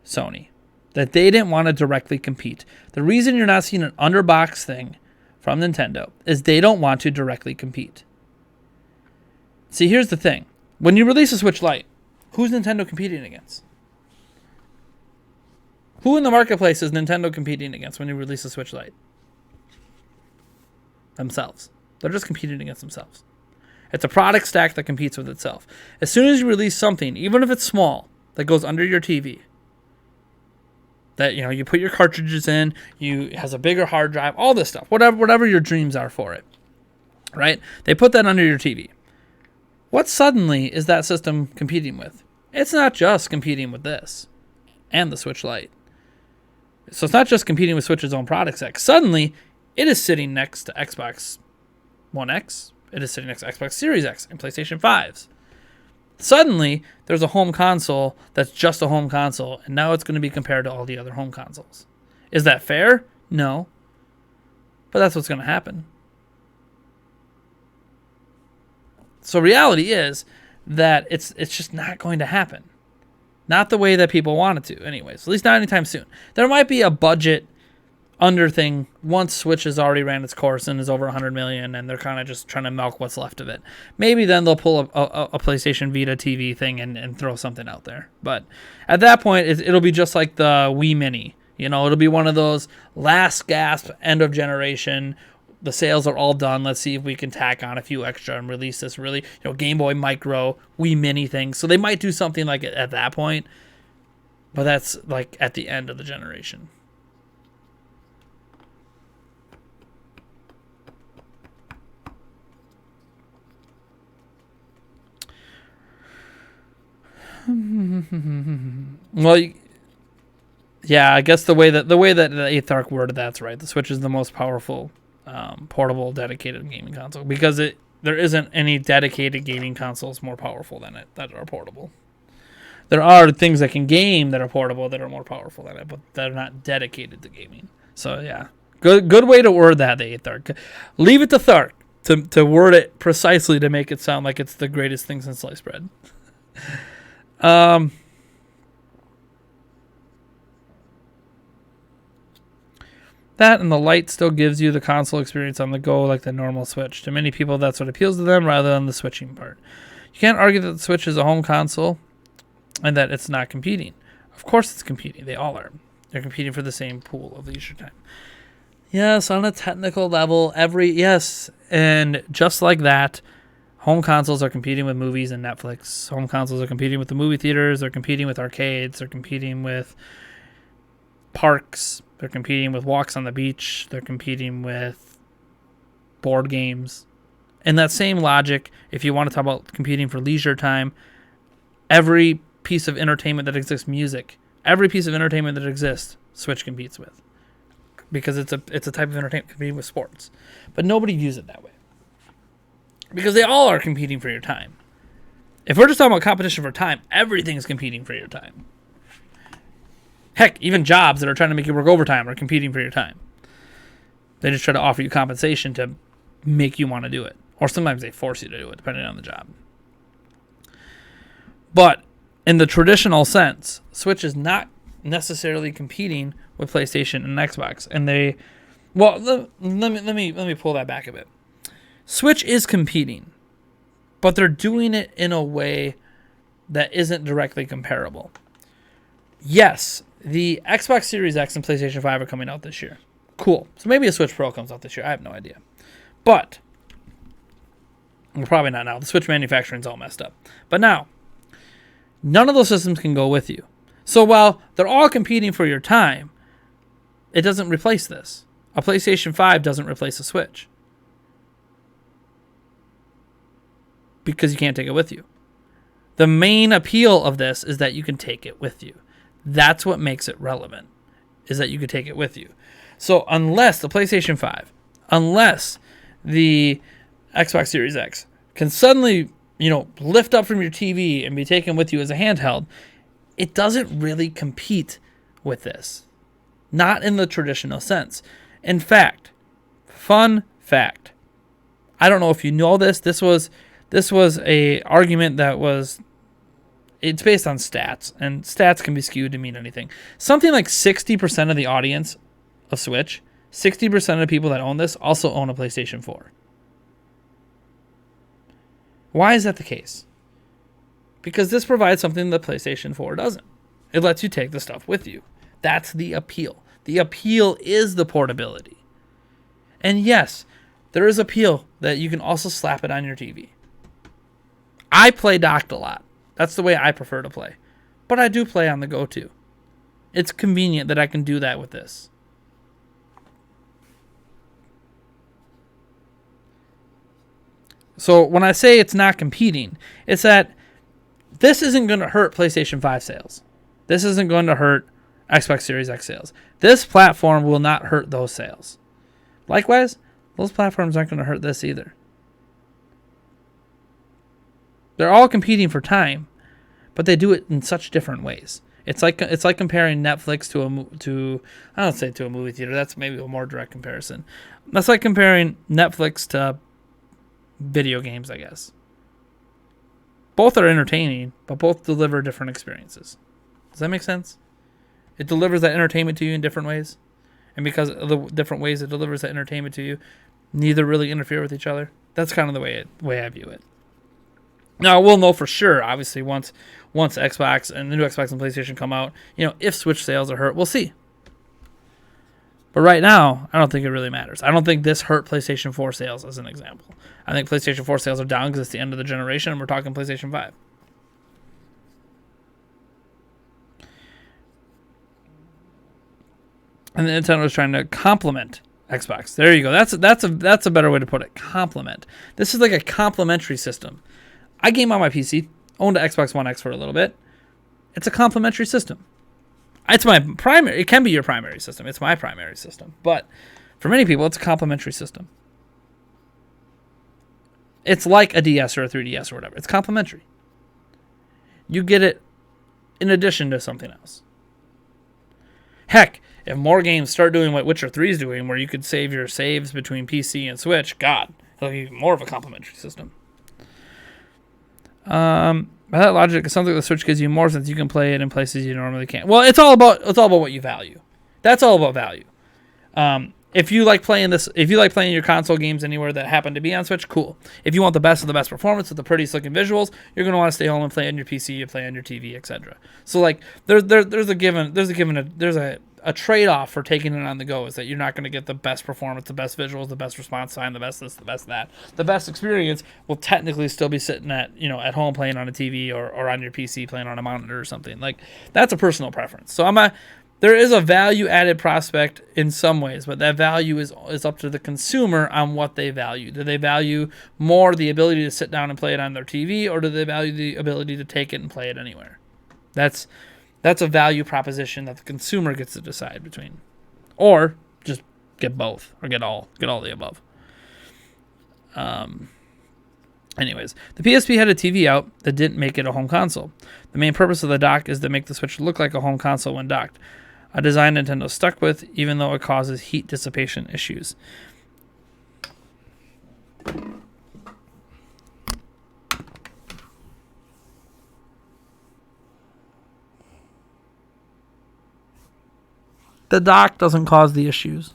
Sony. That they didn't want to directly compete. The reason you're not seeing an underbox thing from Nintendo is they don't want to directly compete. See, here's the thing. When you release a Switch Lite, who's Nintendo competing against? Who in the marketplace is Nintendo competing against when you release a Switch Lite? Themselves. They're just competing against themselves. It's a product stack that competes with itself. As soon as you release something, even if it's small, that goes under your TV, that, you know, you put your cartridges in, it has a bigger hard drive, all this stuff, whatever your dreams are for it, right? They put that under your TV. What suddenly is that system competing with? It's not just competing with this and the Switch Lite. So it's not just competing with Switch's own product stack. Suddenly, it is sitting next to Xbox One X. It is sitting next to Xbox Series X and PlayStation 5s. Suddenly, there's a home console that's just a home console, and now it's going to be compared to all the other home consoles. Is that fair? No. But that's what's going to happen. So reality is that it's just not going to happen. Not the way that people want it to, anyways. At least not anytime soon. There might be a budget under thing once Switch has already ran its course and is over 100 million, and they're kind of just trying to milk what's left of it. Maybe then they'll pull a PlayStation Vita TV thing and throw something out there. But at that point, it'll be just like the Wii Mini. You know, it'll be one of those last gasp, end of generation. The sales are all done. Let's see if we can tack on a few extra and release this really, Game Boy Micro, Wii Mini thing. So they might do something like it at that point, but that's like at the end of the generation. Well, yeah, I guess the way that the 8th Arc worded that's right. The Switch is the most powerful portable dedicated gaming console because there isn't any dedicated gaming consoles more powerful than it that are portable. There are things that can game that are portable that are more powerful than it, but they're not dedicated to gaming. So yeah, good way to word that, the 8th Arc. Leave it to Thark to word it precisely to make it sound like it's the greatest thing since sliced bread. That and the Lite still gives you the console experience on the go like the normal Switch. To many people, that's what appeals to them rather than the switching part. You can't argue that the Switch is a home console and that it's not competing. Of course it's competing. They all are. They're competing for the same pool of leisure time. Yes, on a technical level, yes. And just like that, home consoles are competing with movies and Netflix. Home consoles are competing with the movie theaters. They're competing with arcades. They're competing with parks. They're competing with walks on the beach. They're competing with board games. And that same logic, if you want to talk about competing for leisure time, every piece of entertainment that exists, music, every piece of entertainment that exists, Switch competes with. Because it's a type of entertainment competing with sports. But nobody views it that way. Because they all are competing for your time. If we're just talking about competition for time, everything's competing for your time. Heck, even jobs that are trying to make you work overtime are competing for your time. They just try to offer you compensation to make you want to do it. Or sometimes they force you to do it, depending on the job. But in the traditional sense, Switch is not necessarily competing with PlayStation and Xbox. And let me pull that back a bit. Switch is competing, but they're doing it in a way that isn't directly comparable. Yes, the Xbox Series X and PlayStation 5 are coming out this year. Cool. So maybe a Switch Pro comes out this year. I have no idea. But, well, probably not now. The Switch manufacturing's all messed up. But now, none of those systems can go with you. So while they're all competing for your time, it doesn't replace this. A PlayStation 5 doesn't replace a Switch. Because you can't take it with you. The main appeal of this is that you can take it with you. That's what makes it relevant, is that you can take it with you. So unless the PlayStation 5, unless the Xbox Series X can suddenly, lift up from your TV and be taken with you as a handheld, it doesn't really compete with this. Not in the traditional sense. In fact, fun fact, I don't know if you know this, this was a argument that was, it's based on stats, and stats can be skewed to mean anything. Something like 60% of the audience of Switch, 60% of the people that own this also own a PlayStation 4. Why is that the case? Because this provides something the PlayStation 4 doesn't. It lets you take the stuff with you. That's the appeal. The appeal is the portability. And yes, there is appeal that you can also slap it on your TV. I play docked a lot. That's the way I prefer to play. But I do play on the go too. It's convenient that I can do that with this. So when I say it's not competing, it's that this isn't going to hurt PlayStation 5 sales. This isn't going to hurt Xbox Series X sales. This platform will not hurt those sales. Likewise, those platforms aren't going to hurt this either. They're all competing for time, but they do it in such different ways. It's like comparing Netflix to I don't say to a movie theater. That's maybe a more direct comparison. That's like comparing Netflix to video games, I guess. Both are entertaining, but both deliver different experiences. Does that make sense? It delivers that entertainment to you in different ways. And because of the different ways it delivers that entertainment to you, neither really interfere with each other. That's kind of the way I view it. Now, we'll know for sure, obviously, once Xbox and the new Xbox and PlayStation come out, if Switch sales are hurt, we'll see. But right now, I don't think it really matters. I don't think this hurt PlayStation 4 sales, as an example. I think PlayStation 4 sales are down because it's the end of the generation, and we're talking PlayStation 5. And then Nintendo is trying to complement Xbox. There you go. That's a better way to put it. Complement. This is like a complementary system. I game on my PC, owned an Xbox One X for a little bit. It's a complementary system. It's my primary. It can be your primary system. It's my primary system. But for many people, it's a complementary system. It's like a DS or a 3DS or whatever. It's complementary. You get it in addition to something else. Heck, if more games start doing what Witcher 3 is doing, where you could save your saves between PC and Switch, God, it'll be more of a complementary system. By that logic, it's something the Switch gives you more since you can play it in places you normally can't. Well, it's all about what you value. That's all about value. If you like playing your console games anywhere that happen to be on Switch, cool. If you want the best of the best performance with the prettiest looking visuals, you're gonna want to stay home and play on your PC, you play on your TV, etc. So like there's a trade-off for taking it on the go, is that you're not going to get the best performance, the best visuals, the best response time, the best this, the best that. The best experience will technically still be sitting at home playing on a TV or on your PC playing on a monitor or something. Like, that's a personal preference. So there is a value-added prospect in some ways, but that value is up to the consumer on what they value. Do they value more the ability to sit down and play it on their TV, or do they value the ability to take it and play it anywhere? That's a value proposition that the consumer gets to decide between. Or just get both, or get all the above. Anyways, the PSP had a TV out that didn't make it a home console. The main purpose of the dock is to make the Switch look like a home console when docked, a design Nintendo stuck with, even though it causes heat dissipation issues. The dock doesn't cause the issues.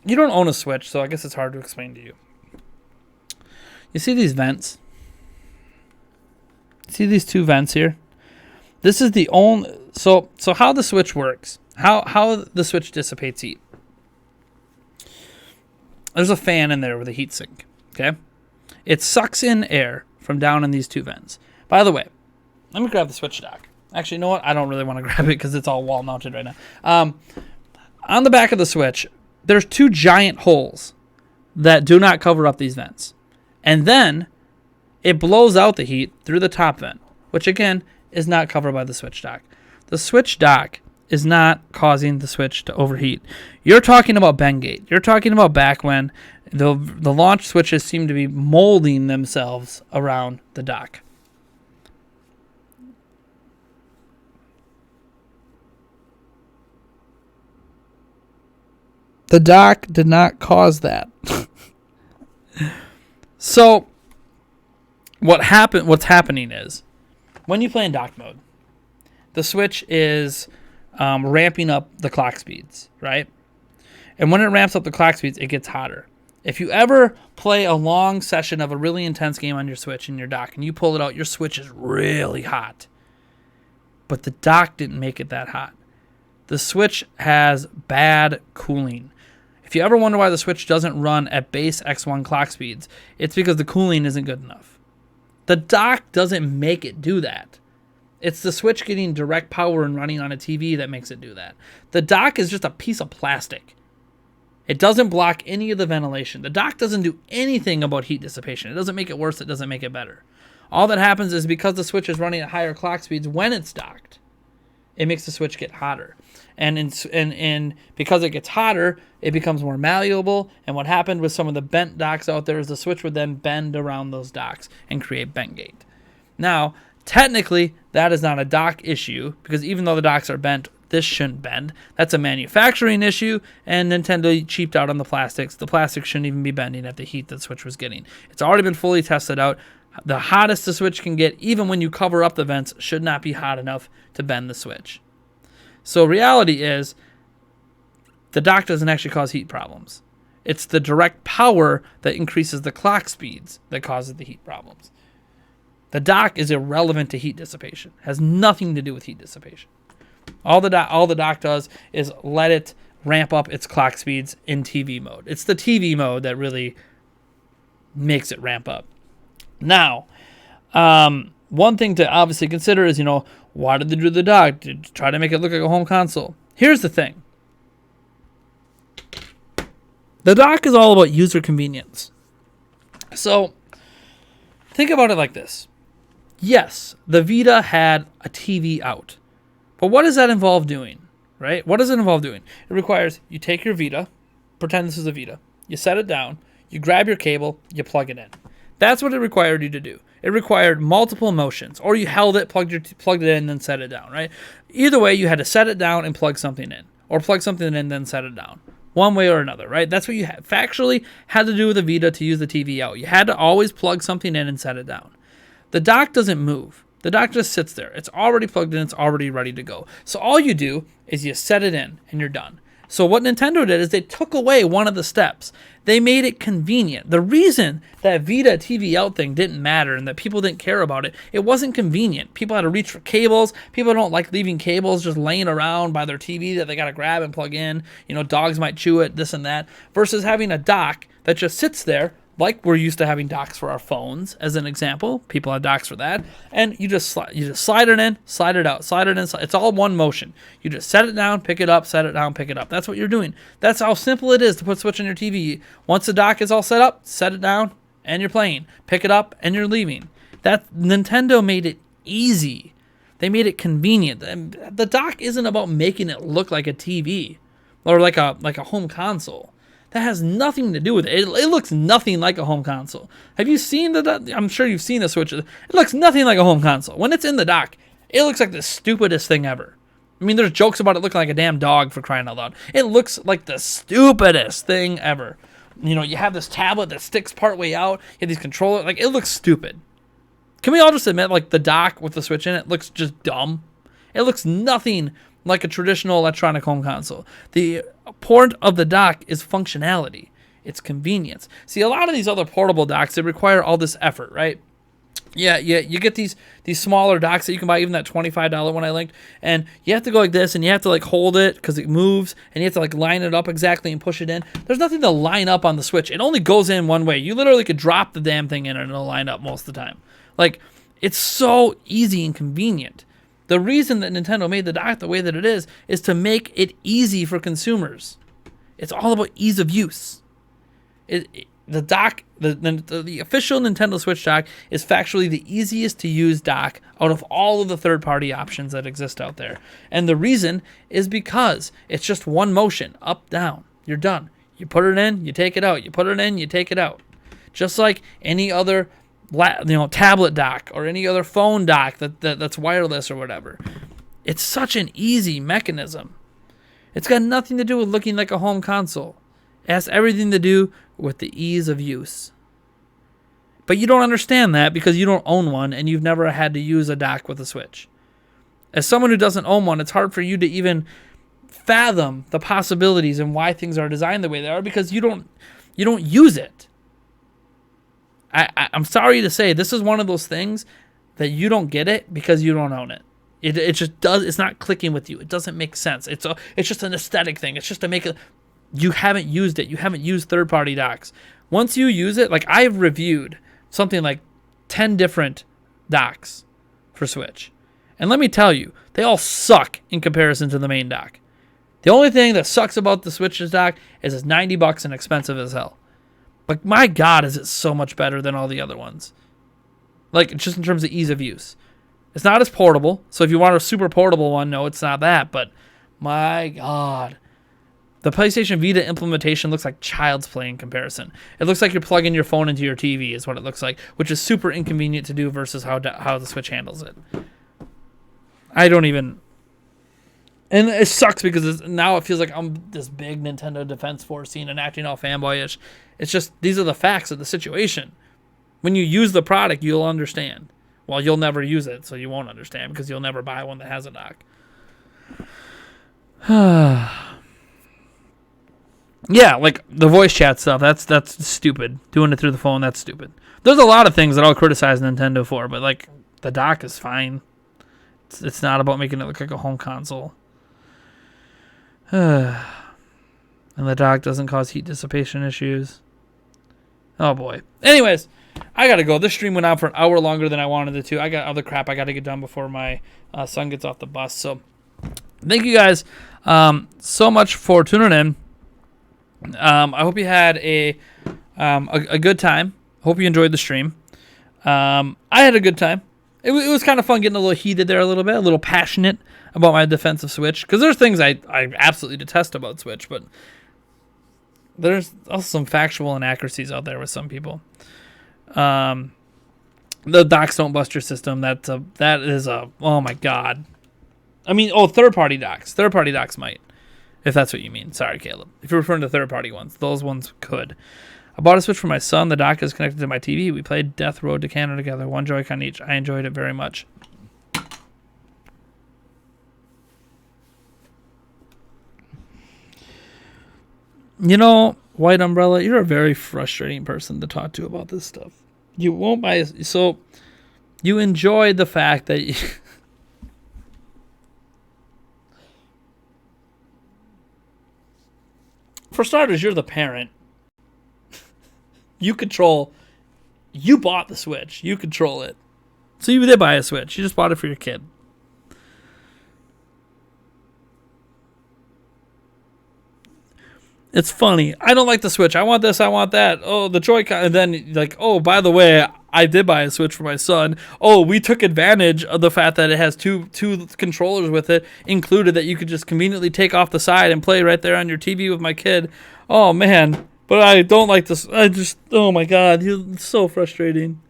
You don't own a Switch, so I guess it's hard to explain to you. You see these vents? See these two vents here? This is the only... So how the Switch works, how the Switch dissipates heat. There's a fan in there with a heat sink, okay? It sucks in air from down in these two vents. By the way, let me grab the Switch dock. Actually, you know what? I don't really want to grab it because it's all wall mounted right now. On the back of the Switch, there's two giant holes that do not cover up these vents. And then it blows out the heat through the top vent, which again is not covered by the Switch dock. The Switch dock is not causing the Switch to overheat. You're talking about Bengate. You're talking about back when the launch switches seem to be molding themselves around the dock. The dock did not cause that. So what's happening is when you play in dock mode, the Switch is ramping up the clock speeds, right? And when it ramps up the clock speeds, it gets hotter. If you ever play a long session of a really intense game on your Switch in your dock and you pull it out, your Switch is really hot. But the dock didn't make it that hot. The Switch has bad cooling. If you ever wonder why the Switch doesn't run at base X1 clock speeds, it's because the cooling isn't good enough. The dock doesn't make it do that. It's the Switch getting direct power and running on a TV that makes it do that. The dock is just a piece of plastic. It doesn't block any of the ventilation. The dock doesn't do anything about heat dissipation. It doesn't make it worse. It doesn't make it better. All that happens is because the Switch is running at higher clock speeds when it's docked, it makes the Switch get hotter. And because it gets hotter, it becomes more malleable. And what happened with some of the bent docks out there is the Switch would then bend around those docks and create bendgate. Now, technically, that is not a dock issue because even though the docks are bent, this shouldn't bend. That's a manufacturing issue, and Nintendo cheaped out on the plastics. The plastics shouldn't even be bending at the heat that the Switch was getting. It's already been fully tested out. The hottest the Switch can get, even when you cover up the vents, should not be hot enough to bend the Switch. So reality is, the dock doesn't actually cause heat problems. It's the direct power that increases the clock speeds that causes the heat problems. The dock is irrelevant to heat dissipation. It has nothing to do with heat dissipation. All the dock does is let it ramp up its clock speeds in TV mode. It's the TV mode that really makes it ramp up. Now, one thing to obviously consider is, why did they do the dock? To try to make it look like a home console. Here's the thing. The dock is all about user convenience. So, think about it like this. Yes, the Vita had a TV out. But what does that involve doing, right? What does it involve doing? It requires you take your Vita, pretend this is a Vita, you set it down, you grab your cable, you plug it in. That's what it required you to do. It required multiple motions, or you held it, plugged it in, then set it down, right? Either way, you had to set it down and plug something in, or plug something in, then set it down. One way or another, right? That's what you factually had to do with the Vita to use the TV out. You had to always plug something in and set it down. The dock doesn't move. The dock just sits there. It's already plugged in. It's already ready to go. So all you do is you set it in and you're done. So what Nintendo did is they took away one of the steps. They made it convenient. The reason that Vita TV out thing didn't matter and that people didn't care about it, it wasn't convenient. People had to reach for cables. People don't like leaving cables just laying around by their TV that they got to grab and plug in. Dogs might chew it, this and that. Versus having a dock that just sits there, like we're used to having docks for our phones, as an example. People have docks for that. And you just slide it in, slide it out, slide it in. It's all one motion. You just set it down, pick it up, set it down, pick it up. That's what you're doing. That's how simple it is to put a Switch on your TV. Once the dock is all set up, set it down, and you're playing. Pick it up, and you're leaving. Nintendo made it easy. They made it convenient. The dock isn't about making it look like a TV or like a home console. That has nothing to do with it. It looks nothing like a home console. Have you seen I'm sure you've seen the Switch. It looks nothing like a home console. When it's in the dock, it looks like the stupidest thing ever. I mean, there's jokes about it looking like a damn dog, for crying out loud. It looks like the stupidest thing ever. You have this tablet that sticks partway out. You have these controllers. It looks stupid. Can we all just admit, the dock with the Switch in it looks just dumb? It looks nothing like a traditional electronic home console. The point of the dock is functionality. It's convenience. See, a lot of these other portable docks, they require all this effort, right? Yeah, you get these smaller docks that you can buy, even that $25 one I linked, and you have to go like this, and you have to like hold it because it moves, and you have to like line it up exactly and push it in. There's nothing to line up on the Switch. It only goes in one way. You literally could drop the damn thing in and it'll line up most of the time. Like, it's so easy and convenient. The reason that Nintendo made the dock the way that it is to make it easy for consumers. It's all about ease of use. The dock, the official Nintendo Switch dock is factually the easiest to use dock out of all of the third-party options that exist out there. And the reason is because it's just one motion, up, down. You're done. You put it in, you take it out. You put it in, you take it out. Just like any other tablet dock or any other phone dock that's wireless or whatever. It's such an easy mechanism. It's got nothing to do with looking like a home console. It has everything to do with the ease of use. But you don't understand that because you don't own one and you've never had to use a dock with a Switch. As someone who doesn't own one, it's hard for you to even fathom the possibilities and why things are designed the way they are because you don't use it. I'm sorry to say, this is one of those things that you don't get it because you don't own it. It just does. It's not clicking with you. It doesn't make sense. It's just an aesthetic thing. It's just to make it. You haven't used it. You haven't used third-party docks. Once you use it, like I've reviewed something like 10 different docks for Switch. And let me tell you, they all suck in comparison to the main dock. The only thing that sucks about the Switch's dock is it's $90 and expensive as hell. But my God, is it so much better than all the other ones. Like, just in terms of ease of use. It's not as portable. So if you want a super portable one, no, it's not that. But my God. The PlayStation Vita implementation looks like child's play in comparison. It looks like you're plugging your phone into your TV is what it looks like, which is super inconvenient to do versus how the Switch handles it. I don't even... And it sucks because now it feels like I'm this big Nintendo defense force scene and acting all fanboyish. It's just, these are the facts of the situation. When you use the product, you'll understand. Well, you'll never use it, so you won't understand because you'll never buy one that has a dock. Yeah, like the voice chat stuff, that's stupid. Doing it through the phone, that's stupid. There's a lot of things that I'll criticize Nintendo for, but like the dock is fine. It's not about making it look like a home console. And the dock doesn't cause heat dissipation issues. Oh boy. Anyways, I gotta go. This stream went on for an hour longer than I wanted it to. I got other crap I gotta get done before my son gets off the bus. So thank you guys so much for tuning in. I hope you had a good time. Hope you enjoyed the stream. I had a good time. It was kind of fun getting a little heated there a little passionate about my defense of Switch. Because there's things I absolutely detest about Switch, but there's also some factual inaccuracies out there with some people. The docks don't bust your system. That is oh my God. I mean, third-party docks. Third-party docks might. If that's what you mean. Sorry, Caleb. If you're referring to third-party ones, those ones could. I bought a Switch for my son. The dock is connected to my TV. We played Death Road to Canada together. One Joy-Con each. I enjoyed it very much. You know, White Umbrella, you're a very frustrating person to talk to about this stuff. You won't buy it. So, you enjoy the fact that... For starters, you're the parent. You bought the Switch. You control it. So you did buy a Switch. You just bought it for your kid. It's funny. I don't like the Switch. I want this. I want that. Oh, the Joy-Con. And then, like, oh, by the way, I did buy a Switch for my son. Oh, we took advantage of the fact that it has two controllers with it, included that you could just conveniently take off the side and play right there on your TV with my kid. Oh, man. But I don't like this. Oh, my God. It's so frustrating.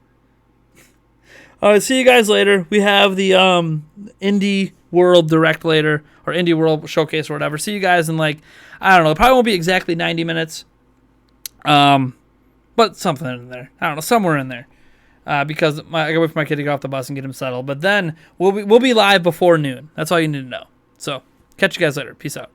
All right, see you guys later. We have the Indie World Direct later, or Indie World Showcase or whatever. See you guys in, like, I don't know. It probably won't be exactly 90 minutes. But something in there. I don't know, somewhere in there. Because I gotta wait for my kid to get off the bus and get him settled. But then we'll be live before noon. That's all you need to know. So catch you guys later. Peace out.